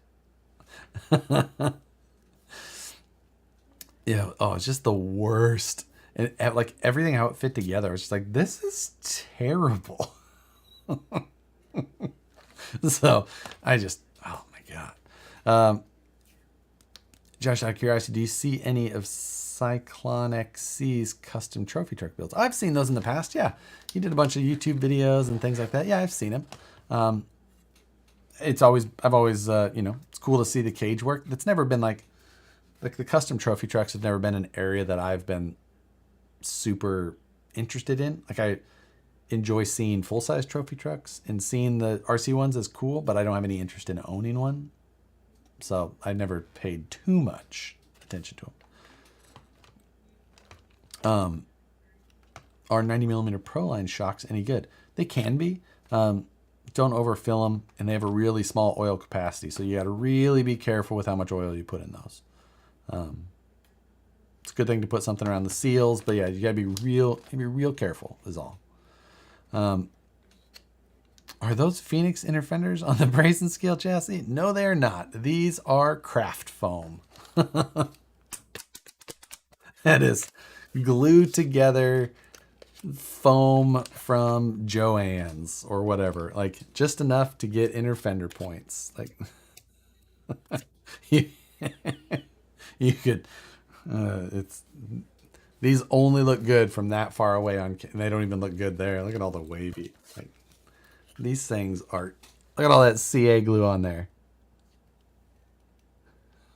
Yeah, oh, it's just the worst. And like everything, how it fit together, I was just like, this is terrible. So I just, oh my God. Josh, out of curiosity, do you see any of Cyclone XC's custom trophy truck builds? I've seen those in the past. Yeah, he did a bunch of YouTube videos and things like that. Yeah, I've seen him. I've always, you know, it's cool to see the cage work. That's never been like the custom trophy trucks have never been an area that I've been super interested in. Like I enjoy seeing full-size trophy trucks, and seeing the RC ones is cool, but I don't have any interest in owning one. So I never paid too much attention to them. Are 90mm Proline shocks any good? They can be. Don't overfill them, and they have a really small oil capacity, so you got to really be careful with how much oil you put in those. It's a good thing to put something around the seals, but yeah, you got to be real careful is all. Are those Phoenix inner fenders on the Brazen scale chassis? No, they're not. These are craft foam. That is glued together foam from Joann's or whatever. Like just enough to get inner fender points. Like you could, these only look good from that far away and they don't even look good there. Look at all the wavy. Like, these things are, look at all that CA glue on there.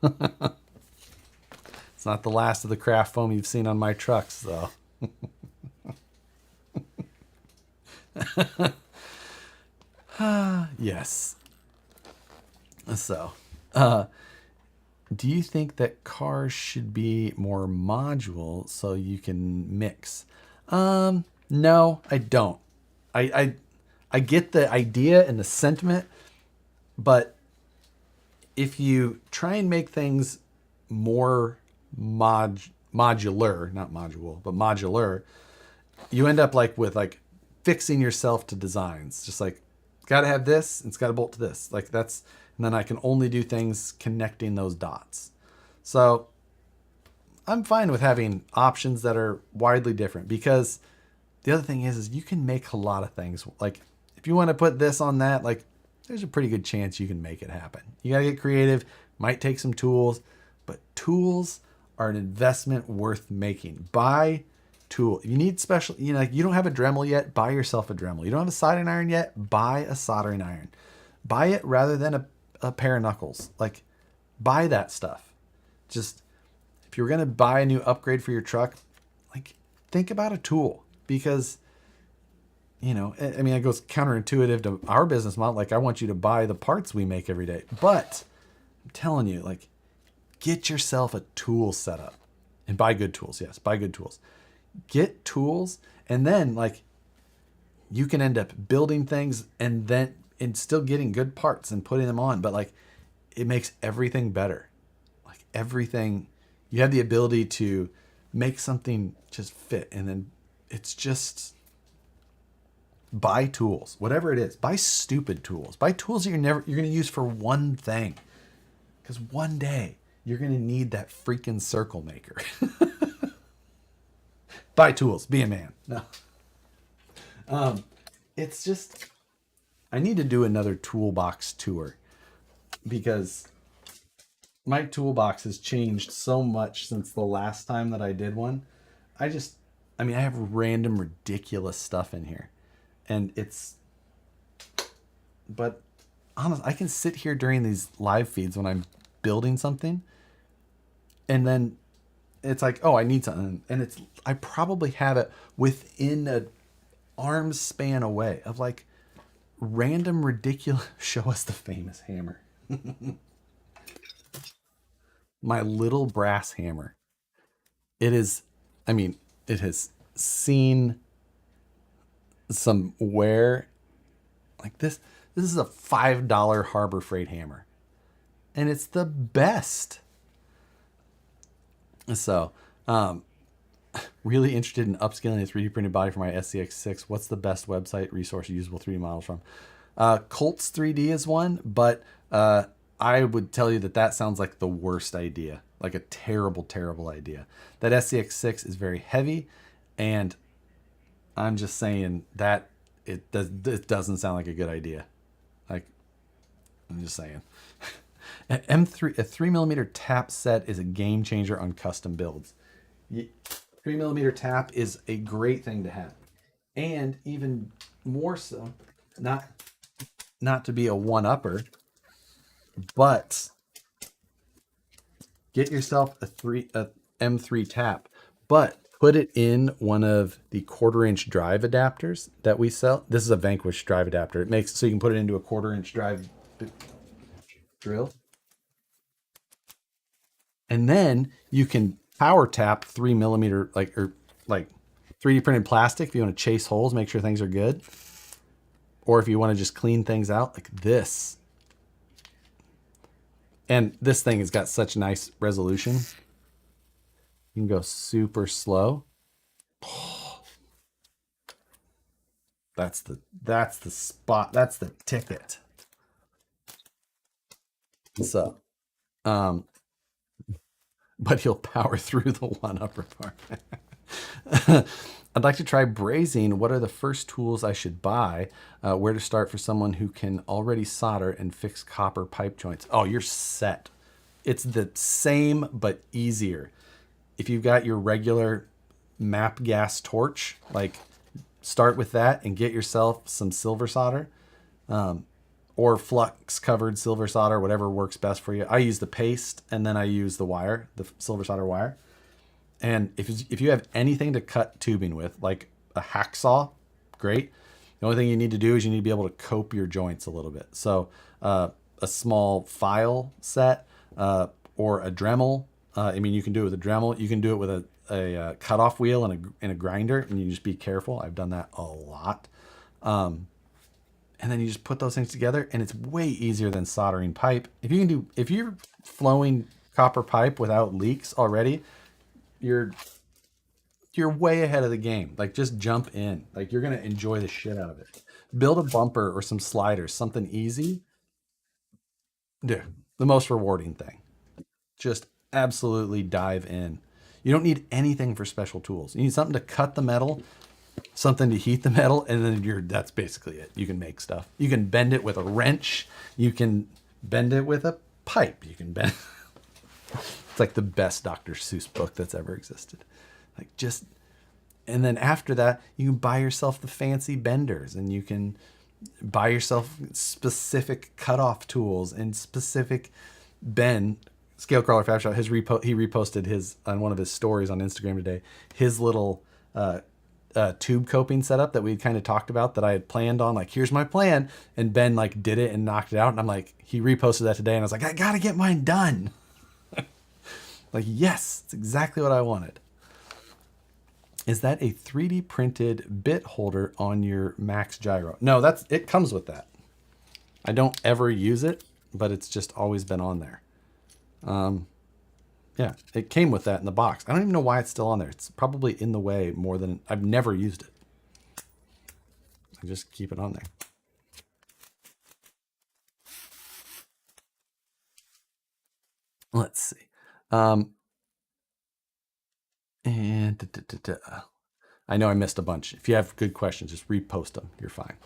It's not the last of the craft foam you've seen on my trucks, though. Yes. So, do you think that cars should be more module so you can mix? No, I don't. I get the idea and the sentiment, but if you try and make things more modular, not module, but modular, you end up like with like fixing yourself to designs. Just like, got to have this, and it's got to bolt to this. Like that's, and then I can only do things connecting those dots. So I'm fine with having options that are widely different, because the other thing is you can make a lot of things. Like if you want to put this on that, like there's a pretty good chance you can make it happen. You got to get creative, might take some tools, but tools are an investment worth making. Buy tool. You need special, you know, like you don't have a Dremel yet, buy yourself a Dremel. You don't have a soldering iron yet, buy a soldering iron. Buy it rather than a pair of knuckles. Like buy that stuff. Just, if you're going to buy a new upgrade for your truck, like think about a tool, because you know, I mean, it goes counterintuitive to our business model. Like I want you to buy the parts we make every day, but I'm telling you, like, get yourself a tool set up and buy good tools. Yes, buy good tools. Get tools, and then like you can end up building things and still getting good parts and putting them on, but like it makes everything better. Like everything, you have the ability to make something just fit, and then it's just buy tools, whatever it is. Buy stupid tools. Buy tools that you're going to use for one thing, because one day you're going to need that freaking circle maker. Buy tools. Be a man. No. It's just, I need to do another toolbox tour, because my toolbox has changed so much since the last time that I did one. I just, I mean, I have random ridiculous stuff in here, and but honestly, I can sit here during these live feeds when I'm building something, and then it's like, oh, I need something, and I probably have it within a arm's span away of like random ridiculous. Show us the famous hammer. My little brass hammer. It is, I mean, it has seen some wear. Like this is a $5 Harbor Freight hammer, and it's the best. So really interested in upscaling a 3D printed body for my SCX6. What's the best website resource usable 3D models from? Colts 3D is one, but I would tell you that sounds like the worst idea, like a terrible, terrible idea. That SCX6 is very heavy, and I'm just saying that it doesn't sound like a good idea. Like, I'm just saying. An M3, a 3mm tap set is a game changer on custom builds. 3mm tap is a great thing to have, and even more so, not to be a one-upper, but get yourself a M3 tap, but put it in one of the 1/4-inch drive adapters that we sell. This is a Vanquish drive adapter. It makes so you can put it into a 1/4-inch drive drill, and then you can power tap 3mm like 3D printed plastic if you want to chase holes, make sure things are good, or if you want to just clean things out like this. And this thing has got such nice resolution. You can go super slow. That's the spot. That's the ticket. So, but he'll power through the one-upper part. I'd like to try brazing. What are the first tools I should buy? Where to start for someone who can already solder and fix copper pipe joints? Oh, you're set. It's the same, but easier. If you've got your regular map gas torch, like start with that and get yourself some silver solder, or flux covered silver solder, whatever works best for you. I use the paste, and then I use the wire, the silver solder wire. And if you have anything to cut tubing with, like a hacksaw, great. The only thing you need to do is you need to be able to cope your joints a little bit. So a small file set or a Dremel. I mean, you can do it with a Dremel. You can do it with a cutoff wheel and a grinder, and you just be careful. I've done that a lot. And then you just put those things together, and it's way easier than soldering pipe. If you're flowing copper pipe without leaks already, you're way ahead of the game. Like, just jump in. Like, you're gonna enjoy the shit out of it. Build a bumper or some sliders, something easy. Dude, the most rewarding thing. Just absolutely dive in. You don't need anything for special tools. You need something to cut the metal, something to heat the metal, and then that's basically it. You can make stuff. You can bend it with a wrench. You can bend it with a pipe. You can bend. It's like the best Dr. Seuss book that's ever existed. Like, just, and then after that, you can buy yourself the fancy benders, and you can buy yourself specific cutoff tools and specific bend. Scale Crawler Fab Shop, he reposted his on one of his stories on Instagram today, his little tube coping setup that we kind of talked about that I had planned on. Like, here's my plan, and Ben like did it and knocked it out, and I'm like, he reposted that today, and I was like, I gotta get mine done. Like, yes, it's exactly what I wanted. Is that a 3D printed bit holder on your Max gyro? No, it comes with that. I don't ever use it, but it's just always been on there. Yeah, it came with that in the box. I don't even know why it's still on there. It's probably in the way more than I've never used it. I just keep it on there. Let's see. I know I missed a bunch. If you have good questions, just repost them. You're fine.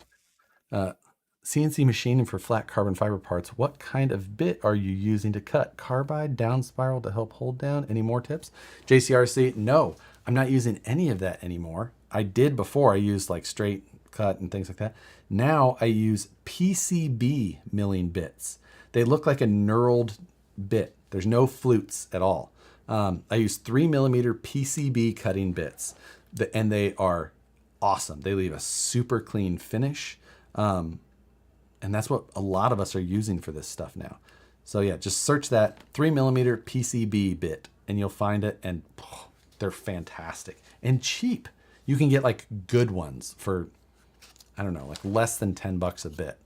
CNC machining for flat carbon fiber parts. What kind of bit are you using to cut? Carbide, down spiral to help hold down? Any more tips? JCRC, no, I'm not using any of that anymore. I did before. I used like straight cut and things like that. Now I use PCB milling bits. They look like a knurled bit. There's no flutes at all. I use 3mm PCB cutting bits, and they are awesome. They leave a super clean finish. And that's what a lot of us are using for this stuff now. So yeah, just search that 3mm PCB bit and you'll find it, and they're fantastic and cheap. You can get like good ones for, I don't know, like less than $10 a bit.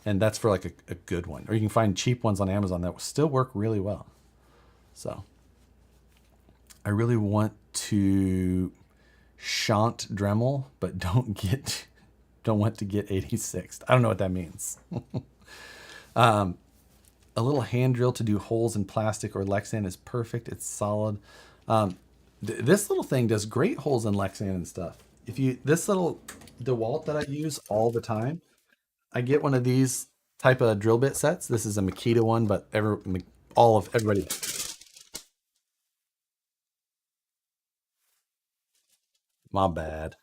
And that's for like a good one. Or you can find cheap ones on Amazon that will still work really well. So I really want to shunt Dremel, but don't want to get 86th. I don't know what that means. A little hand drill to do holes in plastic or Lexan is perfect. It's solid. This little thing does great holes in Lexan and stuff. This little DeWalt that I use all the time, I get one of these type of drill bit sets. This is a Makita one, but everybody. My bad.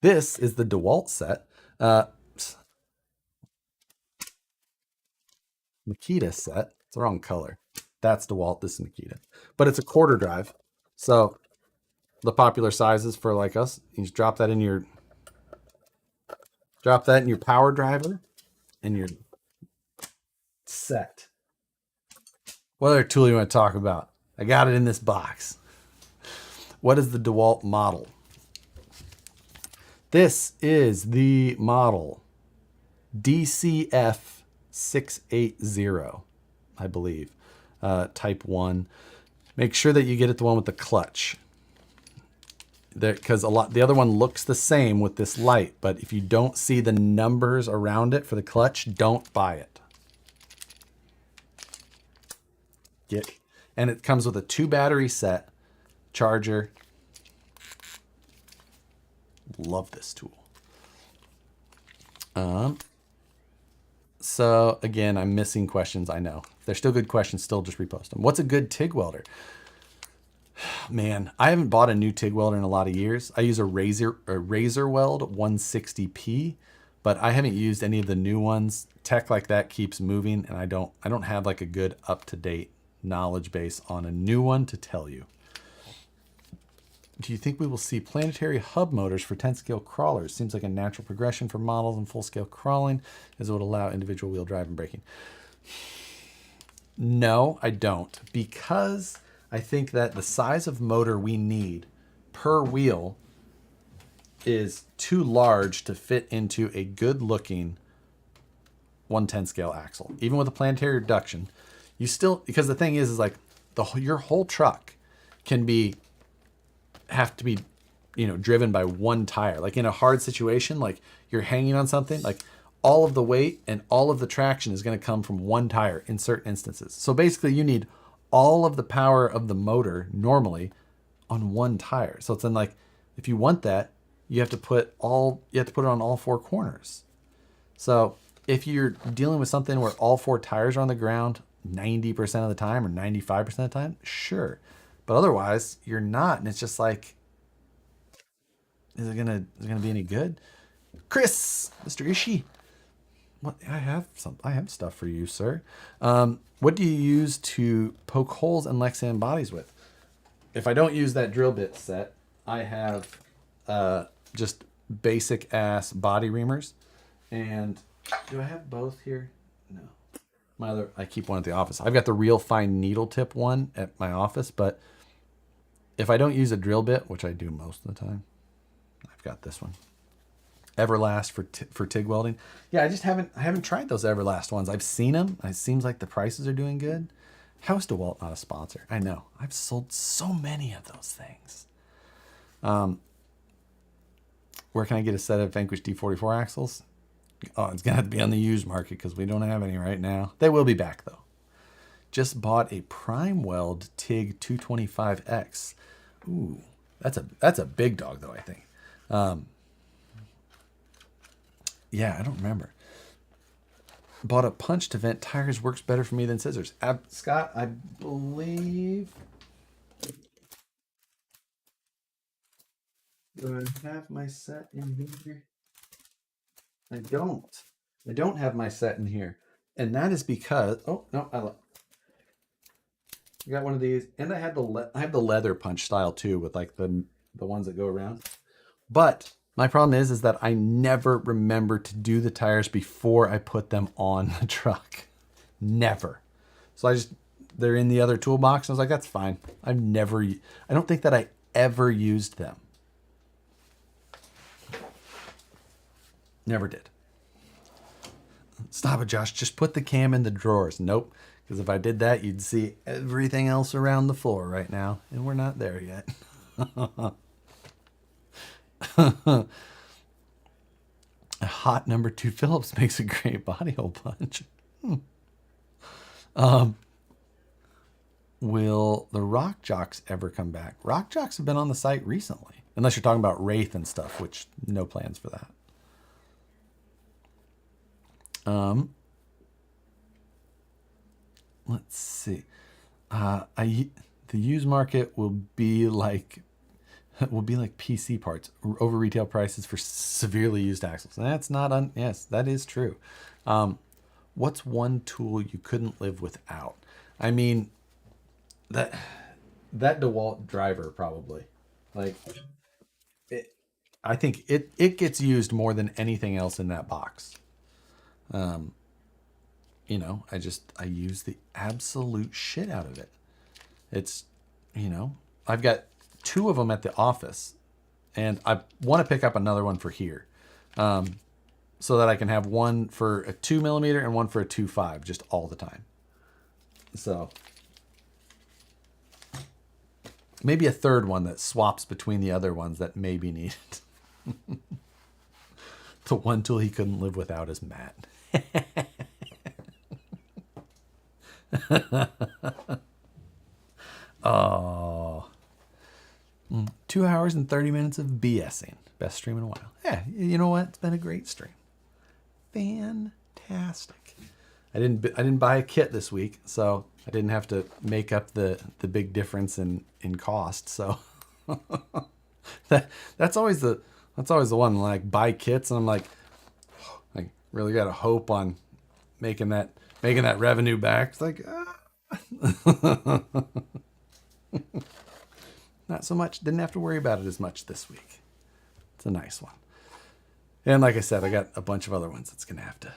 This is the DeWalt set. Makita set. It's the wrong color. That's DeWalt. This is Makita. But it's a quarter drive. So the popular sizes for like us, you just drop that in your power driver and you're set. What other tool you want to talk about? I got it in this box. What is the DeWalt model? This is the model DCF 680, I believe, type 1. Make sure that you get it the one with the clutch, because the other one looks the same with this light, but if you don't see the numbers around it for the clutch, don't buy it. And it comes with a 2-battery set, charger. Love this tool. So again, I'm missing questions. I know. If they're still good questions, still just repost them. What's a good TIG welder? Man, I haven't bought a new TIG welder in a lot of years. I use a Razor Weld 160p, but I haven't used any of the new ones. Tech like that keeps moving, and I don't have like a good up-to-date knowledge base on a new one to tell you. Do you think we will see planetary hub motors for 10-scale crawlers? Seems like a natural progression for models and full-scale crawling, as it would allow individual wheel drive and braking. No, I don't, because I think that the size of motor we need per wheel is too large to fit into a good-looking 110 scale axle. Even with a planetary reduction, you still, because the thing is like your whole truck have to be, driven by one tire. Like in a hard situation, like you're hanging on something, like all of the weight and all of the traction is going to come from one tire in certain instances. So basically you need all of the power of the motor normally on one tire. So it's then like, if you want that, you have to put it on all four corners. So if you're dealing with something where all four tires are on the ground 90% of the time or 95% of the time, sure. But otherwise, you're not, and it's just like, is it gonna be any good? Chris, Mr. Ishii, what I have stuff for you, sir. What do you use to poke holes in Lexan bodies with? If I don't use that drill bit set, I have just basic ass body reamers. And do I have both here? No. I keep one at the office. I've got the real fine needle tip one at my office, but if I don't use a drill bit, which I do most of the time, I've got this one. Everlast for TIG welding. Yeah, I haven't tried those Everlast ones. I've seen them. It seems like the prices are doing good. How is DeWalt not a sponsor? I know. I've sold so many of those things. Where can I get a set of Vanquish D44 axles? Oh, it's going to have to be on the used market because we don't have any right now. They will be back, though. Just bought a Prime Weld TIG 225X. Ooh, that's a big dog, though, I think. Yeah, I don't remember. Bought a punch to vent tires. Works better for me than scissors. Scott, I believe... Do I have my set in here? I don't. I don't have my set in here. And that is because... Oh, no, I got one of these. And I have the leather punch style, too, with like the ones that go around. But my problem is that I never remember to do the tires before I put them on the truck. Never. So they're in the other toolbox. I was like, that's fine. I don't think that I ever used them. Never did. Stop it, Josh. Just put the cam in the drawers. Nope. Because if I did that, you'd see everything else around the floor right now. And we're not there yet. A hot number 2 Phillips makes a great body hole punch. Will the Rock Jocks ever come back? Rock Jocks have been on the site recently. Unless you're talking about Wraith and stuff, which no plans for that. Let's see. The used market will be like PC parts over retail prices for severely used axles. And that's not yes, that is true. What's one tool you couldn't live without? I mean, that DeWalt driver probably. Like, I think it gets used more than anything else in that box. You know, I use the absolute shit out of it. It's, you know, I've got 2 of them at the office and I want to pick up another one for here. So that I can have one for a 2mm and one for a 2.5 just all the time. So maybe a third one that swaps between the other ones that may be needed. The one tool he couldn't live without is Matt. Oh, 2 hours and 30 minutes of BSing. Best stream in a while. Yeah, you know what? It's been a great stream. Fantastic. I didn't buy a kit this week, so I didn't have to make up the big difference in cost. So that's always the one. Like, buy kits, and I'm like, I really got to hope on making that revenue back. It's like, not so much. Didn't have to worry about it as much this week. It's a nice one. And like I said, I got a bunch of other ones that's going to have to.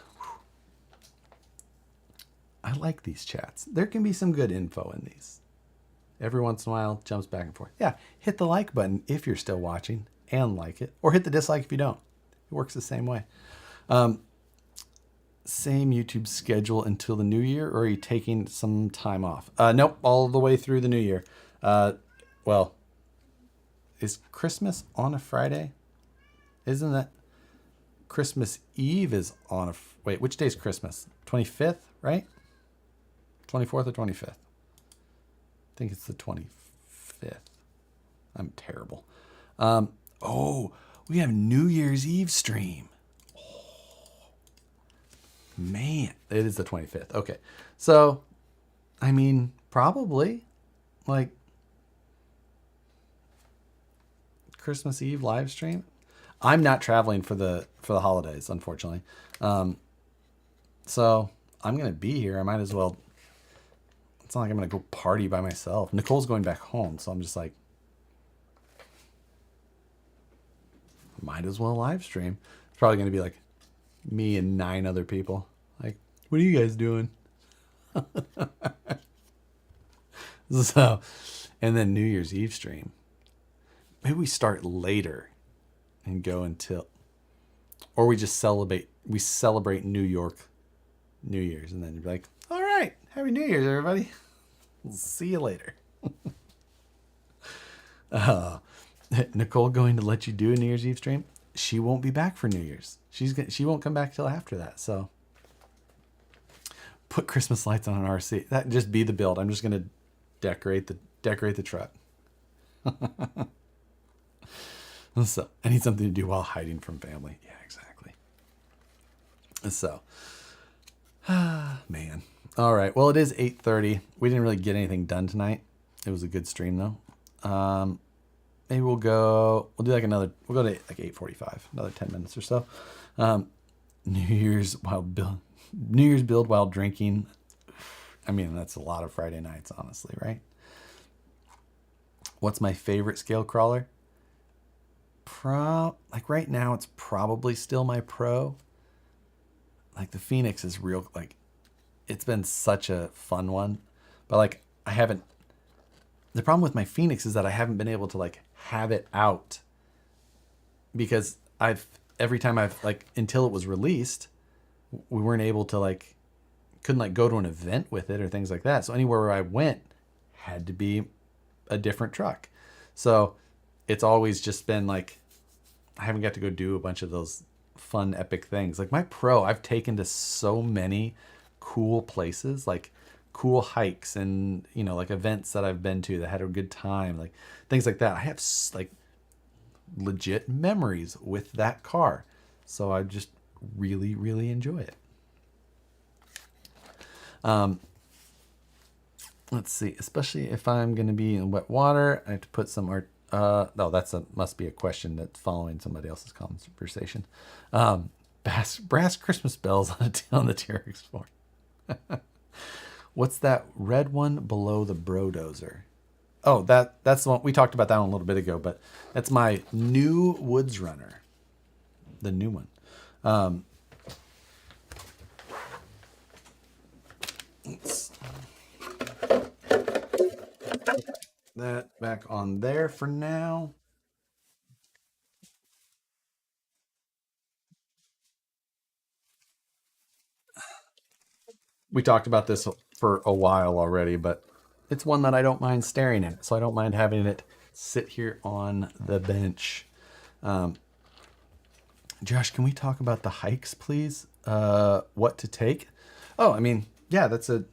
I like these chats. There can be some good info in these. Every once in a while, jumps back and forth. Yeah, hit the like button if you're still watching and like it. Or hit the dislike if you don't. It works the same way. Same YouTube schedule until the new year, or are you taking some time off? Nope, all the way through the new year. Well, is Christmas on a Friday? Isn't that Christmas Eve is on a... Wait, which day is Christmas? 25th, right? 24th or 25th? I think it's the 25th. I'm terrible. Oh, we have New Year's Eve stream. Man, it is the 25th. Okay. So, I mean, probably like Christmas Eve live stream. I'm not traveling for the holidays, unfortunately. So I'm going to be here. I might as well. It's not like I'm going to go party by myself. Nicole's going back home. So I'm just like, might as well live stream. It's probably going to be like me and 9 other people. Like, what are you guys doing? So And then New Year's Eve stream. Maybe we start later and go until, or we just celebrate New York New Year's, and then you'd be like, all right, Happy New Year's, everybody. We'll see you later. Nicole going to let you do a New Year's Eve stream? She won't be back for New Year's. She won't come back till after that. So put Christmas lights on an RC. That just be the build. I'm just gonna decorate the truck. So I need something to do while hiding from family. Yeah, exactly. So, man. All right. Well, it is 8:30. We didn't really get anything done tonight. It was a good stream though. Maybe we'll do we'll go to like 8:45, another 10 minutes or so. New Year's build while drinking. I mean, that's a lot of Friday nights, honestly, right? What's my favorite scale crawler? Like right now, it's probably still my Pro. Like the Phoenix is real, like it's been such a fun one, but like the problem with my Phoenix is that I haven't been able to like have it out because every time I've like, until it was released, we weren't able to couldn't like go to an event with it or things like that. So anywhere where I went had to be a different truck. So it's always just been like, I haven't got to go do a bunch of those fun, epic things. Like my Pro, I've taken to so many cool places, like cool hikes and, like events that I've been to that had a good time, like things like that. I have like legit memories with that car. So I just really, really enjoy it. Let's see, especially if I'm going to be in wet water, I have to put some art. No, must be a question that's following somebody else's conversation. Brass Christmas bells on the TRX4. What's that red one below the Brodozer? Oh, that's the one. We talked about that one a little bit ago, but that's my new Woods Runner. The new one. Let's that back on there for now. We talked about this for a while already, but it's one that I don't mind staring at, so I don't mind having it sit here on the bench. Josh, can we talk about the hikes, please? What to take? Oh, I mean, yeah, that's a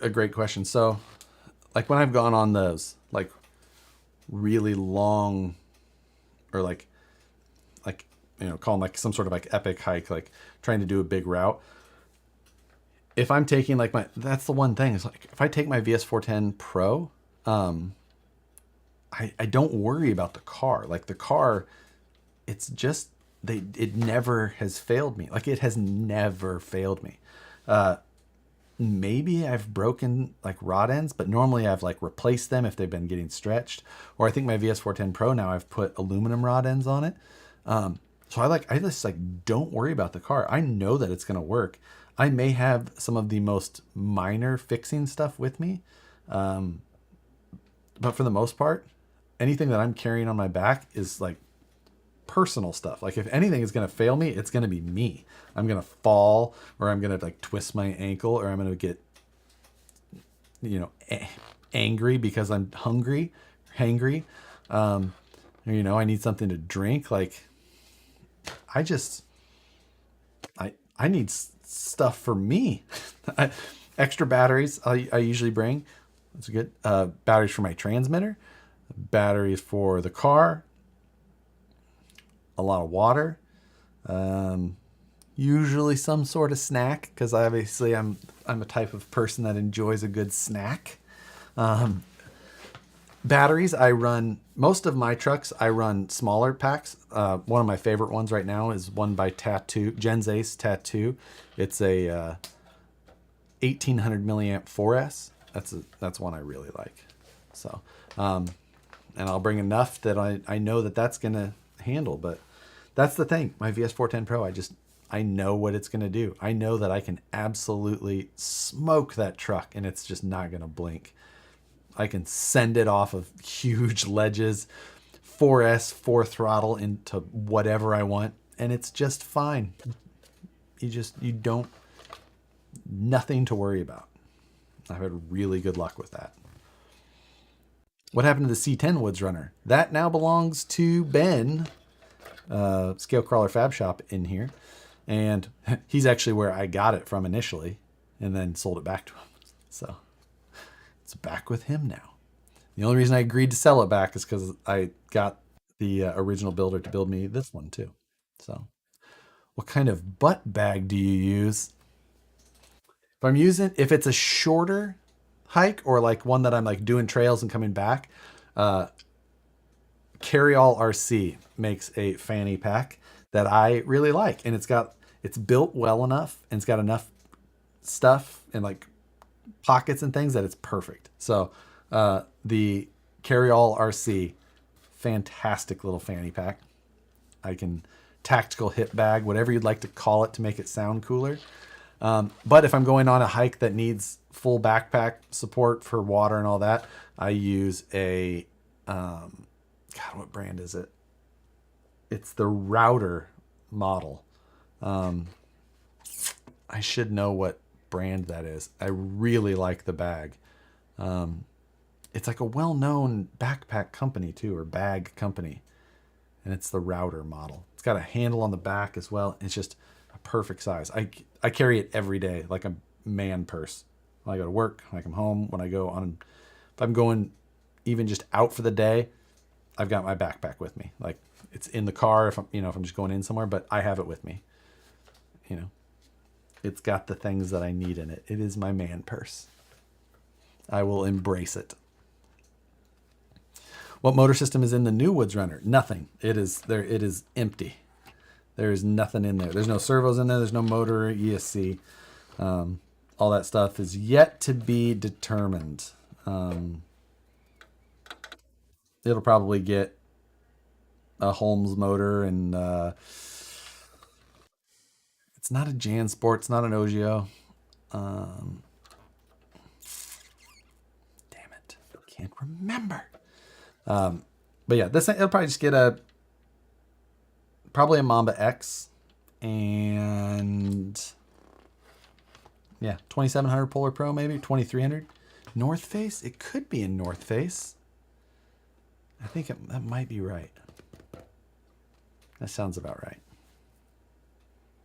great question. So, like when I've gone on those like really long, or like call them like some sort of like epic hike, like trying to do a big route. If I'm taking like that's the one thing is like if I take my VS410 Pro, I don't worry about the car. Like the car, it's just it never has failed me. Like it has never failed me. Maybe I've broken like rod ends, but normally I've like replaced them if they've been getting stretched. Or I think my VS410 Pro now I've put aluminum rod ends on it. So I just like don't worry about the car. I know that it's gonna work. I may have some of the most minor fixing stuff with me, but for the most part, anything that I'm carrying on my back is like personal stuff. Like if anything is going to fail me, it's going to be me. I'm going to fall, or I'm going to like twist my ankle, or I'm going to get, angry because I'm hangry. I need something to drink. Like I need stuff for me. Extra batteries I usually bring. That's good. Batteries for my transmitter, batteries for the car, a lot of water, usually some sort of snack, because obviously I'm a type of person that enjoys a good snack. Batteries, I run most of my trucks. I run smaller packs. One of my favorite ones right now is one by Tattoo, Gens Ace Tattoo. It's a 1800 milliamp 4S. That's one I really like. So, and I'll bring enough that I know that's gonna handle. But that's the thing. My VS410 Pro, I know what it's gonna do. I know that I can absolutely smoke that truck, and it's just not gonna blink. I can send it off of huge ledges, 4S, 4 throttle into whatever I want, and it's just fine. You don't, nothing to worry about. I've had really good luck with that. What happened to the C10 Woods Runner? That now belongs to Ben, Scale Crawler Fab Shop in here. And he's actually where I got it from initially and then sold it back to him. So it's back with him now. The only reason I agreed to sell it back is because I got the original builder to build me this one too. So what kind of butt bag do you use? If it's a shorter hike or like one that I'm like doing trails and coming back, Carry All RC makes a fanny pack that I really like, and it's built well enough and it's got enough stuff and like pockets and things that it's perfect. So the Carry All RC, fantastic little fanny pack. I can tactical hip bag, whatever you'd like to call it to make it sound cooler. But if I'm going on a hike that needs full backpack support for water and all that, I use a, God, what brand is it? It's the Router model. I should know what brand that is. I really like the bag. It's like a well-known backpack company too, or bag company. And it's the Router model. It's got a handle on the back as well. It's just a perfect size. I carry it every day like a man purse. When I go to work, when I come home, when I go on, if I'm going even just out for the day, I've got my backpack with me. Like it's in the car if I'm just going in somewhere, but I have it with me. It's got the things that I need in it. It is my man purse. I will embrace it. What motor system is in the new Woods Runner? Nothing. It is empty. There is nothing in there. There's no servos in there. There's no motor or ESC. All that stuff is yet to be determined. It'll probably get a Holmes motor, and it's not a JanSport. It's not an Ogio. Damn it. I can't remember. But yeah, it'll probably just get probably a Mamba X, and yeah, 2700 Polar Pro, maybe 2300 North Face. It could be in North Face. I think that might be right. That sounds about right.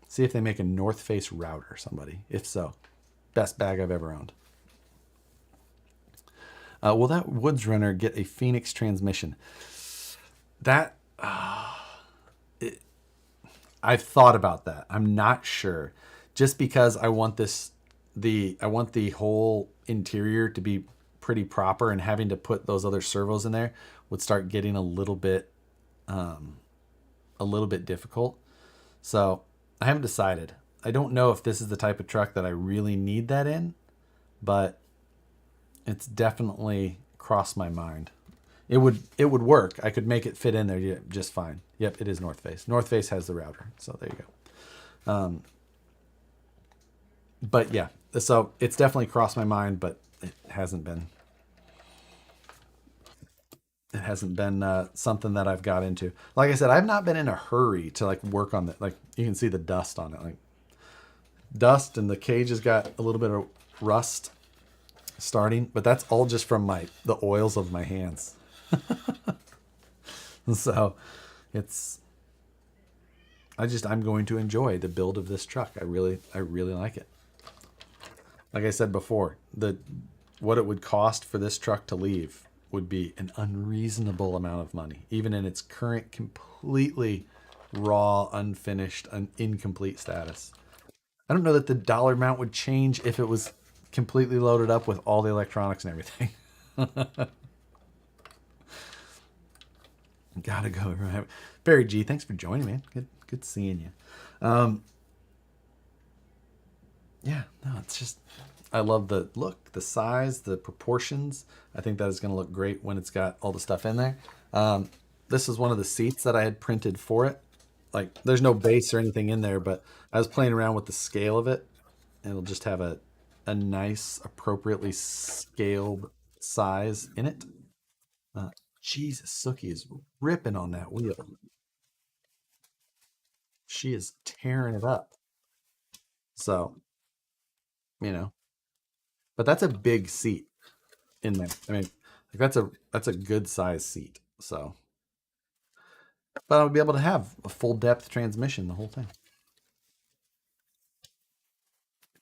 See if they make a North Face router, somebody. If so, best bag I've ever owned. Will that Woods Runner get a Phoenix transmission? That I've thought about that. I'm not sure, just because I want the whole interior to be pretty proper, and having to put those other servos in there would start getting a little bit difficult. So I haven't decided. I don't know if this is the type of truck that I really need that in, but it's definitely crossed my mind. It would work. I could make it fit in there just fine. Yep, it is North Face. North Face has the router, so there you go. But yeah, so it's definitely crossed my mind, but it hasn't been. It hasn't been something that I've got into. Like I said, I've not been in a hurry to like work on that. Like you can see the dust on it, like dust, and the cage has got a little bit of rust starting, but that's all just from the oils of my hands. So I'm going to enjoy the build of this truck. I really like it. Like I said before, what it would cost for this truck to leave would be an unreasonable amount of money, even in its current completely raw, unfinished, incomplete status. I don't know that the dollar amount would change if it was completely loaded up with all the electronics and everything. Gotta go. Barry G, thanks for joining, man. Good seeing you. Yeah, no, it's just, I love the look, the size, the proportions. I think that is going to look great when it's got all the stuff in there. This is one of the seats that I had printed for it. Like, there's no base or anything in there, but I was playing around with the scale of it, and it'll just have a nice, appropriately scaled size in it. Jesus, Sookie is ripping on that wheel. She is tearing it up. So, you know, but that's a big seat in there. I mean, like that's a good size seat. So, but I'll be able to have a full depth transmission, the whole thing.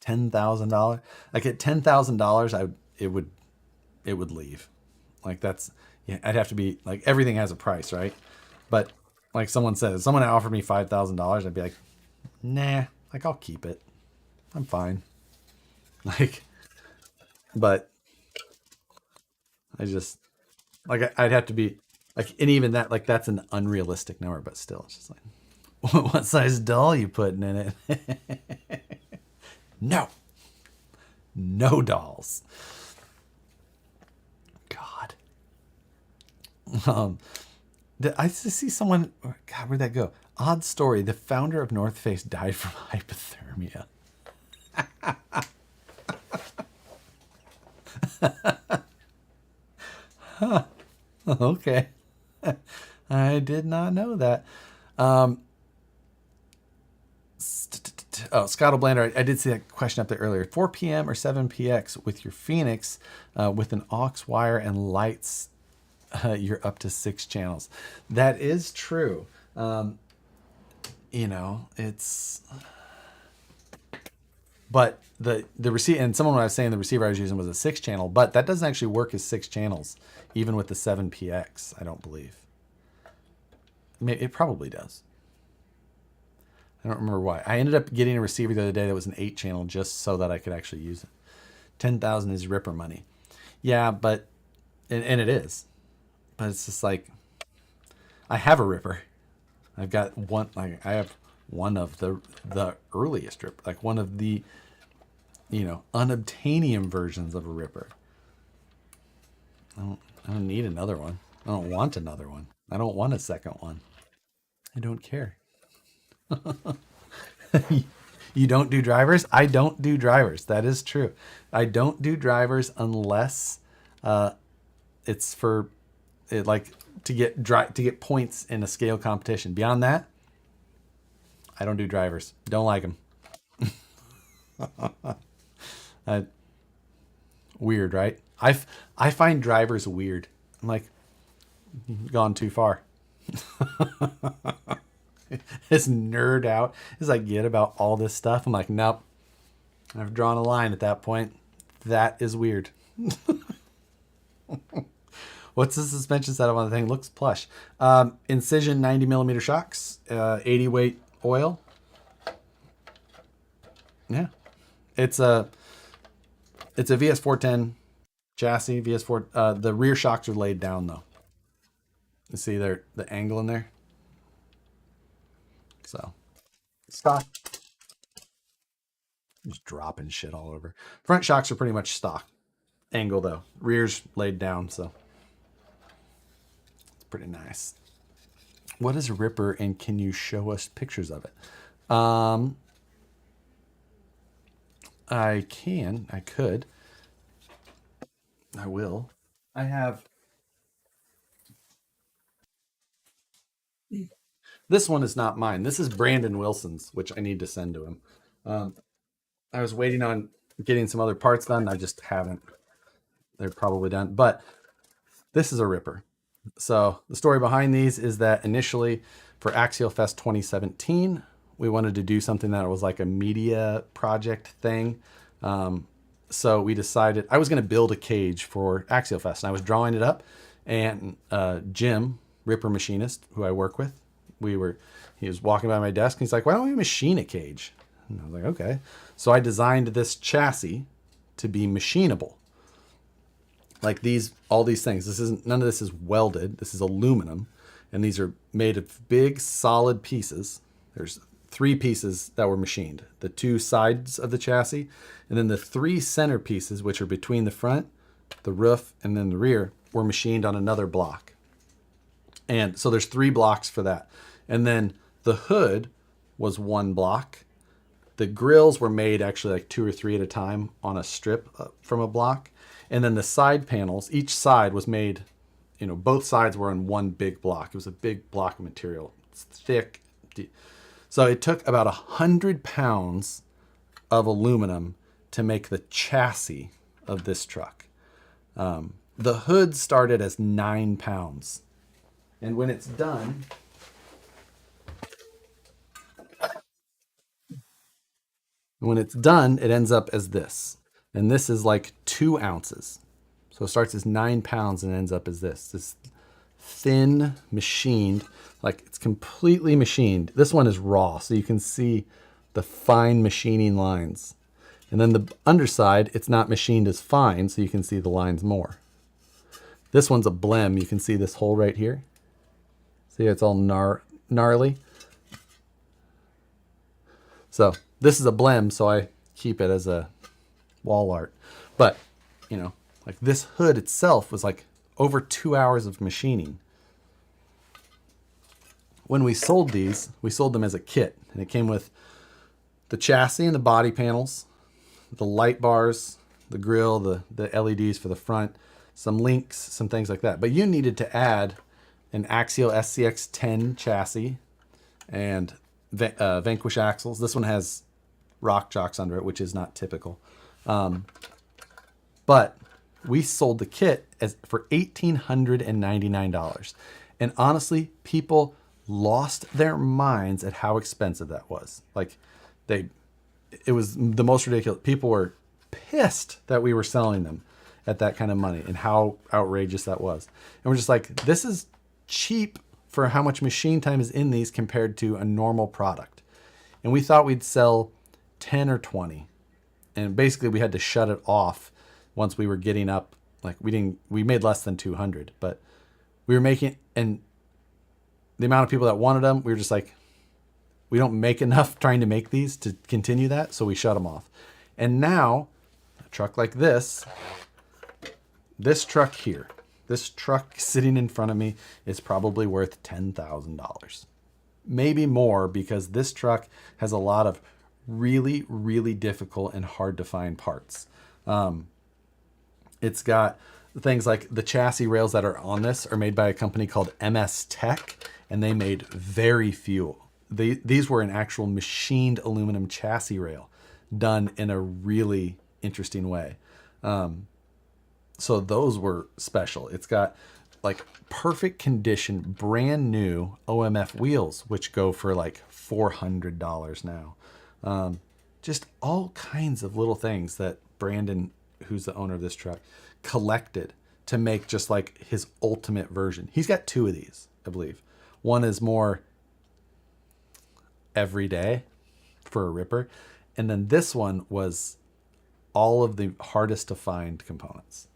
$10,000. Like at $10,000, it would leave. Like that's yeah. I'd have to be like everything has a price, right? But like someone says, someone offered me $5,000, I'd be like, nah. Like I'll keep it. I'm fine. Like, but I just like I'd have to be like, and even that like that's an unrealistic number, but still, it's just like, what size doll you putting in it? No, no dolls. God. I see someone. God, where'd that go? Odd story. The founder of North Face died from hypothermia. Huh. Okay. I did not know that. Scott O'Blander, I did see that question up there earlier. 4 p.m. or 7 px with your Phoenix with an aux wire and lights, you're up to 6 channels. That is true. You know, it's... But the receiver, and someone was saying the receiver I was using was a 6 channel, but that doesn't actually work as 6 channels, even with the 7px, I don't believe. It probably does. I don't remember why. I ended up getting a receiver the other day that was an 8 channel just so that I could actually use it. 10,000 is ripper money. Yeah, but, and it is. But it's just like, I have a ripper. I've got one, like, I have one of the earliest ripper, like one of the, you know, unobtainium versions of a ripper. I don't need another one. I don't want another one. I don't want a second one. I don't care. You don't do drivers? I don't do drivers. That is true. I don't do drivers unless it's for like to get points in a scale competition. Beyond that, I don't do drivers. Don't like them. Weird, right? I find drivers weird. I'm like, gone too far. As nerd out as I get about all this stuff, I'm like, nope. I've drawn a line at that point. That is weird. What's the suspension setup on the thing? Looks plush. Incision 90mm shocks, 80 weight oil. Yeah, it's a VS410 chassis. VS4. The rear shocks are laid down though. You see the angle in there. So stock. Just dropping shit all over. Front shocks are pretty much stock. Angle though. Rear's laid down, so it's pretty nice. What is a ripper, and can you show us pictures of it? I can. I could. I will. I have. This one is not mine. This is Brandon Wilson's, which I need to send to him. I was waiting on getting some other parts done. I just haven't. They're probably done. But this is a ripper. So the story behind these is that initially for Axial Fest 2017, we wanted to do something that was like a media project thing. So we decided I was going to build a cage for Axial Fest, and I was drawing it up. And Jim, ripper machinist, who I work with, he was walking by my desk, and he's like, "Why don't we machine a cage?" And I was like, "Okay." So I designed this chassis to be machinable. Like all these things. None of this is welded. This is aluminum, and these are made of big, solid pieces. There's 3 pieces that were machined: the 2 sides of the chassis, and then the 3 center pieces, which are between the front, the roof, and then the rear, were machined on another block. And so there's 3 blocks for that. And then the hood was 1 block. The grills were made actually like 2 or 3 at a time on a strip from a block. And then the side panels, each side was made, both sides were on one big block. It was a big block of material. It's thick. So it took about 100 pounds of aluminum to make the chassis of this truck. The hood started as 9 pounds. And when it's done, it ends up as this. And this is like 2 ounces. So it starts as 9 pounds and ends up as this thin, machined, like it's completely machined. This one is raw, so you can see the fine machining lines. And then the underside, it's not machined as fine, so you can see the lines more. This one's a blem. You can see this hole right here. See, it's all gnarly. So this is a blem, so I keep it as a wall art. But, like this hood itself was like over 2 hours of machining. When we sold these, we sold them as a kit, and it came with the chassis and the body panels, the light bars, the grill, the LEDs for the front, some links, some things like that. But you needed to add an Axial SCX-10 chassis and Vanquish axles. This one has rock jocks under it, which is not typical. But we sold the kit for $1,899. And honestly, people lost their minds at how expensive that was. Like, it was the most ridiculous. People were pissed that we were selling them at that kind of money and how outrageous that was. And we're just like, this is cheap for how much machine time is in these compared to a normal product. And we thought we'd sell 10 or 20. And basically we had to shut it off once we were getting up. Like we made less than 200, but we were making, and the amount of people that wanted them, we were just like, we don't make enough trying to make these to continue that. So we shut them off. And now a truck like this truck here, this truck sitting in front of me is probably worth $10,000, maybe more, because this truck has a lot of really, really difficult and hard to find parts. It's got things like the chassis rails that are on this are made by a company called MS Tech, and they made very few. These were an actual machined aluminum chassis rail done in a really interesting way. So those were special. It's got like perfect condition, brand new OMF wheels, which go for like $400 now. Just all kinds of little things that Brandon, who's the owner of this truck, collected to make just like his ultimate version. He's got 2 of these, I believe. One is more everyday for a ripper. And then this one was all of the hardest to find components.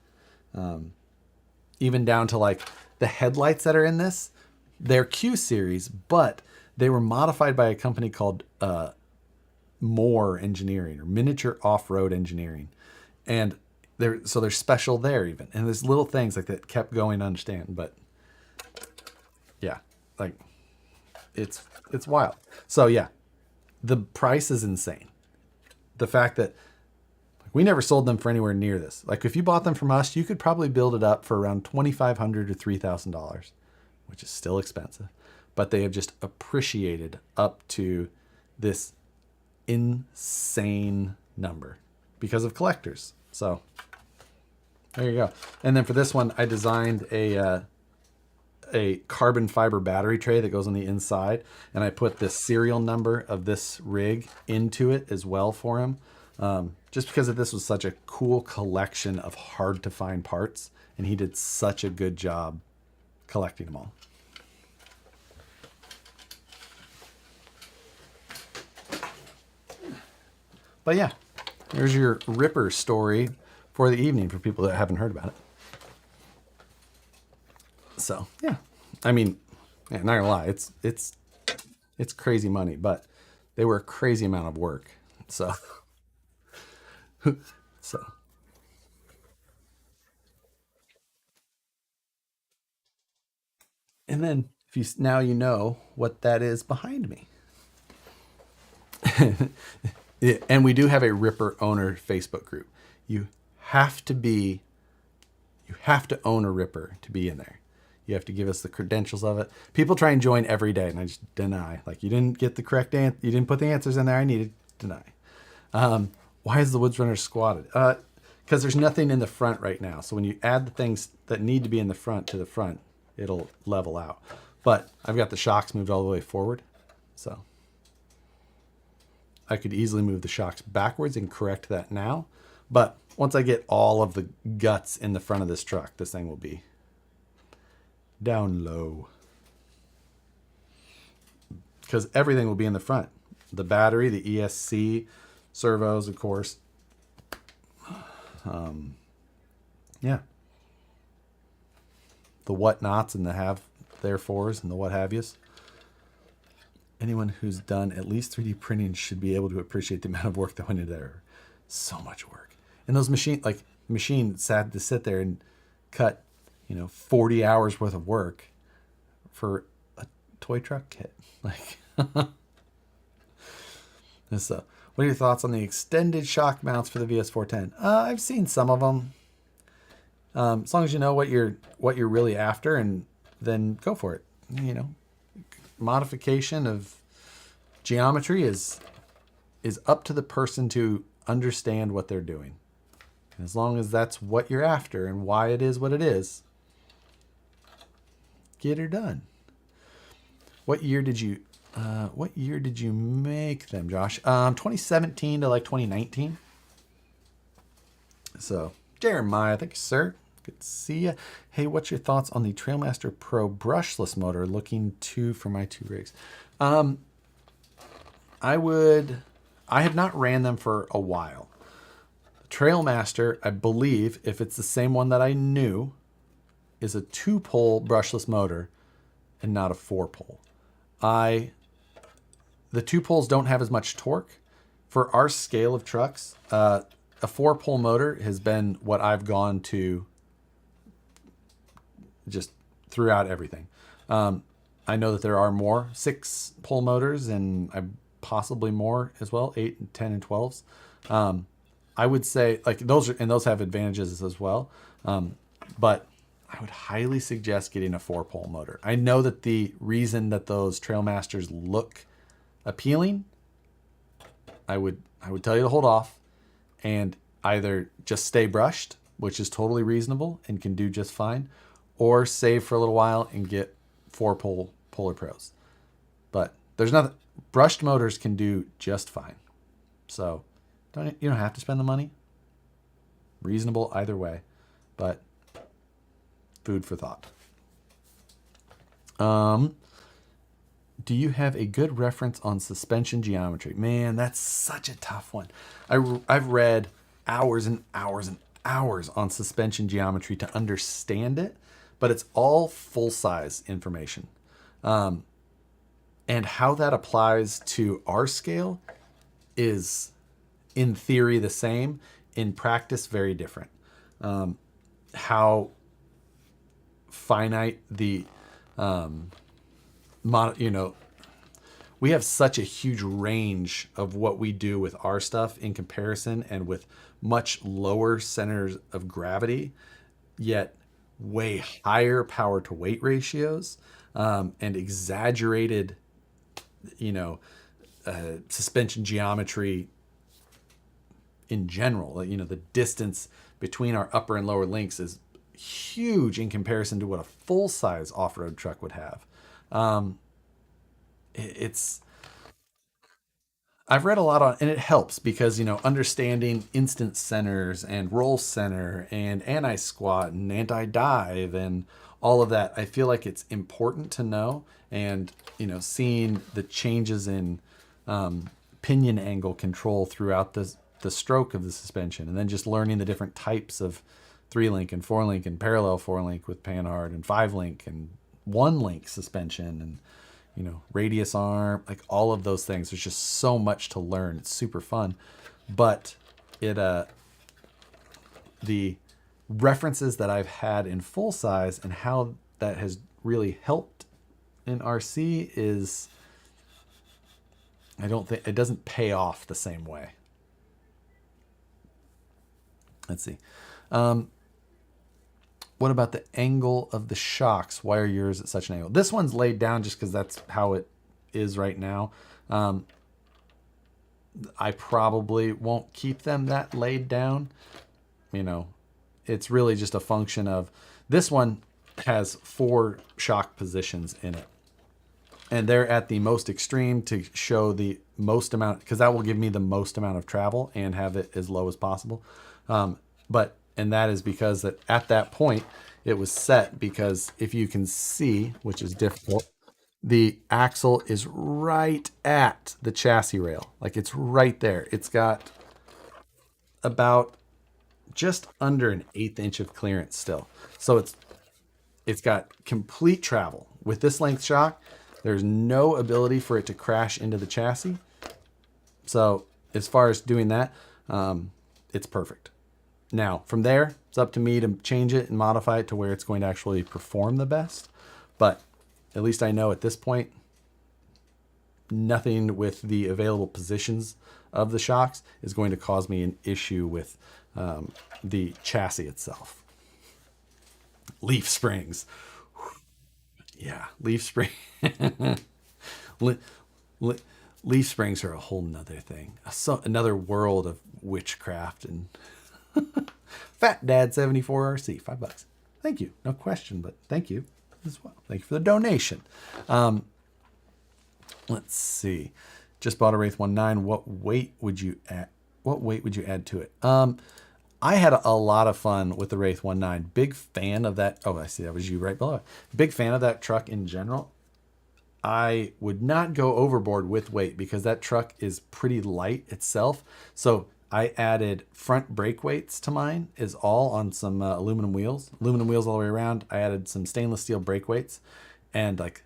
Even down to like the headlights that are in this, they're Q series, but they were modified by a company called Moore Engineering, or Miniature Off-Road Engineering. And they're special there even. And there's little things like that kept going to understand, but yeah, like it's wild. So yeah, the price is insane. The fact that we never sold them for anywhere near this. Like if you bought them from us, you could probably build it up for around $2,500 to $3,000, which is still expensive. But they have just appreciated up to this insane number because of collectors. So there you go. And then for this one, I designed a carbon fiber battery tray that goes on the inside, and I put the serial number of this rig into it as well for him. Just because this was such a cool collection of hard to find parts, and he did such a good job collecting them all. But yeah, there's your Ripper story for the evening for people that haven't heard about it. So yeah, I mean, yeah, not gonna lie, it's crazy money, but they were a crazy amount of work. So so and then if you now you know what that is behind me. Yeah, and we do have a Ripper owner Facebook group. You have to be, you have to own a Ripper to be in there. You have to give us the credentials of it. People try and join every day, and I just deny. Like, you didn't get the correct answer. You didn't put the answers in there I needed. Deny. Why is the Woods Runner squatted? Because there's nothing in the front right now. So when you add the things that need to be in the front to the front, it'll level out. But I've got the shocks moved all the way forward. So I could easily move the shocks backwards and correct that now. But once I get all of the guts in the front of this truck, this thing will be down low. Because everything will be in the front. The battery, the ESC, servos, of course. Yeah. The whatnots and the have therefores and the what have yous. Anyone who's done at least 3D printing should be able to appreciate the amount of work that went into there. So much work. And those machines had to sit there and cut, 40 hours worth of work for a toy truck kit. Like, so, what are your thoughts on the extended shock mounts for the VS410? I've seen some of them. As long as you know what you're really after, and then go for it. Modification of geometry is up to the person to understand what they're doing. And as long as that's what you're after and why it is what it is, get her done. What year did you make them, Josh? 2017 to like 2019. So, Jeremiah, thank you, sir. Good to see you. Hey, what's your thoughts on the Trailmaster Pro brushless motor? Looking to for my 2 rigs. I have not ran them for a while. Trailmaster, I believe, if it's the same one that I knew, is a 2-pole brushless motor and not a 4-pole. The 2 poles don't have as much torque. For our scale of trucks, a 4-pole motor has been what I've gone to just throughout everything. I know that there are more 6-pole motors, and possibly more as well, 8 and 10 and 12s. I would say like those have advantages as well. But I would highly suggest getting a 4-pole motor. I know that the reason that those Trailmasters look appealing, I would tell you to hold off and either just stay brushed, which is totally reasonable and can do just fine, or save for a little while and get 4-pole Polar Pros. But there's nothing, brushed motors can do just fine. So you don't have to spend the money. Reasonable either way, but food for thought. Do you have a good reference on suspension geometry? Man, that's such a tough one. I've read hours and hours and hours on suspension geometry to understand it, but it's all full-size information. And how that applies to our scale is, in theory, the same. In practice, very different. How finite the we have such a huge range of what we do with our stuff in comparison, and with much lower centers of gravity, yet way higher power to weight ratios, and exaggerated, suspension geometry in general. The distance between our upper and lower links is huge in comparison to what a full-size off-road truck would have. I've read a lot on, and it helps because, understanding instant centers and roll center and anti-squat and anti-dive and all of that, I feel like it's important to know. And, seeing the changes in pinion angle control throughout the stroke of the suspension, and then just learning the different types of 3-link and 4-link and parallel 4-link with Panhard and 5-link and 1-link suspension and, radius arm, like all of those things. There's just so much to learn. It's super fun. But the references that I've had in full size and how that has really helped in RC is I don't think it doesn't pay off the same way. Let's see. What about the angle of the shocks? Why are yours at such an angle? This one's laid down just because that's how it is right now. I probably won't keep them that laid down. You know, it's really just a function of this one has 4 shock positions in it. And they're at the most extreme to show the most amount, because that will give me the most amount of travel and have it as low as possible. And that is because that at that point it was set, because if you can see, which is difficult, the axle is right at the chassis rail. Like it's right there. It's got about just under an 1/8 inch of clearance still. So it's got complete travel. With this length shock, there's no ability for it to crash into the chassis. So as far as doing that, it's perfect. Now, from there, it's up to me to change it and modify it to where it's going to actually perform the best. But at least I know at this point, nothing with the available positions of the shocks is going to cause me an issue with the chassis itself. Leaf springs. Yeah, leaf spring. Leaf springs are a whole nother thing. Another world of witchcraft. And Fat Dad 74 RC, $5. Thank you. No question, but thank you as well. Thank you for the donation. Let's see. Just bought a Wraith 1.9. What weight would you add? What weight would you add to it? I had a lot of fun with the Wraith 1.9. Big fan of that. Oh, I see. That was you right below it. Big fan of that truck in general. I would not go overboard with weight because that truck is pretty light itself. So I added front brake weights to mine, is all on some aluminum wheels. Aluminum wheels all the way around. I added some stainless steel brake weights and like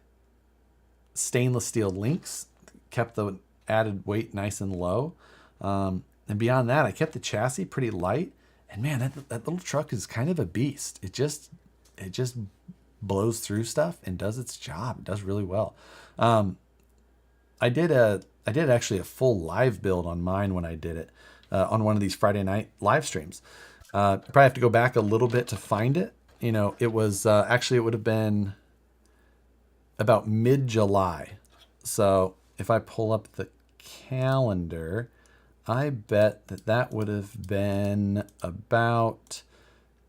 stainless steel links. Kept the added weight nice and low. And beyond that, I kept the chassis pretty light. And man, that little truck is kind of a beast. It just blows through stuff and does its job. It does really well. I did actually a full live build on mine when I did it on one of these Friday night live streams. Probably have to go back a little bit to find it. You know, it was actually, it would have been about mid-July. So if I pull up the calendar, I bet that would have been about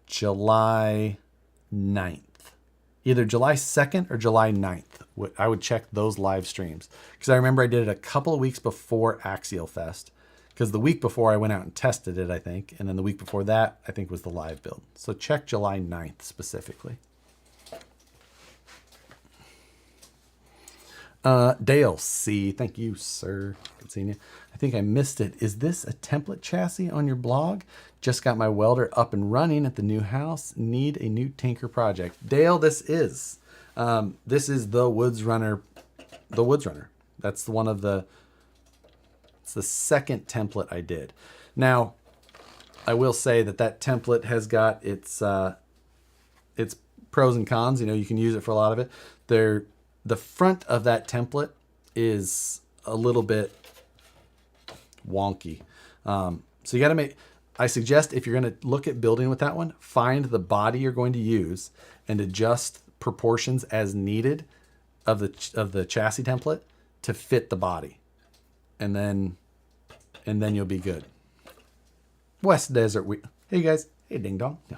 July 9th. Either July 2nd or July 9th. I would check those live streams. Because I remember I did it a couple of weeks before Axial Fest. Because the week before I went out and tested it, I think. And then the week before that, I think was the live build. So check July 9th specifically. Dale C. Thank you, sir. Good seeing you. I think I missed it. Is this a template chassis on your blog? Just got my welder up and running at the new house. Need a new tinker project. Dale, this is the Woods Runner. The Woods Runner. That's one of the. It's the second template I did. Now, I will say that template has got its pros and cons. You know, you can use it for a lot of it. The front of that template is a little bit wonky. So you got to I suggest if you're going to look at building with that one, find the body you're going to use and adjust proportions as needed of the chassis template to fit the body. And then you'll be good. West Desert. Hey guys. Hey ding dong. No.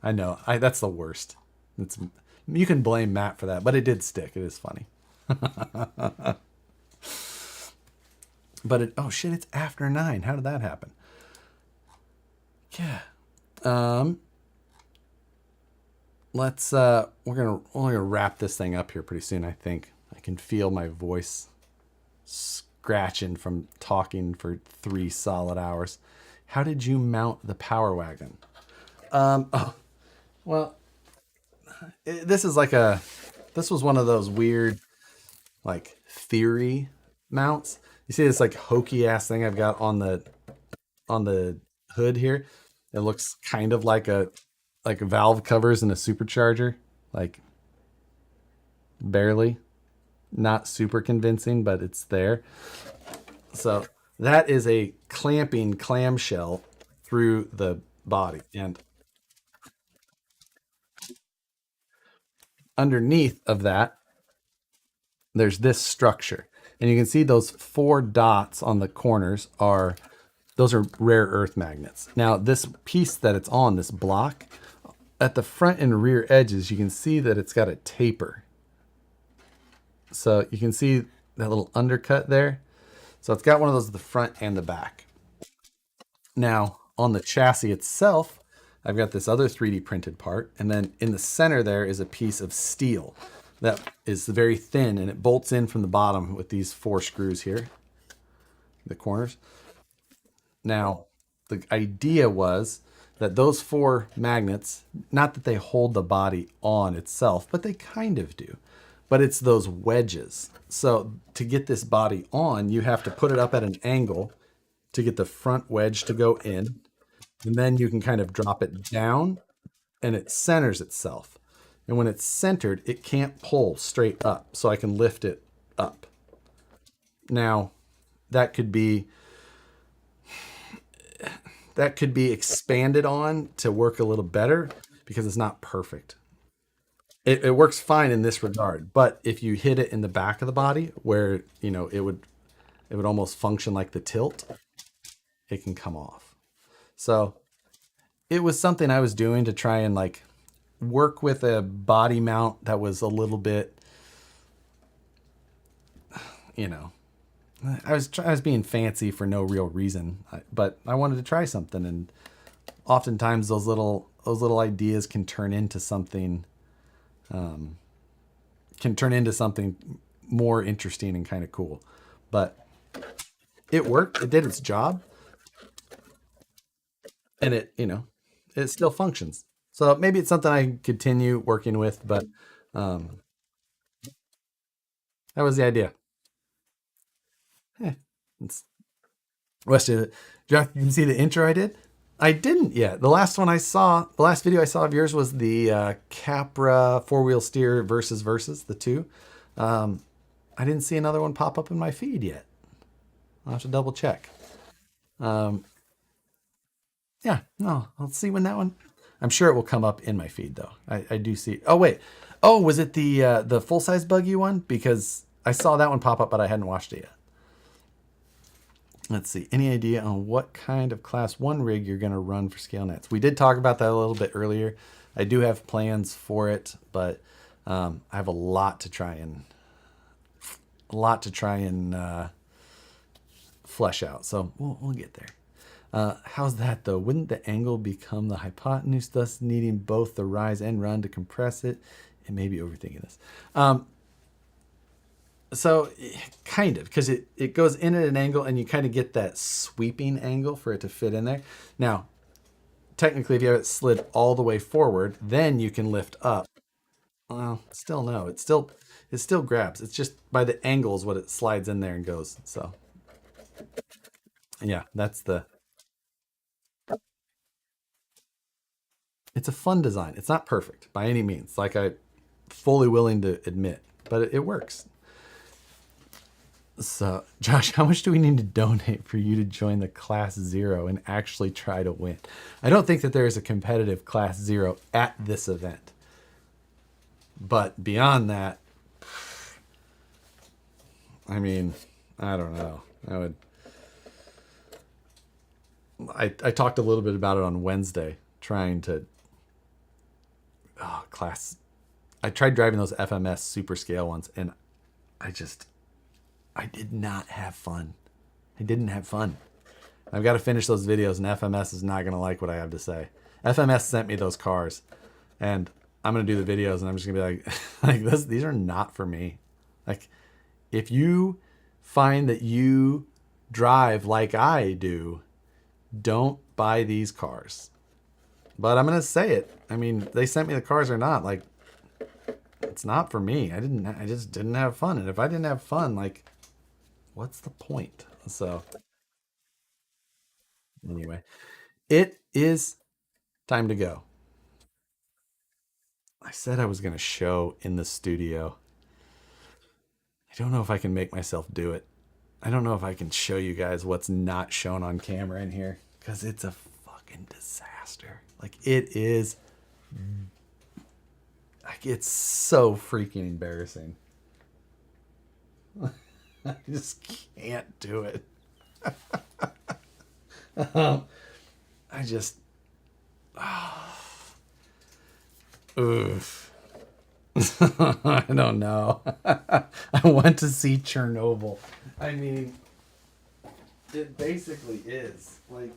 I know. That's the worst. You can blame Matt for that, but it did stick. It is funny. But oh shit, it's after 9. How did that happen? Yeah. Let's we're gonna wrap this thing up here pretty soon. I think I can feel my voice scratching from talking for 3 solid hours. How did you mount the Power Wagon? Well, this was one of those weird like theory mounts. You see this like hokey ass thing I've got on the hood here. It looks kind of like valve covers in a supercharger, like barely, not super convincing, but it's there. So that is a clamping clamshell through the body. And underneath of that, there's this structure. And you can see those 4 dots on the corners are, those are rare earth magnets. Now, this piece that it's on, this block, at the front and rear edges, you can see that it's got a taper. So you can see that little undercut there. So it's got one of those at the front and the back. Now, on the chassis itself, I've got this other 3D printed part, and then in the center there is a piece of steel that is very thin, and it bolts in from the bottom with these 4 screws here, the corners. Now, the idea was that those 4 magnets, not that they hold the body on itself, but they kind of do, but it's those wedges. So to get this body on, you have to put it up at an angle to get the front wedge to go in, and then you can kind of drop it down and it centers itself. And when it's centered, it can't pull straight up, so I can lift it up. Now, that could be expanded on to work a little better because it's not perfect. It works fine in this regard, but if you hit it in the back of the body where, you know, it would almost function like the tilt, it can come off. So it was something I was doing to try and like work with a body mount that was a little bit, you know, I was being fancy for no real reason, but I wanted to try something, and oftentimes those little ideas can turn into something, more interesting and kind of cool. But it worked. It did its job, and it, you know, it still functions. So maybe it's something I can continue working with, but um, that was the idea. Eh, it's West of it. Jeff, you can see the intro I did? I didn't yet. The last video I saw of yours was the Capra 4-wheel steer versus the two. I didn't see another one pop up in my feed yet. I'll have to double check. Um, yeah, no, I'll see when that one. I'm sure it will come up in my feed though. I do see. Oh wait, oh was it the full size buggy one? Because I saw that one pop up, but I hadn't watched it yet. Let's see. Any idea on what kind of class 1 rig you're going to run for scale nets? We did talk about that a little bit earlier. I do have plans for it, but I have a lot to try and flesh out. So we'll get there. How's that though? Wouldn't the angle become the hypotenuse, thus needing both the rise and run to compress it? And maybe overthinking this. So kind of, because it goes in at an angle and you kind of get that sweeping angle for it to fit in there. Now, technically, if you have it slid all the way forward, then you can lift up. Well, still no, it still grabs. It's just by the angles what it slides in there and goes. So yeah, it's a fun design. It's not perfect by any means, like I fully willing to admit, but it works. So, Josh, how much do we need to donate for you to join the Class 0 and actually try to win? I don't think that there is a competitive Class 0 at this event. But beyond that, I mean, I don't know. I talked a little bit about it on Wednesday, trying to I tried driving those FMS super scale ones, and I did not have fun. I didn't have fun. I've got to finish those videos, and FMS is not going to like what I have to say. FMS sent me those cars, and I'm going to do the videos, and I'm just going to be like these are not for me. Like, if you find that you drive like I do, don't buy these cars. But I'm going to say it. I mean, they sent me the cars or not. Like, it's not for me. I just didn't have fun. And if I didn't have fun, like, what's the point? So anyway, it is time to go. I said I was going to show in the studio. I don't know if I can make myself do it. I don't know if I can show you guys what's not shown on camera in here, because it's a fucking disaster. Like, it is, like, it's so freaking embarrassing. I just can't do it. I just, oof. I don't know. I went to see Chernobyl. I mean, it basically is like,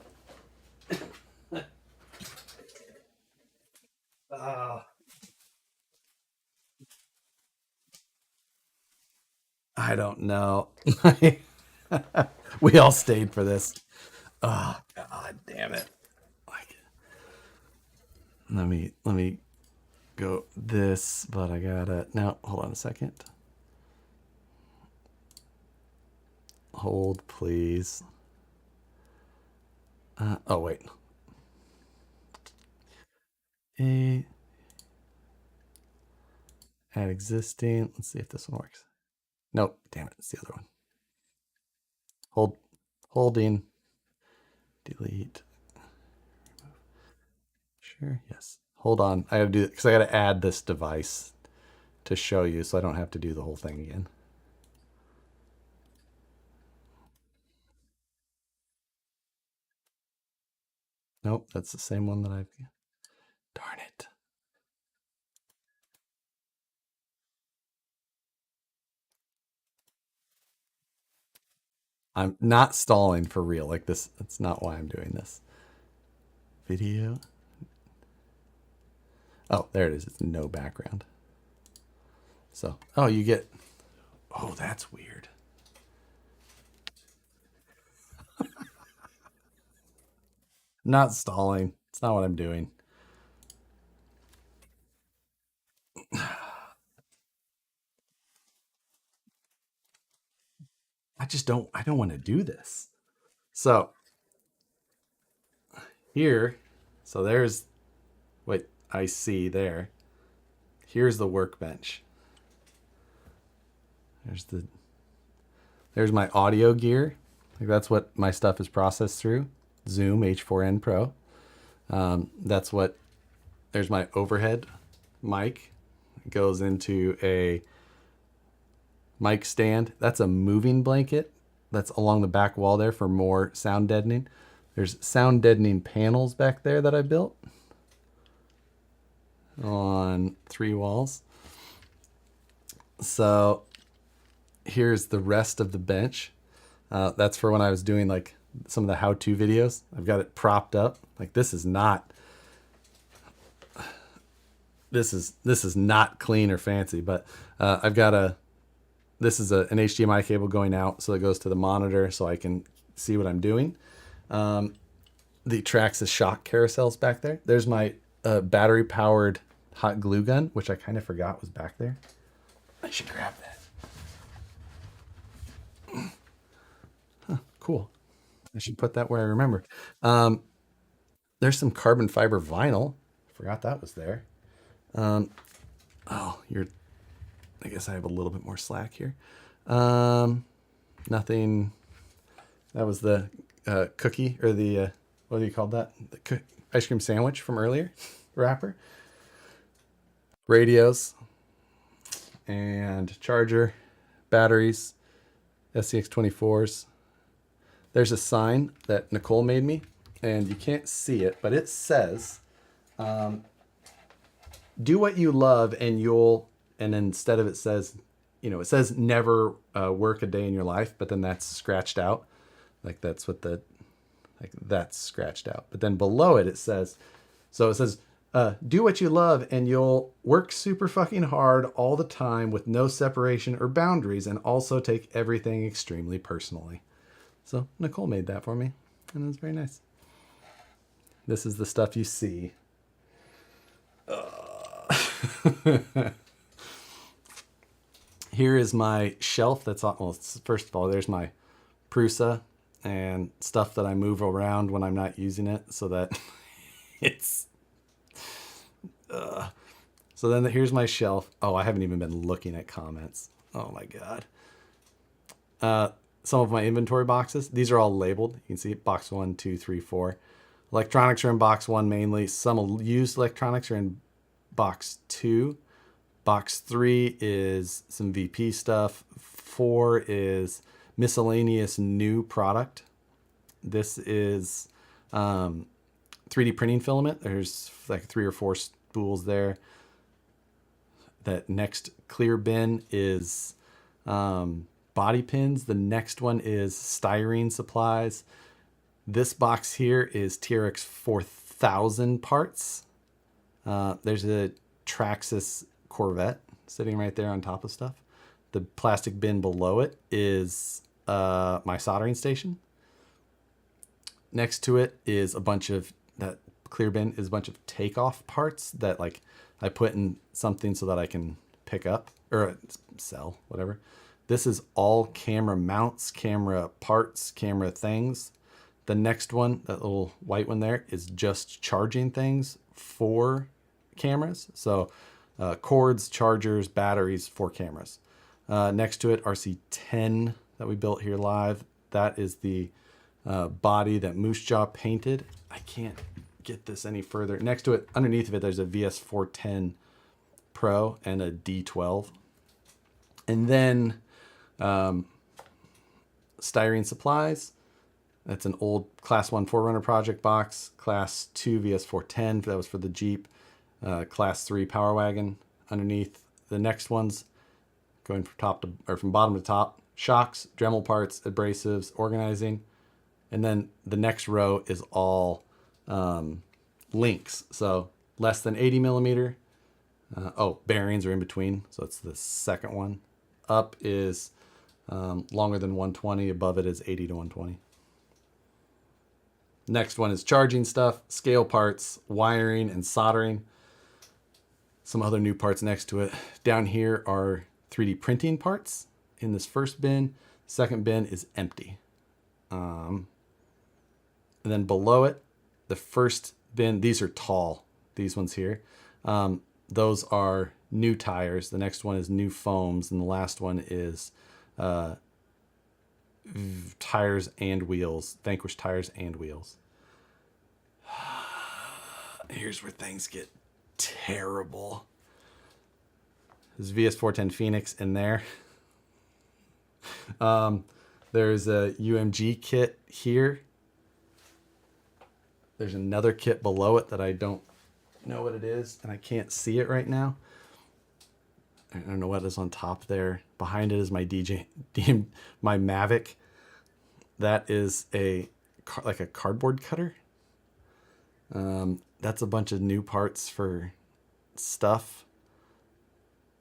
I don't know. We all stayed for this. Oh God damn it! Like, let me go this, but I gotta now. Hold on a second. Hold, please. Oh wait. A add existing. Let's see if this one works. Nope. Damn it. It's the other one. Hold. Holding. Delete. Sure. Yes. Hold on. I gotta do it because I gotta add this device to show you, so I don't have to do the whole thing again. Nope. That's the same one that I've. Darn it. I'm not stalling for real. Like this. That's not why I'm doing this. Video. Oh, there it is. It's no background. So, oh, you get. Oh, that's weird. Not stalling. It's not what I'm doing. I don't want to do this. So here, so there's what I see there. Here's the workbench. There's my audio gear. Like, that's what my stuff is processed through. Zoom H4n Pro. That's what, there's my overhead mic. It goes into a mic stand. That's a moving blanket that's along the back wall there for more sound deadening. There's sound deadening panels back there that I built on 3 walls. So here's the rest of the bench. That's for when I was doing like some of the how-to videos. I've got it propped up. Like, this is not clean or fancy, but I've got this is an HDMI cable going out, so it goes to the monitor so I can see what I'm doing. The Traxxas shock carousels back there. There's my battery powered hot glue gun, which I kind of forgot was back there. I should grab that. Huh, cool. I should put that where I remember. There's some carbon fiber vinyl. Forgot that was there. Oh, I guess I have a little bit more slack here. Nothing. That was the cookie, or the, what do you call that? The ice cream sandwich from earlier, wrapper. Radios and charger, batteries, SCX24s. There's a sign that Nicole made me, and you can't see it, but it says, do what you love and you'll, and instead of it says, it says never work a day in your life, but then that's scratched out. Like, that's what that's scratched out. But then below it, it says, do what you love and you'll work super fucking hard all the time with no separation or boundaries, and also take everything extremely personally. So Nicole made that for me, and it was very nice. This is the stuff you see. Here is my shelf that's on, well, first of all, there's my Prusa and stuff that I move around when I'm not using it, so that it's... So then here's my shelf. Oh, I haven't even been looking at comments. Oh my God. some of my inventory boxes. These are all labeled. You can see box 1, 2, 3, 4. Electronics are in box 1 mainly. Some used electronics are in box 2. Box 3 is some VP stuff. 4 is miscellaneous new product. This is 3D printing filament. There's like 3 or 4 spools there. That next clear bin is body pins. The next one is styrene supplies. This box here is TRX 4000 parts. There's a Traxxas Corvette sitting right there on top of stuff. The plastic bin below it is my soldering station. Next to it is a bunch of, that clear bin is a bunch of takeoff parts that like I put in something so that I can pick up or sell, whatever. This is all camera mounts, camera parts, camera things. The next one, that little white one there, is just charging things for cameras. So cords, chargers, batteries for cameras. Next to it, RC10 that we built here live. That is the body that Moose Jaw painted. I can't get this any further. Next to it, underneath of it, there's a VS410 Pro and a D12. And then styrene supplies. That's an old Class 1 4Runner project box. Class 2 VS410, that was for the Jeep. Class 3 Power Wagon underneath. The next ones, going from top to, or from bottom to top, shocks, Dremel parts, abrasives, organizing. And then the next row is all links. So less than 80 millimeter. Bearings are in between. So it's the second one. Up is longer than 120. Above it is 80 to 120. Next one is charging stuff, scale parts, wiring, and soldering. Some other new parts next to it. Down here are 3D printing parts in this first bin. Second bin is empty. And then below it, the first bin, these are tall, these ones here. Those are new tires. The next one is new foams. And the last one is tires and wheels, Vanquish tires and wheels. Here's where things get terrible. There's VS410 Phoenix in there. There's a UMG kit here. There's another kit below it that I don't know what it is, and I can't see it right now. I don't know what is on top there. Behind it is my my Mavic. That is like a cardboard cutter. That's a bunch of new parts for stuff.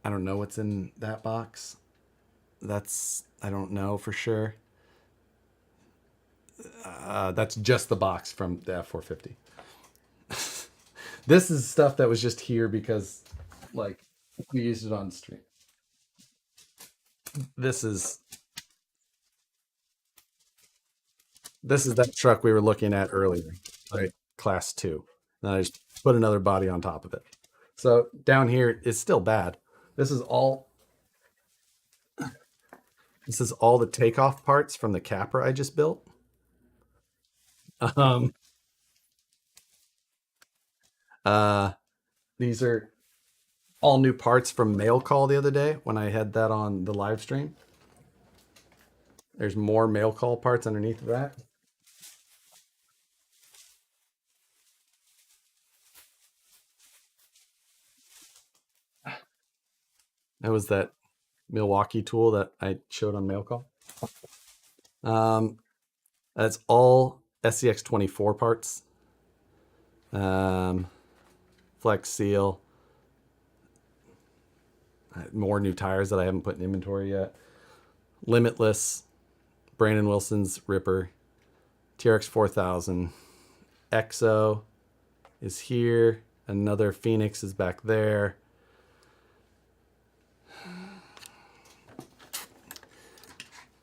I don't know what's in that box. I don't know for sure. That's just the box from the F450. This is stuff that was just here because, like, we used it on stream. This is that truck we were looking at earlier, right? Class 2. And I just put another body on top of it. So down here, it's still bad. This is all the takeoff parts from the capra I just built. These are all new parts from Mail Call the other day when I had that on the live stream. There's more Mail Call parts underneath of that. That was that Milwaukee tool that I showed on Mail Call. That's all SCX24 parts. Flex Seal. More new tires that I haven't put in inventory yet. Limitless. Brandon Wilson's Ripper. TRX 4000. EXO is here. Another Phoenix is back there.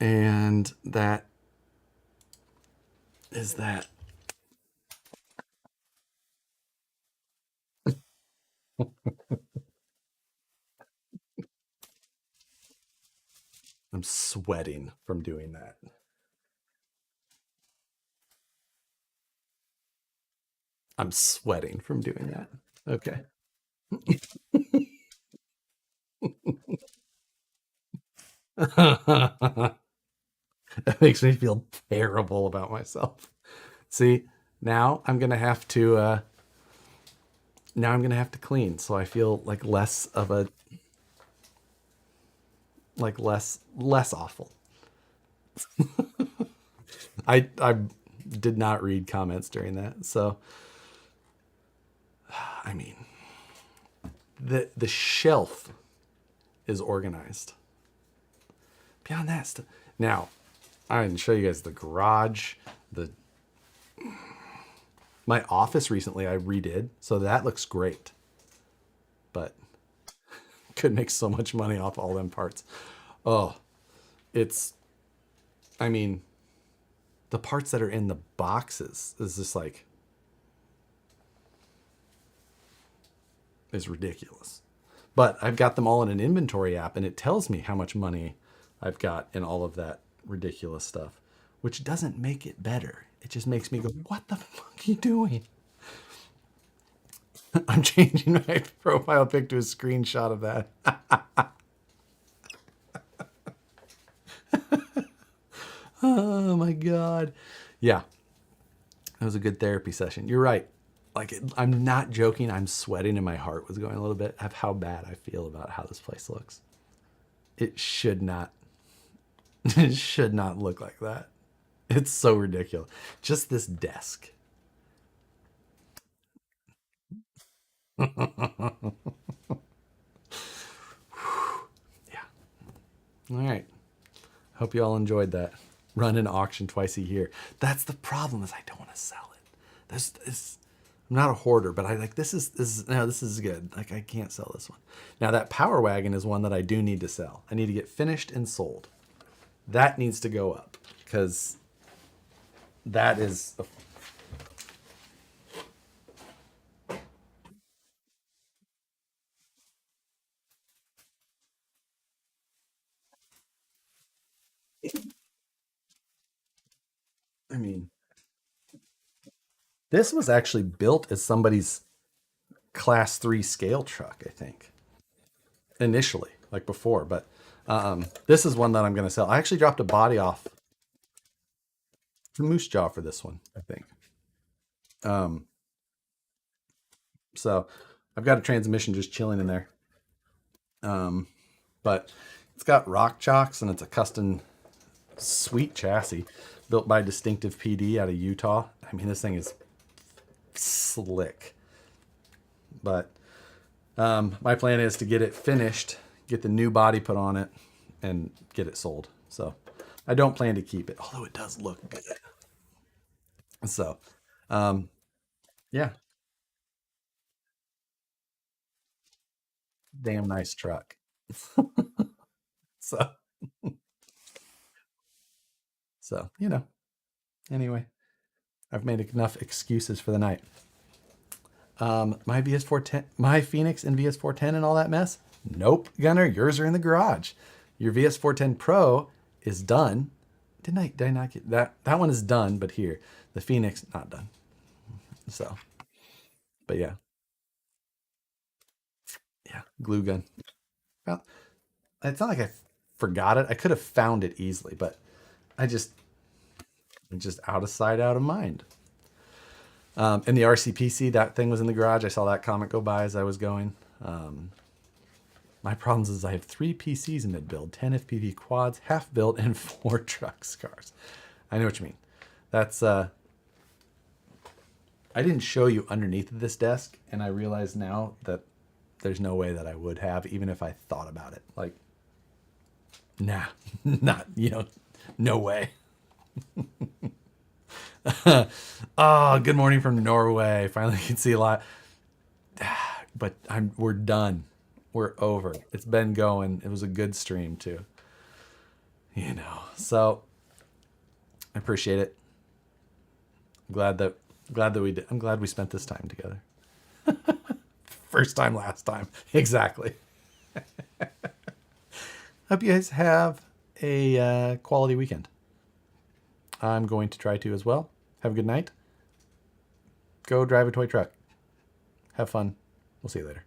And that is that. I'm sweating from doing that. I'm sweating from doing that. Okay. That makes me feel terrible about myself. See, now I'm gonna have to clean, so I feel like less of a less awful. I did not read comments during that, so I mean the shelf is organized. Beyond that, now I can show you guys the garage, my office recently I redid, so that looks great. But could make so much money off all them parts. Oh, it's, I mean, the parts that are in the boxes is just like, is ridiculous. But I've got them all in an inventory app, and it tells me how much money I've got in all of that ridiculous stuff, which doesn't make it better. It just makes me go, what the fuck are you doing? I'm changing my profile pic to a screenshot of that. Oh my God. Yeah. It was a good therapy session. You're right. Like, I'm not joking. I'm sweating and my heart was going a little bit of how bad I feel about how this place looks. It should not, it should not look like that. It's so ridiculous. Just this desk. Yeah. All right. Hope you all enjoyed that. Run an auction twice a year. That's the problem, is I don't want to sell it. I'm not a hoarder, but I like, this is good. Like, I can't sell this one. Now that Power Wagon is one that I do need to sell. I need to get finished and sold. That needs to go up, because that is I mean, this was actually built as somebody's class 3 scale truck, I think, initially, like before, but this is one that I'm going to sell. I actually dropped a body off the moose jaw for this one, I think. So I've got a transmission just chilling in there. But it's got rock chocks and it's a custom sweet chassis built by Distinctive PD out of Utah. I mean, this thing is slick. But my plan is to get it finished, get the new body put on it, and get it sold. So I don't plan to keep it, although it does look good. So, yeah, damn nice truck. So, anyway, I've made enough excuses for the night. My VS410, my Phoenix and VS410 and all that mess? Nope, Gunner, yours are in the garage. Your VS410 Pro is done. Did I not get that? That one is done, but here, the Phoenix, not done. So, but yeah. Yeah, glue gun. Well, it's not like I forgot it. I could have found it easily, but I just out of sight, out of mind. And the RCPC, that thing was in the garage. I saw that comment go by as I was going. My problems is I have 3 PCs in mid-build, 10 FPV quads, half built, and 4 truck cars. I know what you mean. That's, I didn't show you underneath of this desk, and I realize now that there's no way that I would have, even if I thought about it. Like, nah, not, no way. Oh, good morning from Norway. Finally can see a lot. But we're done. We're over. It's been going. It was a good stream too. So I appreciate it. I'm glad that we did. I'm glad we spent this time together. First time, last time. Exactly. Hope you guys have a quality weekend. I'm going to try to as well. Have a good night. Go drive a toy truck. Have fun. We'll see you later.